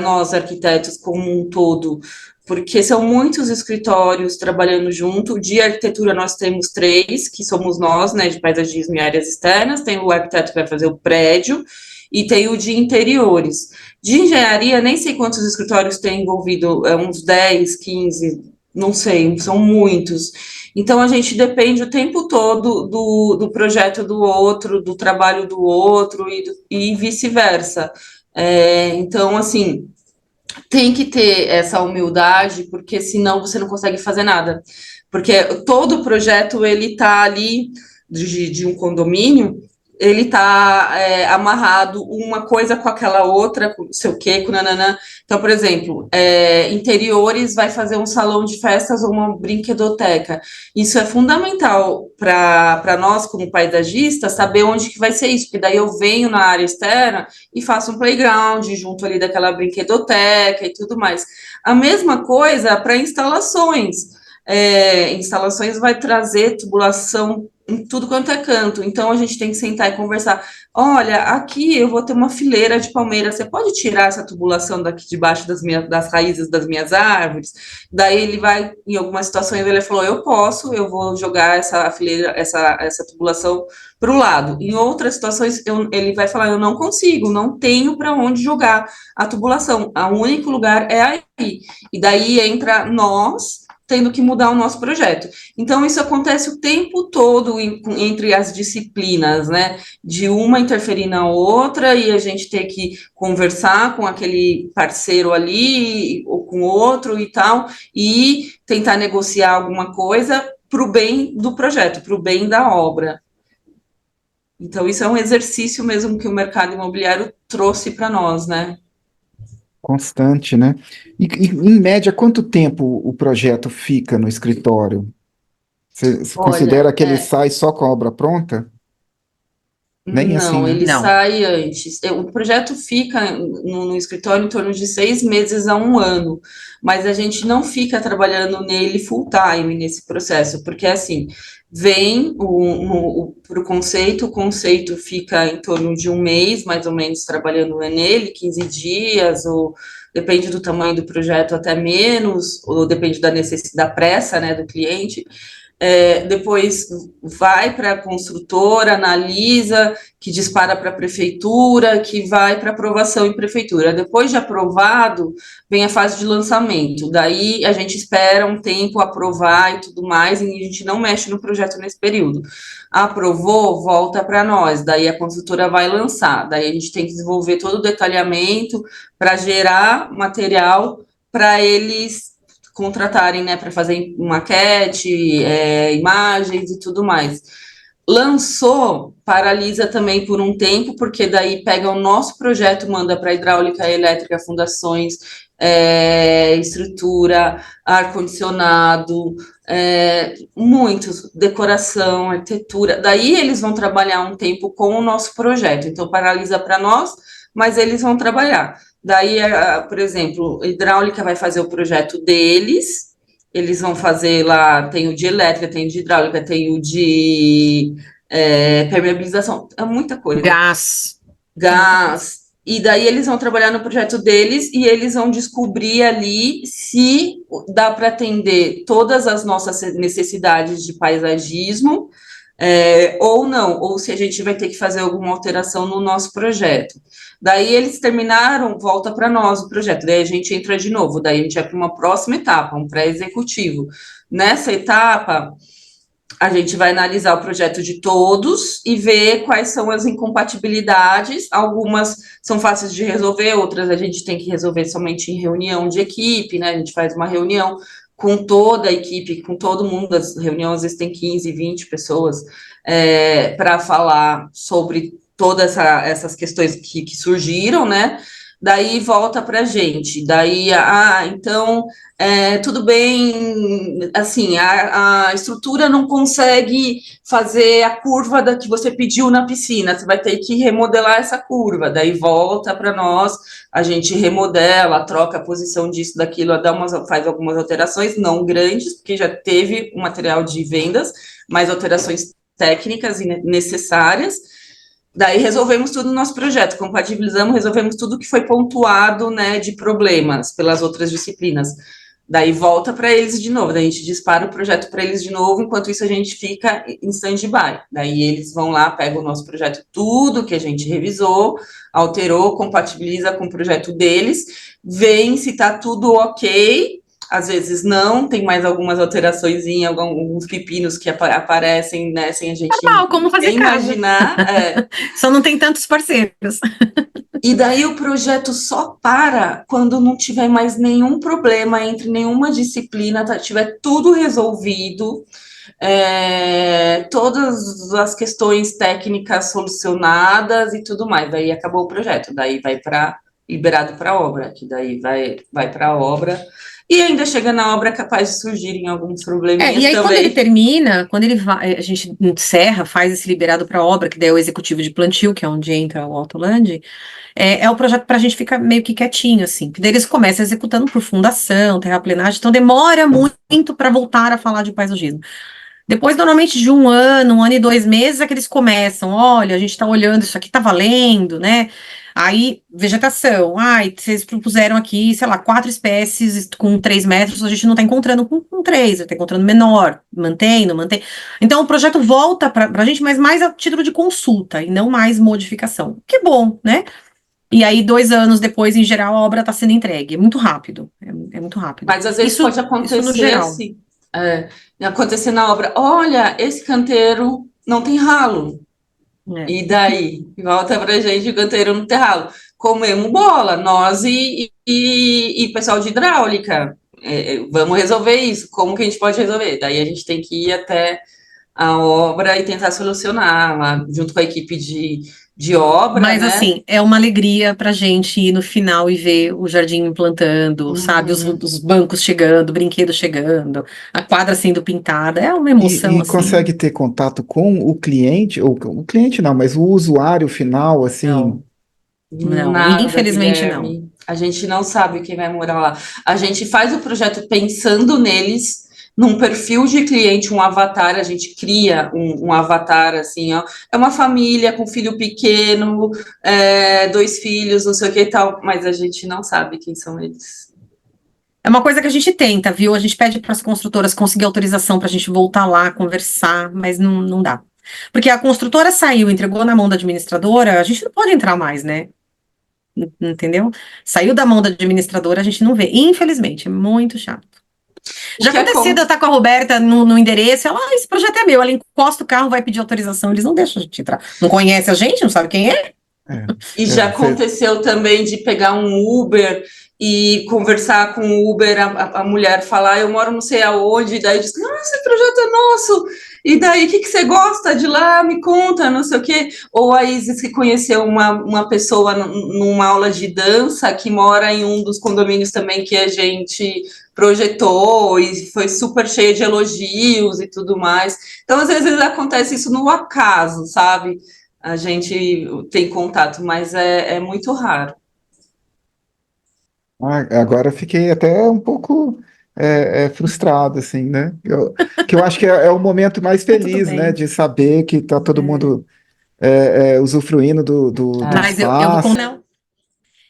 nós arquitetos como um todo, porque são muitos escritórios trabalhando junto. De arquitetura nós temos três, que somos nós, né, de paisagismo e áreas externas, tem o arquiteto que vai fazer o prédio, e tem o de interiores. De engenharia, nem sei quantos escritórios tem envolvido, uns 10, 15, não sei, são muitos. Então, a gente depende o tempo todo do projeto do outro, do trabalho do outro e vice-versa. Então, assim, tem que ter essa humildade, porque senão você não consegue fazer nada. Porque todo projeto, ele tá ali, de um condomínio, ele tá amarrado uma coisa com aquela outra, com não sei o quê, com nananã. Então, por exemplo, interiores vai fazer um salão de festas ou uma brinquedoteca. Isso é fundamental para nós, como paisagistas, saber onde que vai ser isso, porque daí eu venho na área externa e faço um playground junto ali daquela brinquedoteca e tudo mais. A mesma coisa para instalações. Instalações vai trazer tubulação em tudo quanto é canto, então a gente tem que sentar e conversar. Olha, aqui eu vou ter uma fileira de palmeira, você pode tirar essa tubulação daqui debaixo das raízes das minhas árvores? Daí ele vai, em algumas situações, ele falou, eu posso, eu vou jogar essa fileira, essa tubulação para o lado. Em outras situações, ele vai falar, eu não consigo, não tenho para onde jogar a tubulação, o único lugar é aí. E daí entra nós, tendo que mudar o nosso projeto. Então, isso acontece o tempo todo entre as disciplinas, né? De uma interferir na outra e a gente ter que conversar com aquele parceiro ali ou com outro e tal, e tentar negociar alguma coisa para o bem do projeto, para o bem da obra. Então, isso é um exercício mesmo que o mercado imobiliário trouxe para nós, né? Constante, né? E, em média, quanto tempo o projeto fica no escritório? Você considera Olha, que ele sai só com a obra pronta? Nem assim, não, né? ele Não. sai antes. O projeto fica no escritório em torno de 6 meses a um ano, mas a gente não fica trabalhando nele full time nesse processo, porque assim, vem para o conceito fica em torno de um mês, mais ou menos, trabalhando nele, 15 dias, ou depende do tamanho do projeto, até menos, ou depende da necessidade, da pressa, né, do cliente. Depois vai para a construtora, analisa, que dispara para a prefeitura, que vai para aprovação em prefeitura. Depois de aprovado, vem a fase de lançamento. Daí a gente espera um tempo aprovar e tudo mais, e a gente não mexe no projeto nesse período. Aprovou, volta para nós. Daí a construtora vai lançar. Daí a gente tem que desenvolver todo o detalhamento para gerar material para eles contratarem, né, para fazer maquete, imagens e tudo mais. Lançou, paralisa também por um tempo, porque daí pega o nosso projeto, manda para hidráulica, elétrica, fundações, estrutura, ar-condicionado, muitos, decoração, arquitetura. Daí eles vão trabalhar um tempo com o nosso projeto. Então, paralisa para nós, mas eles vão trabalhar. Daí, por exemplo, hidráulica vai fazer o projeto deles, eles vão fazer lá, tem o de elétrica, tem o de hidráulica, tem o de permeabilização, é muita coisa. Gás. Gás. E daí eles vão trabalhar no projeto deles e eles vão descobrir ali se dá para atender todas as nossas necessidades de paisagismo, ou não, ou se a gente vai ter que fazer alguma alteração no nosso projeto. Daí eles terminaram, volta para nós o projeto, daí a gente entra de novo, daí a gente vai para uma próxima etapa, um pré-executivo. Nessa etapa, a gente vai analisar o projeto de todos e ver quais são as incompatibilidades. Algumas são fáceis de resolver, outras a gente tem que resolver somente em reunião de equipe, né? A gente faz uma reunião com toda a equipe, com todo mundo. As reuniões às vezes tem 15, 20 pessoas para falar sobre todas essas questões que surgiram, né? Daí volta para a gente. Daí, então, tudo bem, assim, a estrutura não consegue fazer a curva da que você pediu na piscina, você vai ter que remodelar essa curva. Daí volta para nós, a gente remodela, troca a posição disso, daquilo, faz algumas alterações, não grandes, porque já teve o material de vendas, mas alterações técnicas e necessárias. Daí resolvemos tudo no nosso projeto, compatibilizamos, resolvemos tudo que foi pontuado, né, de problemas pelas outras disciplinas. Daí volta para eles de novo, daí a gente dispara o projeto para eles de novo, enquanto isso a gente fica em stand-by. Daí eles vão lá, pegam o nosso projeto, tudo que a gente revisou, alterou, compatibiliza com o projeto deles, veem se está tudo ok. Às vezes não, tem mais algumas alterações, alguns pepinos que aparecem, né, sem a gente Como fazer casa. imaginar. Só não tem tantos parceiros. E daí o projeto só para quando não tiver mais nenhum problema entre nenhuma disciplina, tiver tudo resolvido, todas as questões técnicas solucionadas e tudo mais. Daí acabou o projeto, daí vai para liberado para obra, que daí vai para a obra. E ainda chega na obra capaz de surgirem alguns E probleminhas aí quando ele também. termina, quando ele vai, a gente encerra, faz esse liberado para obra, que daí é o executivo de plantio, que é onde entra o Autoland, é o projeto para a gente ficar meio que quietinho, assim. Que daí eles começam executando por fundação, terraplenagem, então demora muito para voltar a falar de paisagismo. Depois, normalmente, de um ano e 2 meses, é que eles começam, olha, a gente está olhando, isso aqui está valendo, né? Aí, vegetação, ai, vocês propuseram aqui, sei lá, 4 espécies com 3 metros, a gente não está encontrando com 3, está encontrando menor, mantém, não mantém. Então, o projeto volta para a gente, mas mais a título de consulta e não mais modificação. Que bom, né? E aí, 2 anos depois, em geral, a obra está sendo entregue. É muito rápido, é muito rápido. Mas às vezes pode Isso no acontecer geral. assim, acontecer na obra, olha, esse canteiro não tem ralo. É. E daí? Volta pra gente o canteiro no terralo. Comemos bola, nós e pessoal de hidráulica. Vamos resolver isso. Como que a gente pode resolver? Daí a gente tem que ir até a obra e tentar solucionar lá, junto com a equipe de obra, Mas né? assim, é uma alegria pra gente ir no final e ver o jardim implantando, sabe? Uhum. Os bancos chegando, o brinquedo chegando, a quadra sendo pintada. É uma emoção, E assim. consegue ter contato com o cliente, ou o cliente não, mas o usuário final, assim. Não, não, Nada, infelizmente não. Guilherme. A gente não sabe quem vai morar lá. A gente faz o projeto pensando neles, num perfil de cliente, um avatar. A gente cria um avatar assim, ó. É uma família com filho pequeno, 2 filhos, não sei o que e tal, mas a gente não sabe quem são eles. É uma coisa que a gente tenta, viu? A gente pede para as construtoras conseguir autorização para a gente voltar lá, conversar, mas não dá. Porque a construtora saiu, entregou na mão da administradora, a gente não pode entrar mais, né? Entendeu? Saiu da mão da administradora, a gente não vê. Infelizmente, é muito chato. O Já que aconteceu de eu acontece. estar com a Roberta no endereço, ela, esse projeto é meu. Ela encosta o carro, vai pedir autorização, eles não deixam a gente entrar. Não conhece a gente, não sabe quem é? É, E já você- aconteceu também de pegar um Uber e conversar com o Uber, a mulher falar, eu moro não sei aonde, e daí diz, não, esse projeto é nosso, e daí, o que você gosta de lá? Me conta, não sei o quê. Ou a Isis que conheceu uma pessoa numa aula de dança que mora em um dos condomínios também que a gente projetou e foi super cheia de elogios e tudo mais. Então, às vezes acontece isso no acaso, sabe? A gente tem contato, mas é muito raro. agora eu fiquei até um pouco frustrado, assim, né? Que eu acho que é o momento mais Tá tudo feliz, né? bem. De saber que tá todo É. mundo usufruindo do É. Mas eu vou espaço. contar.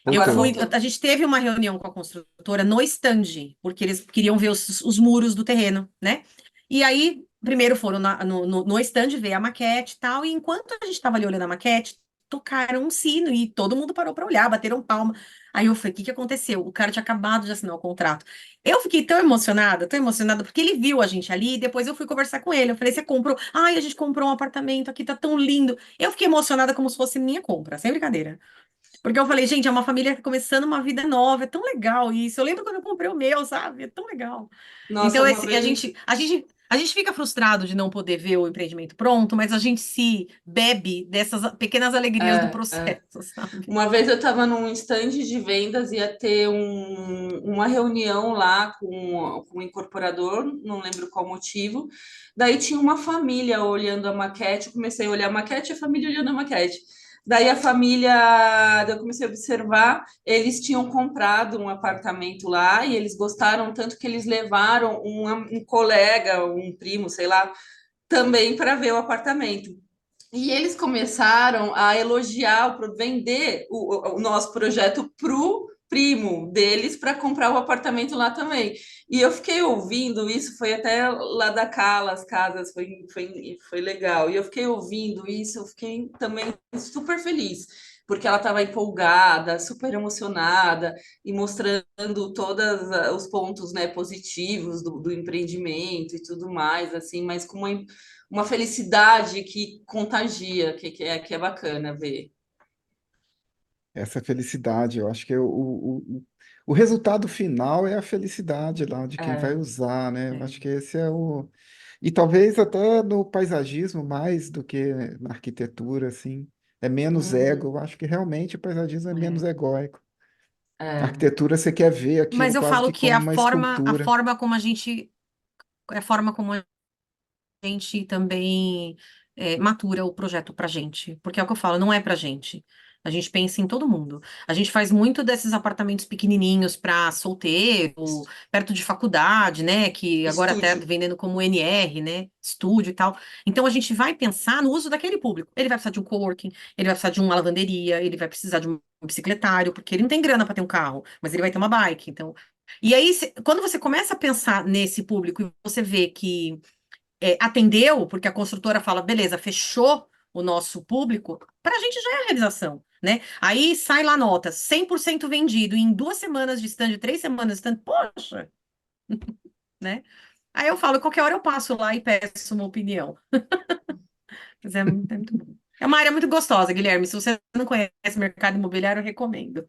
Eu Agora fui, voltou. a gente teve uma reunião com a construtora no stand, porque eles queriam ver os muros do terreno, né? E aí, primeiro foram no stand ver a maquete e tal, e enquanto a gente estava ali olhando a maquete, tocaram um sino e todo mundo parou para olhar, bateram palma. Aí eu falei, o que que aconteceu? O cara tinha acabado de assinar o contrato. Eu fiquei tão emocionada, porque ele viu a gente ali, e depois eu fui conversar com ele. Eu falei, você comprou? Ai, a gente comprou um apartamento aqui, tá tão lindo. Eu fiquei emocionada como se fosse minha compra, sem brincadeira. Porque eu falei, gente, é uma família que tá começando uma vida nova, é tão legal isso. Eu lembro quando eu comprei o meu, sabe? É tão legal. Nossa, Então, uma vez. a gente fica frustrado de não poder ver o empreendimento pronto, mas a gente se bebe dessas pequenas alegrias do É, é. processo, sabe? Uma vez eu estava num stand de vendas, ia ter uma reunião lá com o incorporador, não lembro qual motivo. Daí tinha uma família olhando a maquete, eu comecei a olhar a maquete e a família olhando a maquete. Daí a família, daí eu comecei a observar, eles tinham comprado um apartamento lá e eles gostaram tanto que eles levaram um colega, um primo, sei lá, também para ver o apartamento. E eles começaram a elogiar, vender o nosso projeto para o primo deles para comprar o apartamento lá também. E eu fiquei ouvindo isso, foi até lá da Cala, as casas, foi legal. E eu fiquei ouvindo isso, eu fiquei também super feliz, porque ela estava empolgada, super emocionada e mostrando todos os pontos, né, positivos do empreendimento e tudo mais, assim, mas com uma felicidade que contagia, que é bacana ver. essa felicidade. Eu acho que o resultado final é a felicidade lá de quem vai É, usar, né? Eu acho é. que esse é o. E talvez até no paisagismo mais do que na arquitetura, assim. É menos ego. Uhum, Eu acho que realmente o paisagismo é menos é, egóico. A é. arquitetura você quer ver aquilo Mas eu quase falo que que como uma a escultura. forma como a gente, a forma como a gente também matura o projeto pra gente. Porque é o que eu falo, não é pra gente. A gente pensa em todo mundo. A gente faz muito desses apartamentos pequenininhos para solteiro, perto de faculdade, né? Que agora até Estúdio. vendendo como NR, né? Estúdio e tal. Então a gente vai pensar no uso daquele público. Ele vai precisar de um coworking, ele vai precisar de uma lavanderia, ele vai precisar de um bicicletário, porque ele não tem grana para ter um carro, mas ele vai ter uma bike. Então, e aí, quando você começa a pensar nesse público e você vê que atendeu, porque a construtora fala, beleza, fechou o nosso público, para a gente já é a realização, né? Aí sai lá nota, 100% vendido em 2 semanas de stand, 3 semanas de stand, poxa, né? Aí eu falo, qualquer hora eu passo lá e peço uma opinião. Mas é muito bom. É uma área muito gostosa, Guilherme. Se você não conhece mercado imobiliário, eu recomendo.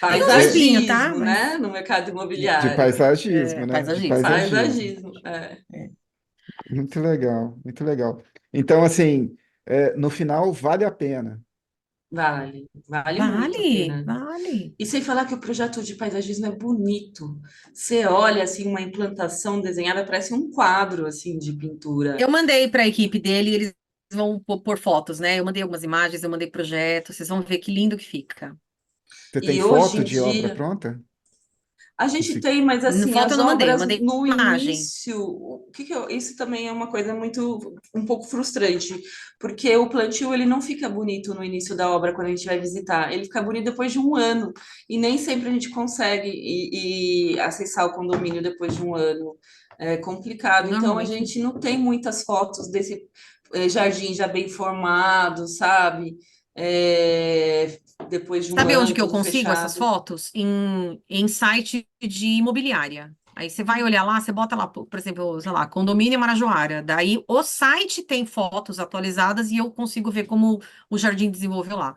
Tem uns É, espinhos, tá? Paisagismo, né? Mas No mercado de imobiliário. paisagismo, né? De paisagismo. paisagismo. Paisagismo, é. É. Muito legal, muito legal. Então, assim, no final, vale a pena. Vale, vale muito a Vale, pena. vale. E sem falar que o projeto de paisagismo é bonito. Você olha assim uma implantação desenhada, parece um quadro assim de pintura. Eu mandei para a equipe dele, eles vão pôr fotos, né? Eu mandei algumas imagens, eu mandei projetos, vocês vão ver que lindo que fica. Você tem E hoje foto em de obra dia pronta? a gente Consegui- tem, mas assim, Foto as eu não mandei, eu obras mandei no imagem. início, isso também é uma coisa muito, um pouco frustrante, porque o plantio ele não fica bonito no início da obra quando a gente vai visitar, ele fica bonito depois de um ano, e nem sempre a gente consegue e acessar o condomínio depois de um ano. É complicado, então a Normalmente. gente não tem muitas fotos desse jardim já bem formado, sabe? É, depois de um Sabe onde ano, que eu tudo consigo essas fechado. fotos? Em site de imobiliária. Aí você vai olhar lá, você bota lá, por exemplo, sei lá, Condomínio Marajoara. Daí o site tem fotos atualizadas e eu consigo ver como o jardim desenvolveu lá.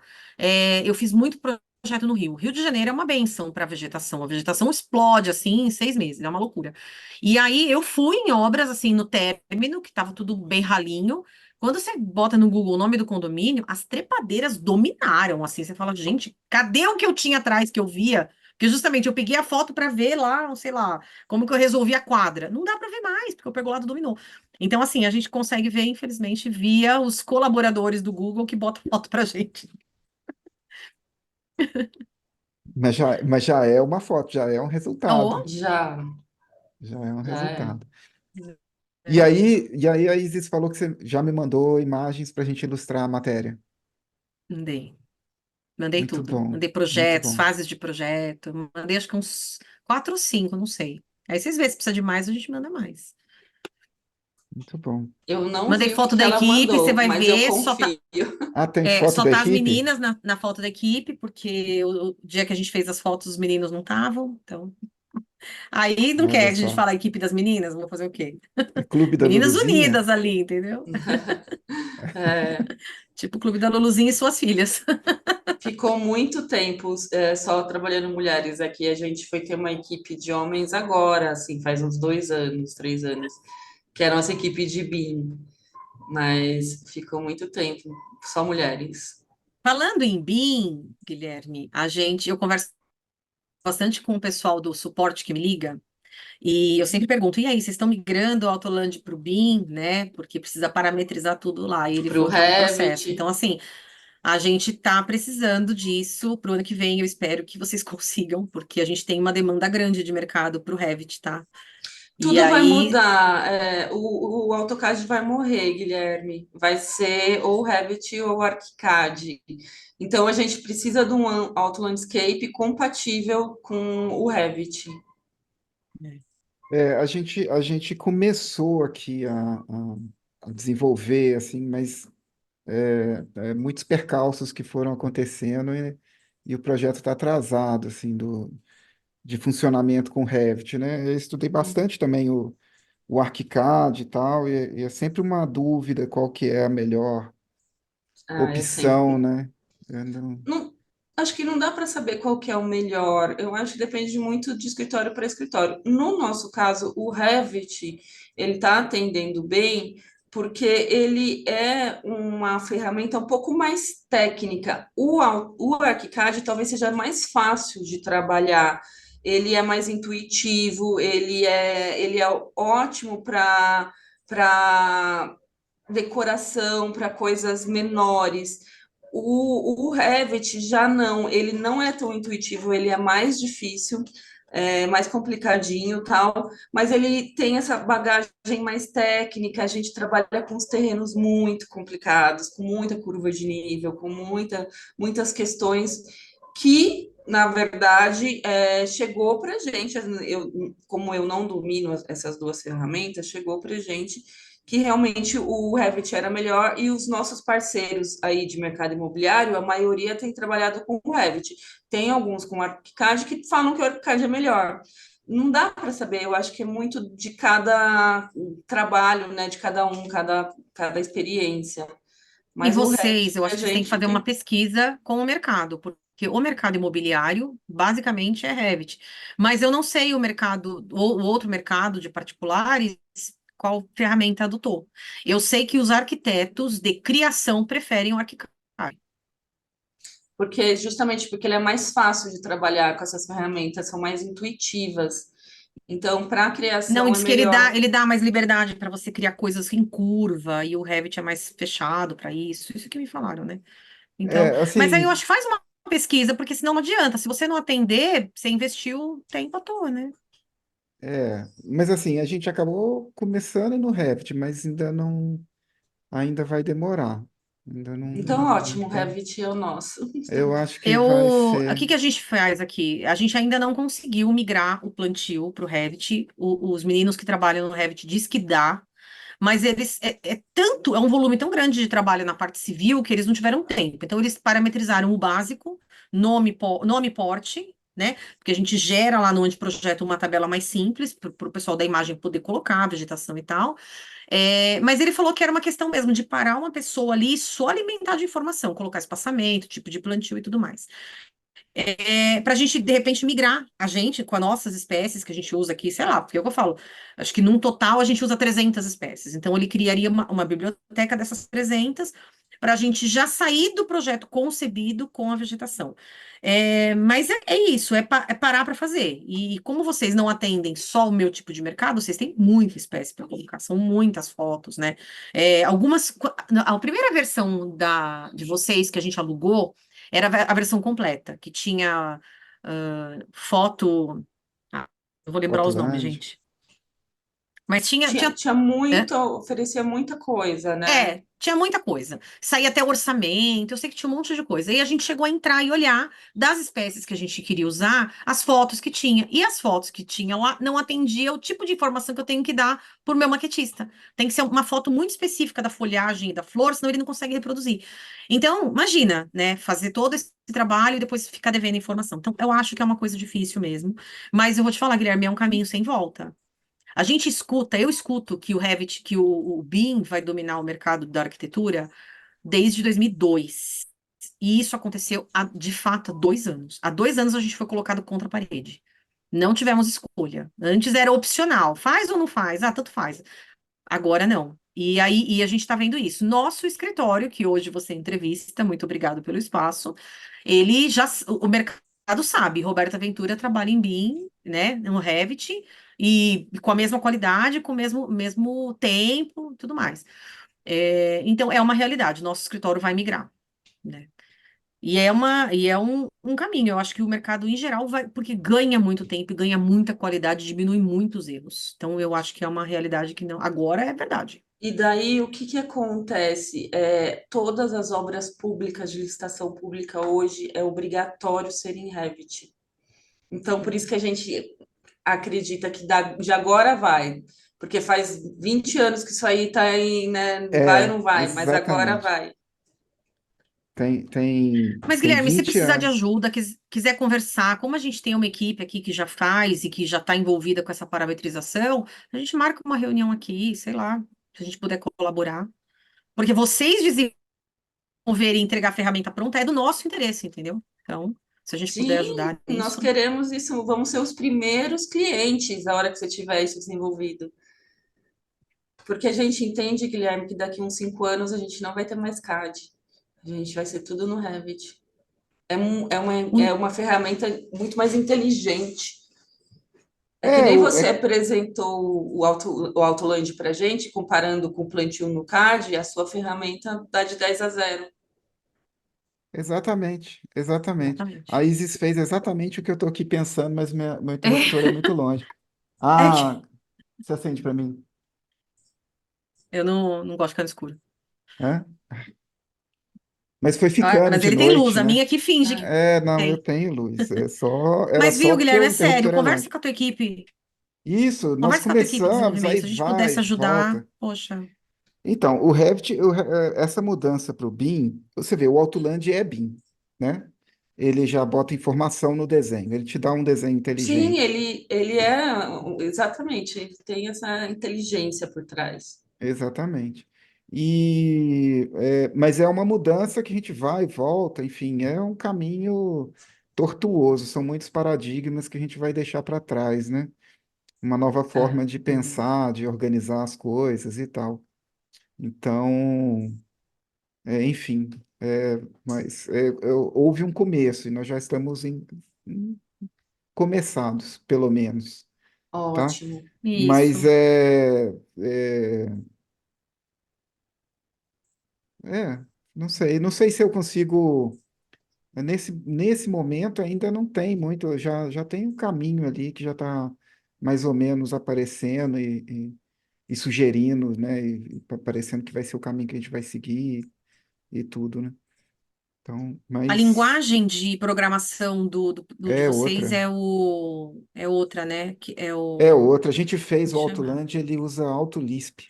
Eu fiz muito projeto no Rio. Rio de Janeiro é uma benção para a vegetação. A vegetação explode assim em 6 meses, é uma loucura. E aí eu fui em obras assim no término, que estava tudo bem ralinho. Quando você bota no Google o nome do condomínio, as trepadeiras dominaram, assim, você fala, gente, cadê o que eu tinha atrás que eu via? Porque justamente eu peguei a foto para ver lá, sei lá, como que eu resolvi a quadra. Não dá para ver mais, porque o pergolado dominou. Então, assim, a gente consegue ver, infelizmente, via os colaboradores do Google que botam foto pra gente. mas já é uma foto, já é um resultado. Oh, Já, Já é um já é. resultado. E é, aí, e aí a Isis falou que você já me mandou imagens para a gente ilustrar a matéria. mandei. Mandei Muito tudo. bom, Mandei muito projetos, bom, fases de projeto. Mandei acho que uns 4 ou 5, não sei. Aí vocês vêem se precisa de mais, a gente manda mais. muito bom. Eu não Mandei vi o que foto que da ela equipe, você mandou, vai mas eu ver, só tá, confio. Ah, tem foto só da tá as equipe? meninas na foto da equipe, porque o dia que a gente fez as fotos, os meninos não estavam, então. Aí não quer Olha que a gente só. fale a equipe das meninas, vamos fazer o quê? É Clube da Meninas Luluzinha? unidas ali, entendeu? É, Tipo o Clube da Luluzinha e suas filhas. ficou muito tempo só trabalhando mulheres aqui. A gente foi ter uma equipe de homens agora, assim, faz uns 2 anos, 3 anos, que era a nossa equipe de BIM, mas ficou muito tempo só mulheres. Falando em BIM, Guilherme, eu converso bastante com o pessoal do suporte que me liga. E eu sempre pergunto, e aí, vocês estão migrando o Autoland para o BIM, né? Porque precisa parametrizar tudo lá. E ele Para o falou, está no Revit, processo. Então, assim, a gente está precisando disso. Para o ano que vem, eu espero que vocês consigam, porque a gente tem uma demanda grande de mercado para o Revit, tá? E tudo vai aí, mudar. O AutoCAD vai morrer, Guilherme. Vai ser ou o Revit ou o ArchiCAD. Então a gente precisa de um Auto Landscape compatível com o Revit. A gente começou aqui a desenvolver, assim, mas muitos percalços que foram acontecendo e o projeto está atrasado, assim, de funcionamento com Revit, né? Eu estudei bastante também o ArchiCAD e tal, e é sempre uma dúvida qual que é a melhor Ah, é opção, sempre. né? Eu ainda não- Não, acho que não dá para saber qual que é o melhor. Eu acho que depende muito de escritório para escritório. No nosso caso, o Revit, ele está atendendo bem porque ele é uma ferramenta um pouco mais técnica. O ArchiCAD talvez seja mais fácil de trabalhar. Ele é mais intuitivo, ele é ótimo para decoração, para coisas menores. O Revit já não, ele não é tão intuitivo, ele é mais difícil, mais complicadinho, tal, mas ele tem essa bagagem mais técnica. A gente trabalha com os terrenos muito complicados, com muita curva de nível, com muitas questões que, na verdade, chegou para a gente. Como eu não domino essas duas ferramentas, chegou para a gente que realmente o Revit era melhor, e os nossos parceiros aí de mercado imobiliário, a maioria tem trabalhado com o Revit. Tem alguns com o ArchiCAD que falam que o ArchiCAD é melhor. Não dá para saber, eu acho que é muito de cada trabalho, né, de cada um, cada experiência. E Mas o Revit vocês, eu a acho que vocês têm que gente fazer uma tem. pesquisa com o mercado, porque o mercado imobiliário basicamente é Revit. Mas eu não sei o outro mercado de particulares, qual ferramenta adotou. Eu sei que os arquitetos de criação preferem o ArchiCAD. Porque justamente porque ele é mais fácil de trabalhar com essas ferramentas, são mais intuitivas. Então, para a Não, e criação é diz que melhor. ele dá mais liberdade para você criar coisas em curva, e o Revit é mais fechado para isso. Isso que me falaram, né? Então, É, mas aí eu acho assim, que faz uma pesquisa, porque senão não adianta. Se você não atender, você investiu tempo à toa, né? mas assim, a gente acabou começando no Revit, mas ainda vai demorar. Ainda Então, não ótimo, o tem. Revit é o nosso. Eu acho que vai Eu, o ser. que que a gente faz aqui? A gente ainda não conseguiu migrar o plantio para o Revit. Os meninos que trabalham no Revit diz que dá, mas eles é um volume tão grande de trabalho na parte civil que eles não tiveram tempo. Então eles parametrizaram o básico, nome, porte, né? Porque a gente gera lá no anteprojeto uma tabela mais simples para o pessoal da imagem poder colocar a vegetação e tal. Mas ele falou que era uma questão mesmo de parar uma pessoa ali e só alimentar de informação, colocar espaçamento, tipo de plantio e tudo mais. Para a gente, de repente, migrar a gente com as nossas espécies que a gente usa aqui, sei lá, porque é o que eu falo, acho que num total a gente usa 300 espécies. Então, ele criaria uma biblioteca dessas 300 para a gente já sair do projeto concebido com a vegetação. Mas é isso, é parar para fazer. E como vocês não atendem só o meu tipo de mercado, vocês têm muita espécie para colocar, são muitas fotos, né? A primeira versão de vocês que a gente alugou, era a versão completa, que tinha foto. Não vou lembrar Foto os nomes, grande. gente. Mas tinha. Tinha muito, oferecia muita coisa, né? Tinha muita coisa. Saía até orçamento, eu sei que tinha um monte de coisa. E a gente chegou a entrar e olhar das espécies que a gente queria usar, as fotos que tinha. E as fotos que tinha lá não atendia o tipo de informação que eu tenho que dar para o meu maquetista. Tem que ser uma foto muito específica da folhagem e da flor, senão ele não consegue reproduzir. Então, imagina, né, fazer todo esse trabalho e depois ficar devendo informação. Então, eu acho que é uma coisa difícil mesmo. Mas eu vou te falar, Guilherme, é um caminho sem volta. Eu escuto que o Revit, que o BIM vai dominar o mercado da arquitetura desde 2002. E isso aconteceu, de fato, há 2 anos. Há 2 anos a gente foi colocado contra a parede. Não tivemos escolha. Antes era opcional. Faz ou não faz? Ah, tanto faz. Agora não. E a gente está vendo isso. Nosso escritório, que hoje você entrevista, muito obrigado pelo espaço, ele já, o mercado sabe, Roberta Ventura trabalha em BIM, né, no Revit, e com a mesma qualidade, com o mesmo tempo, e tudo mais. Então, é uma realidade, nosso escritório vai migrar, né? E é um caminho, eu acho que o mercado em geral vai, porque ganha muito tempo, e ganha muita qualidade, diminui muitos erros. Então, eu acho que é uma realidade que não, agora é verdade. E daí o que que acontece? Todas as obras públicas de licitação pública hoje é obrigatório ser em Revit. Então, por isso que a gente acredita que de agora vai. Porque faz 20 anos que isso aí está aí, né? Vai ou É, não vai, mas agora exatamente. vai. Mas, Tem Guilherme, se 20 precisar de anos. ajuda, quiser conversar, como a gente tem uma equipe aqui que já faz e que já está envolvida com essa parametrização, a gente marca uma reunião aqui, sei lá, se a gente puder colaborar. Porque vocês e entregar a ferramenta pronta, é do nosso interesse, entendeu? Então, se a gente puder Sim, ajudar nós nisso. queremos isso, vamos ser os primeiros clientes na hora que você tiver isso desenvolvido. Porque a gente entende, Guilherme, que daqui uns 5 anos a gente não vai ter mais CAD. A gente vai ser tudo no Revit. É Um- uma ferramenta muito mais inteligente. É que É, nem o, você é apresentou o Autoland para a gente, comparando com o Plantio no CAD, a sua ferramenta dá de 10 a 0. exatamente, exatamente. A Exatamente. Isis fez exatamente o que eu estou aqui pensando, mas meu É, interruptor é muito longe. é que Ah, você acende para mim? eu não gosto de ficar no escuro. Hã? Mas foi Ah, ficando mas de ele tem luz, noite, a né? minha que finge que Ah, É, não, eu tem. tenho luz. Era Mas só viu, porque Guilherme, o é sério, interruptor é conversa longe. com a tua equipe. Isso, nós Conversa com a tua equipe de começamos, desenvolvimento. aí Se a gente vai, pudesse ajudar, volta. poxa. Então, o Revit, essa mudança para o BIM, você vê, o Autoland é BIM, né? Ele já bota informação no desenho, ele te dá um desenho sim, inteligente. ele é exatamente, ele tem essa inteligência por trás. Exatamente. Mas é uma mudança que a gente vai e volta, enfim, é um caminho tortuoso, são muitos paradigmas que a gente vai deixar para trás, né? Uma nova É. forma de pensar, de organizar as coisas e tal. Então, enfim, houve um começo e nós já estamos em começados, pelo menos, tá? Ótimo. Mas Isso. é, não sei se eu consigo. Nesse momento ainda não tem muito, já tem um caminho ali que já está mais ou menos aparecendo e sugerindo, né? E parecendo que vai ser o caminho que a gente vai seguir e tudo, né? Então, A mas linguagem de programação do de é vocês outra. é outra, né? Que é É o. outra. A gente Como fez o que chama? Autoland, ele usa AutoLisp.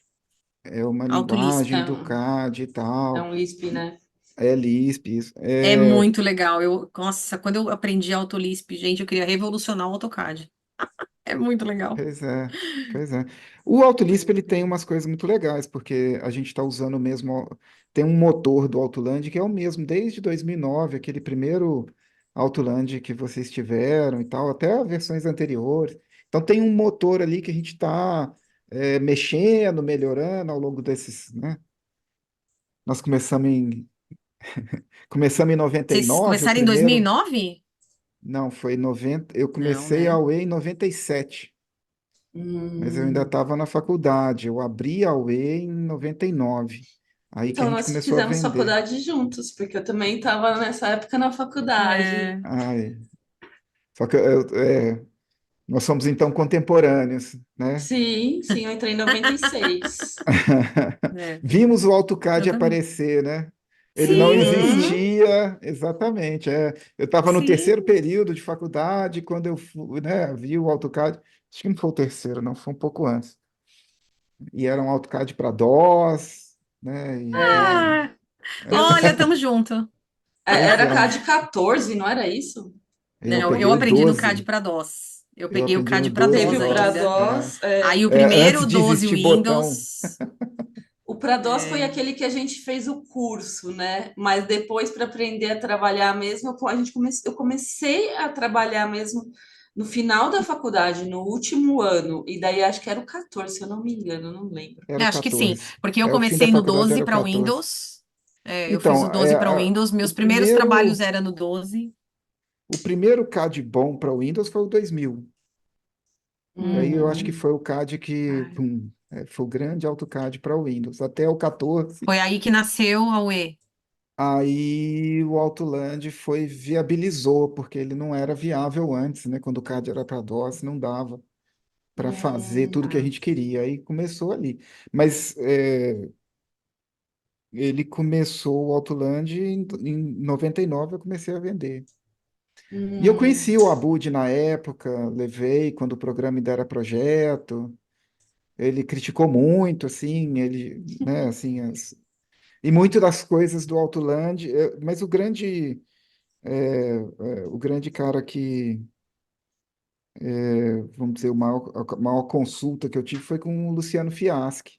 É uma AutoLISP. linguagem do CAD e É tal. um Lisp, né? É Lisp, isso. É muito legal. Nossa, quando eu aprendi AutoLISP, gente, eu queria revolucionar o AutoCAD. É muito legal. Pois é, pois é. O AutoLisp ele tem umas coisas muito legais, porque a gente está usando o mesmo. Tem um motor do Autoland que é o mesmo desde 2009, aquele primeiro Autoland que vocês tiveram e tal, até as versões anteriores. Então tem um motor ali que a gente está mexendo, melhorando ao longo desses, né? Nós começamos em Vocês 99, o começaram em dois mil e primeiro. nove? Não, foi em 90. Eu Não, comecei a né? UE em 97. Mas eu ainda Hum. estava na faculdade. Eu abri a UE em 99. Aí que a Então, gente nós começou a fizemos vender. faculdade juntos, porque eu também estava nessa época na faculdade. É, Ai, só que nós somos então contemporâneos, né? Sim, sim, eu entrei em 96. é, Vimos o AutoCAD eu também. aparecer, né? Ele não Sim, Uhum. existia, exatamente. Eu estava no sim. terceiro período de faculdade quando eu né, vi o AutoCAD. Acho que não foi o terceiro, não, foi um pouco antes. E era um AutoCAD para DOS, né? É, Ah, olha, tamo junto. Pois era é. CAD 14, não era isso? Eu Não, eu peguei o aprendi no CAD 12. para DOS. Eu Eu peguei o aprendi no CAD para 12 Teve DOS o DOS. ainda. Prados. Aí o primeiro Antes de 12 existir botão. Windows. O Prados foi É, aquele que a gente fez o curso, né? Mas depois, para aprender a trabalhar mesmo, eu comecei a trabalhar mesmo no final da faculdade, no último ano. E daí acho que era o 14, se eu não me engano, não lembro. Era o acho que sim, 14. porque eu O fim da comecei no faculdade 12 era o para 14. Windows. Eu fiz o Então, 12 para Windows. o Meus primeiros trabalhos primeiro, eram no 12. o primeiro CAD bom para o Windows foi o 2000. Aí eu acho que Uhum. Hum. foi o CAD que, Ai. pum, foi o grande AutoCAD para o Windows. Até o 14. Foi aí que nasceu a UE. Aí o Autoland viabilizou, porque ele não era viável antes, né? Quando o CAD era para DOS, não dava para fazer tudo que a Tá. gente queria. Aí começou ali. Mas ele começou o Autoland em 99, eu comecei a vender. E eu Hum. conheci o Abud na época, levei quando o programa ainda era projeto. Ele criticou muito, assim, né, assim, e muito das coisas do Autoland, mas o grande cara que, vamos dizer, a maior consulta que eu tive foi com o Luciano Fiaschi.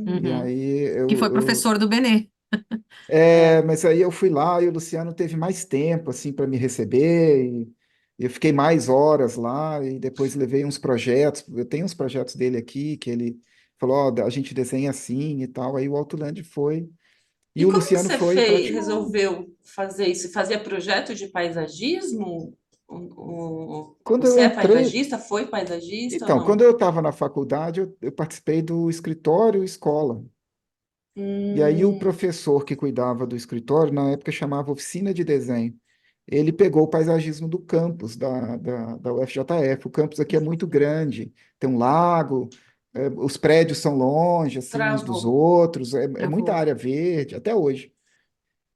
E Hum. Uhum. aí Que foi eu professor do Benê. Mas aí eu fui lá e o Luciano teve mais tempo assim para me receber e eu fiquei mais horas lá e depois levei uns projetos. Eu tenho uns projetos dele aqui que ele falou, ó, a gente desenha assim e tal. Aí o Outland foi e E o como que Luciano você foi fez, praticamente. resolveu fazer isso? Fazia projeto de paisagismo? Quando eu Você é entrei, paisagista? Foi paisagista ou então, quando não? eu estava na faculdade, eu participei do escritório escola. E aí o Hum, professor que cuidava do escritório, na época chamava oficina de desenho, ele pegou o paisagismo do campus da UFJF. O campus aqui é muito grande, tem um lago, os prédios são longe, assim, uns dos travou. outros, é muita Travou. área verde, até hoje,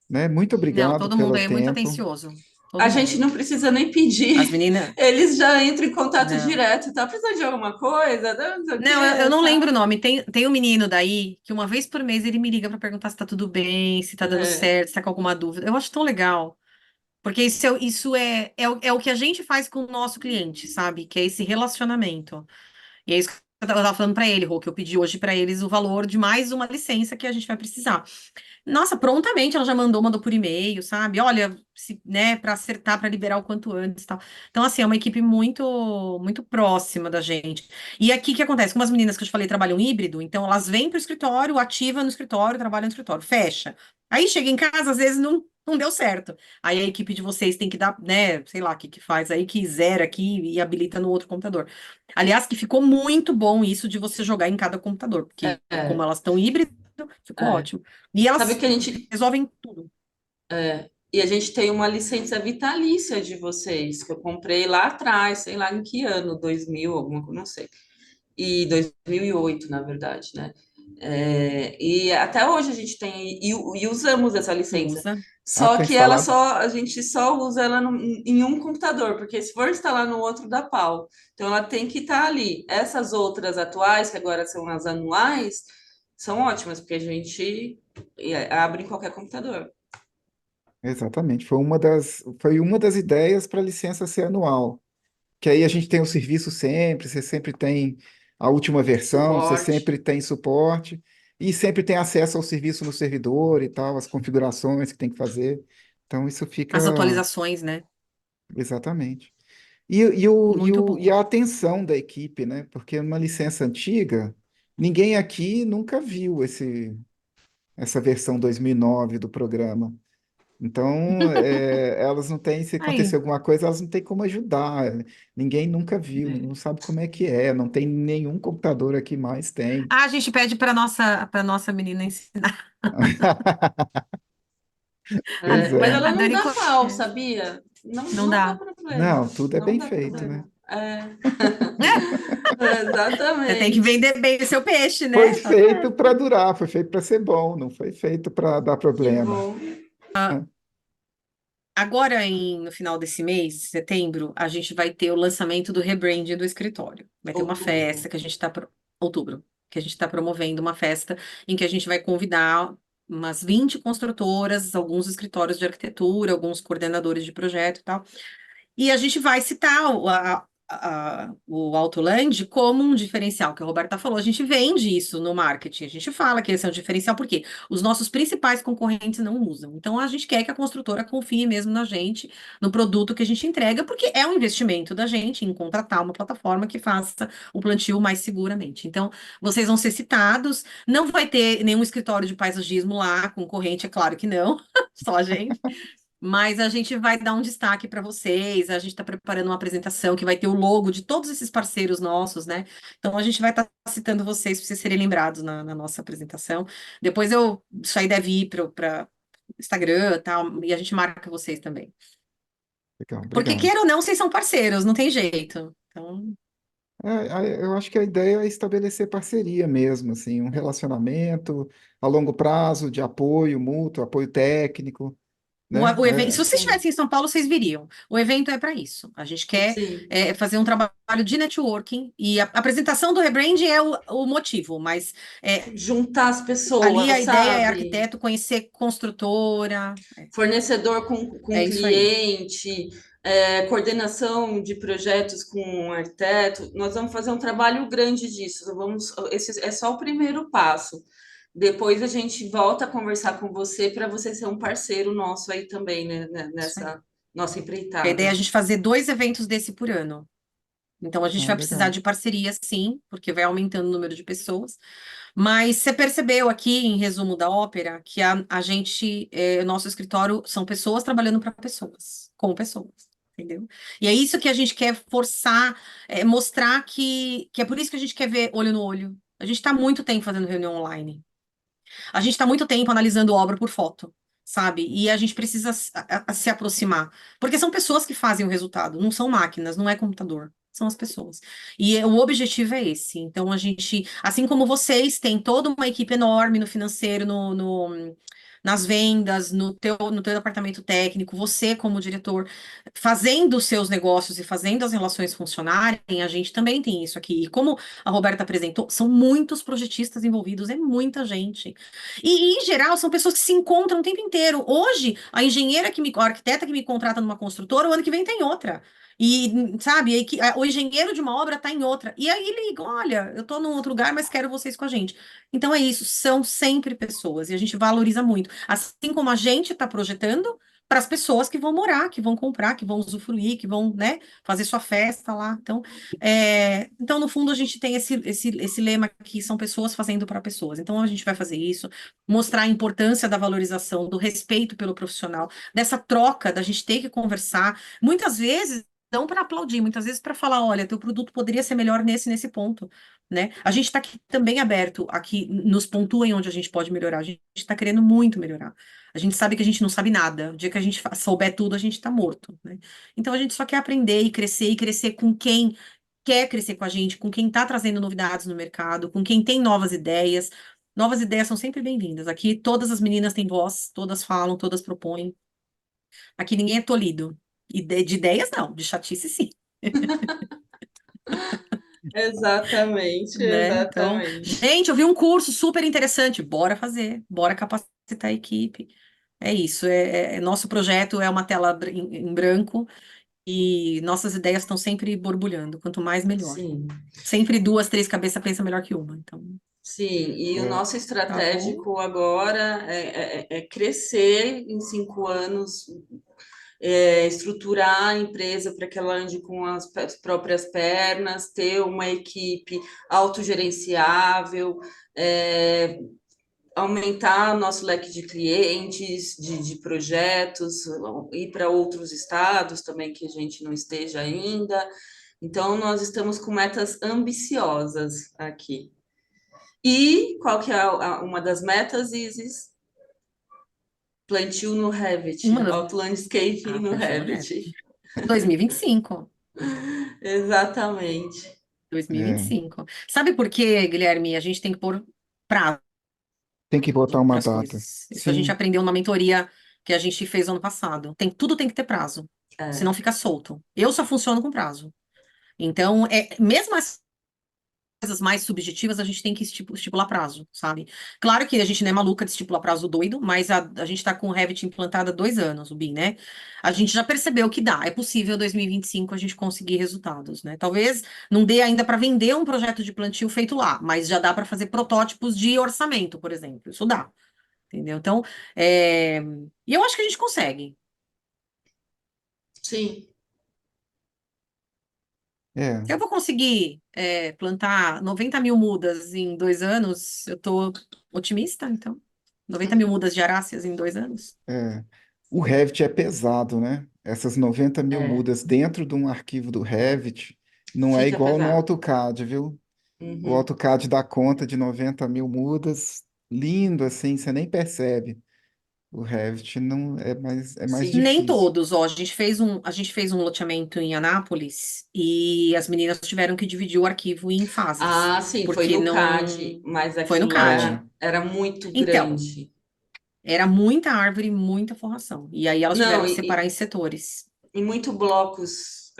né? Muito Não, obrigado todo mundo pelo aí é muito tempo. atencioso. A Todo gente mundo. não precisa nem As pedir, meninas. eles já entram em contato Não. direto, tá? Precisa de alguma coisa? Não sei o Não, eu quê, não lembro o tá? nome. Tem um menino daí que uma vez por mês ele me liga para perguntar se tá tudo bem, se tá dando É, certo, se tá com alguma dúvida. Eu acho tão legal. Porque isso é o que a gente faz com o nosso cliente, sabe? Que é esse relacionamento. E é isso que eu tava falando para ele, Rô, que eu pedi hoje para eles o valor de mais uma licença que a gente vai precisar. Nossa, prontamente ela já mandou por e-mail, sabe? Olha, né, para acertar, para liberar o quanto antes, e tal. Então, assim, é uma equipe muito próxima da gente. E aqui o que acontece? Como as meninas que eu te falei trabalham híbrido, então elas vêm para o escritório, ativa no escritório, trabalham no escritório, fecha. Aí chega em casa, às vezes não deu certo. Aí a equipe de vocês tem que dar, né, sei lá, o que que faz aí, que zera aqui e habilita no outro computador. Aliás, que ficou muito bom isso de você jogar em cada computador, porque como é, elas estão híbrido, ficou é. ótimo. E Sabe elas que a gente, resolvem tudo. e a gente tem uma licença vitalícia de vocês, que eu comprei lá atrás, sei lá em que ano, 2000, alguma coisa, não sei. E 2008, na verdade, né? E até hoje a gente tem e usamos essa licença. Usa. Ah, Só tá que ela instalado. só a gente só usa ela em um computador, porque se for instalar no outro dá pau. Então ela tem que estar ali. Essas outras atuais, que agora são as anuais, são ótimas, porque a gente abre em qualquer computador. Exatamente, foi uma das ideias para a licença ser anual. Que aí a gente tem o serviço sempre, você sempre tem a última versão, você Suporte. sempre tem suporte e sempre tem acesso ao serviço no servidor e tal, as configurações que tem que fazer. Então isso As fica atualizações, né? exatamente. Muito E bom. a atenção da equipe, né? Porque uma licença antiga, ninguém aqui nunca viu essa versão 2009 do programa. Então, elas não têm, se acontecer Aí. alguma coisa, elas não têm como ajudar. Ninguém nunca viu, não sabe como é que é. Não tem nenhum computador aqui mais tem. Ah, a gente pede para nossa menina ensinar. Pois Mas é. ela A não Dani dá pau, conhece. sabia? Não, Não não dá dá. problema. Não, tudo é Não bem dá feito, né? problema. É, É, você tem que exatamente. vender bem o seu peixe, Foi né? Tá feito certo. para durar, foi feito para ser bom, não foi feito para dar Que problema. bom. Agora, no final desse mês, setembro, a gente vai ter o lançamento do rebranding do escritório. Vai ter uma Outubro. festa que a gente está. Outubro, que a gente está promovendo uma festa em que a gente vai convidar umas 20 construtoras, alguns escritórios de arquitetura, alguns coordenadores de projeto e tal. E a gente vai citar o Autoland como um diferencial, que a Roberta falou. A gente vende isso no marketing. A gente fala que esse é um diferencial, porque os nossos principais concorrentes não usam. Então, a gente quer que a construtora confie mesmo na gente, no produto que a gente entrega, porque é um investimento da gente em contratar uma plataforma que faça o plantio mais seguramente. Então, vocês vão ser citados. Não vai ter nenhum escritório de paisagismo lá, concorrente, é claro que não, só a gente. Mas a gente vai dar um destaque para vocês. A gente está preparando uma apresentação que vai ter o logo de todos esses parceiros nossos, né? Então a gente vai estar citando vocês para vocês serem lembrados na nossa apresentação. Depois isso aí deve ir para Instagram, tal, e a gente marca vocês também. Legal, Porque obrigado. queira ou não, vocês são parceiros, não tem jeito. Então, Eu acho que a ideia é estabelecer parceria mesmo, assim, um relacionamento a longo prazo de apoio mútuo, apoio técnico, né? o evento, se vocês Sim, estivessem em São Paulo, vocês viriam. O evento é para isso. A gente quer sim. fazer um trabalho de networking e a apresentação do rebranding é o motivo, mas Juntar as ali pessoas, a ideia é sabe? arquiteto conhecer construtora. Fornecedor com É isso aí. cliente, coordenação de projetos com arquiteto. Nós vamos fazer um trabalho grande disso. Esse é só o primeiro passo. depois a gente volta a conversar com você para você ser um parceiro nosso aí também, né, Isso aí. nessa nossa A ideia é a empreitada. gente fazer 2 eventos desse por ano. Então, a gente Ah, vai precisar legal. de parceria, sim, porque vai aumentando o número de pessoas. Mas você percebeu aqui, em resumo da ópera, que a gente, nosso escritório são pessoas trabalhando para pessoas, com pessoas, entendeu? E é isso que a gente quer forçar, mostrar que é por isso que a gente quer ver olho no olho. A gente está muito tempo fazendo reunião online. A gente está muito tempo analisando obra por foto, sabe? E a gente precisa se aproximar. Porque são pessoas que fazem o resultado, não são máquinas, não é computador. São as pessoas. E o objetivo é esse. Então, a gente, assim como vocês, tem toda uma equipe enorme no financeiro, nas vendas, no teu departamento técnico, você como diretor, fazendo os seus negócios e fazendo as relações funcionarem, a gente também tem isso aqui. E como a Roberta apresentou, são muitos projetistas envolvidos, é muita gente. Em geral, são pessoas que se encontram o tempo inteiro. Hoje, a arquiteta que me contrata numa construtora, o ano que vem tem outra. E, sabe, o engenheiro de uma obra está em outra. E aí ligam, olha, eu estou num outro lugar, mas quero vocês com a gente. Então é isso, são sempre pessoas, e a gente valoriza muito. Assim como a gente está projetando para as pessoas que vão morar, que vão comprar, que vão usufruir, que vão, né, fazer sua festa lá. Então, no fundo, a gente tem esse lema que são pessoas fazendo para pessoas. Então, a gente vai fazer isso, mostrar a importância da valorização, do respeito pelo profissional, dessa troca, da gente ter que conversar. Muitas vezes, não para aplaudir, muitas vezes para falar, olha, teu produto poderia ser melhor nesse ponto, né? A gente está aqui também aberto, aqui nos pontuem onde a gente pode melhorar. A gente está querendo muito melhorar. A gente sabe que a gente não sabe nada. O dia que a gente souber tudo, a gente está morto, né? Então a gente só quer aprender e crescer com quem quer crescer com a gente, com quem está trazendo novidades no mercado, com quem tem novas ideias. Novas ideias são sempre bem-vindas. Aqui todas as meninas têm voz, todas falam, todas propõem. Aqui ninguém é tolhido. De ideias, não, de chatice, sim. Exatamente, Né? Então, exatamente. gente, eu vi um curso super interessante. Bora fazer, bora capacitar a equipe. É isso. Nosso projeto é uma tela em branco e nossas ideias estão sempre borbulhando. Quanto mais, melhor. Sim, Sempre duas, três cabeças pensam melhor que uma. Então, sim. E o É, nosso tá bom. estratégico agora é crescer em 5 anos, estruturar a empresa para que ela ande com as próprias pernas, ter uma equipe autogerenciável, é, aumentar nosso leque de clientes, de projetos, ir para outros estados também que a gente não esteja ainda. Então, nós estamos com metas ambiciosas aqui. E qual que é uma das metas, Isis? Plantio no Revit, Uma das. Outlandscaping no Plantio no Revit. Revit. 2025. Exatamente. é. 2025. Sabe por quê, Guilherme? A gente tem que pôr prazo Tem que botar uma para as data. coisas. Isso a gente Sim, aprendeu na mentoria que a gente fez ano passado. Tudo tem que ter prazo, senão É, fica solto. Eu só funciono com prazo. Então, mesmo as coisas mais subjetivas, a gente tem que estipular prazo, sabe? Claro que a gente não é maluca de estipular prazo doido, mas a gente está com o Revit implantado há 2 anos, o BIM, né? A gente já percebeu que dá, é possível 2025 a gente conseguir resultados, né? Talvez não dê ainda para vender um projeto de plantio feito lá, mas já dá para fazer protótipos de orçamento, por exemplo. Isso dá, entendeu? Então, e eu acho que a gente consegue. sim. é, Se eu vou conseguir plantar 90 mil mudas em 2 anos, eu tô otimista, então. 90 mil mudas de aráceas em 2 anos. é. O Revit é pesado, né? Essas 90.000 É, mudas dentro de um arquivo do Revit não é fica igual no pesado. AutoCAD, viu? O Uhum. AutoCAD dá conta de 90.000 mudas, lindo assim, você nem percebe. O Revit não é mais Sim. Nem difícil. todos, ó. A gente fez um loteamento em Anápolis e as meninas tiveram que dividir o arquivo em fases, Ah, sim, foi porque no CAD, não mas foi no aquilo CAD. É, era muito Então, grande. era muita árvore, muita forração. E aí elas Não, tiveram que separar em setores. e muito blocos.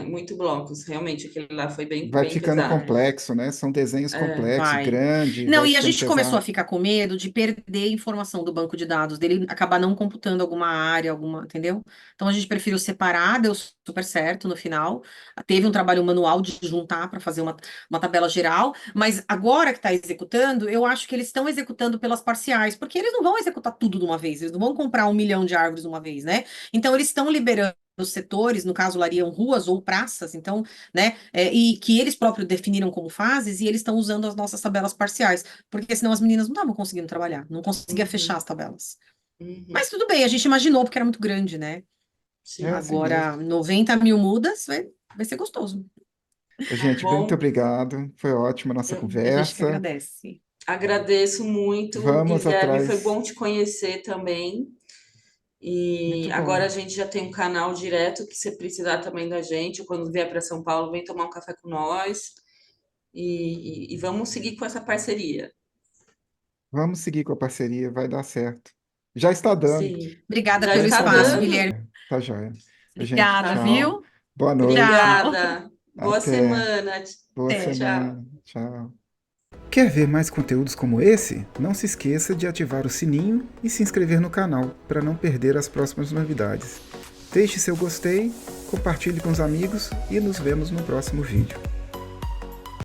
muito blocos. Realmente, aquele lá foi bem, Vai bem ficando pesado. complexo, né? São desenhos complexos, Vai. grande, Não, vai e a ficando gente começou a pesado. ficar com medo de perder informação do banco de dados, dele acabar não computando alguma área, entendeu? Então a gente preferiu separar, deu super certo no final. Teve um trabalho manual de juntar para fazer uma tabela geral, mas agora que está executando, eu acho que eles estão executando pelas parciais, porque eles não vão executar tudo de uma vez, eles não vão comprar 1 milhão de árvores de uma vez, né? Então eles estão liberando os setores, no caso, lariam ruas ou praças, então, né, e que eles próprios definiram como fases, e eles estão usando as nossas tabelas parciais, porque senão as meninas não estavam conseguindo trabalhar, não conseguia fechar Uhum, as tabelas. uhum. Mas tudo bem, a gente imaginou, porque era muito grande, né? É Sim. assim mesmo. Agora, 90 mil mudas vai ser gostoso. Tá Gente, muito bom. obrigado. Foi ótima a nossa Eu A gente que conversa. agradece. agradeço muito, Vamos Guilherme. Foi atrás. bom te conhecer também. E Muito agora bom. a gente já tem um canal direto que você precisar também da gente. Quando vier para São Paulo, vem tomar um café com nós. E vamos seguir com essa parceria. Vamos seguir com a parceria, vai dar certo. Já está dando. Sim, Obrigada já pelo está espaço, Dando. Guilherme. dando. Tá joia. Gente, Tá Obrigada, bom. tchau. viu? Boa noite. Tchau. Obrigada. Boa Até. semana. Boa Até. Tchau. semana. Tchau. Quer ver mais conteúdos como esse? Não se esqueça de ativar o sininho e se inscrever no canal para não perder as próximas novidades. Deixe seu gostei, compartilhe com os amigos e nos vemos no próximo vídeo.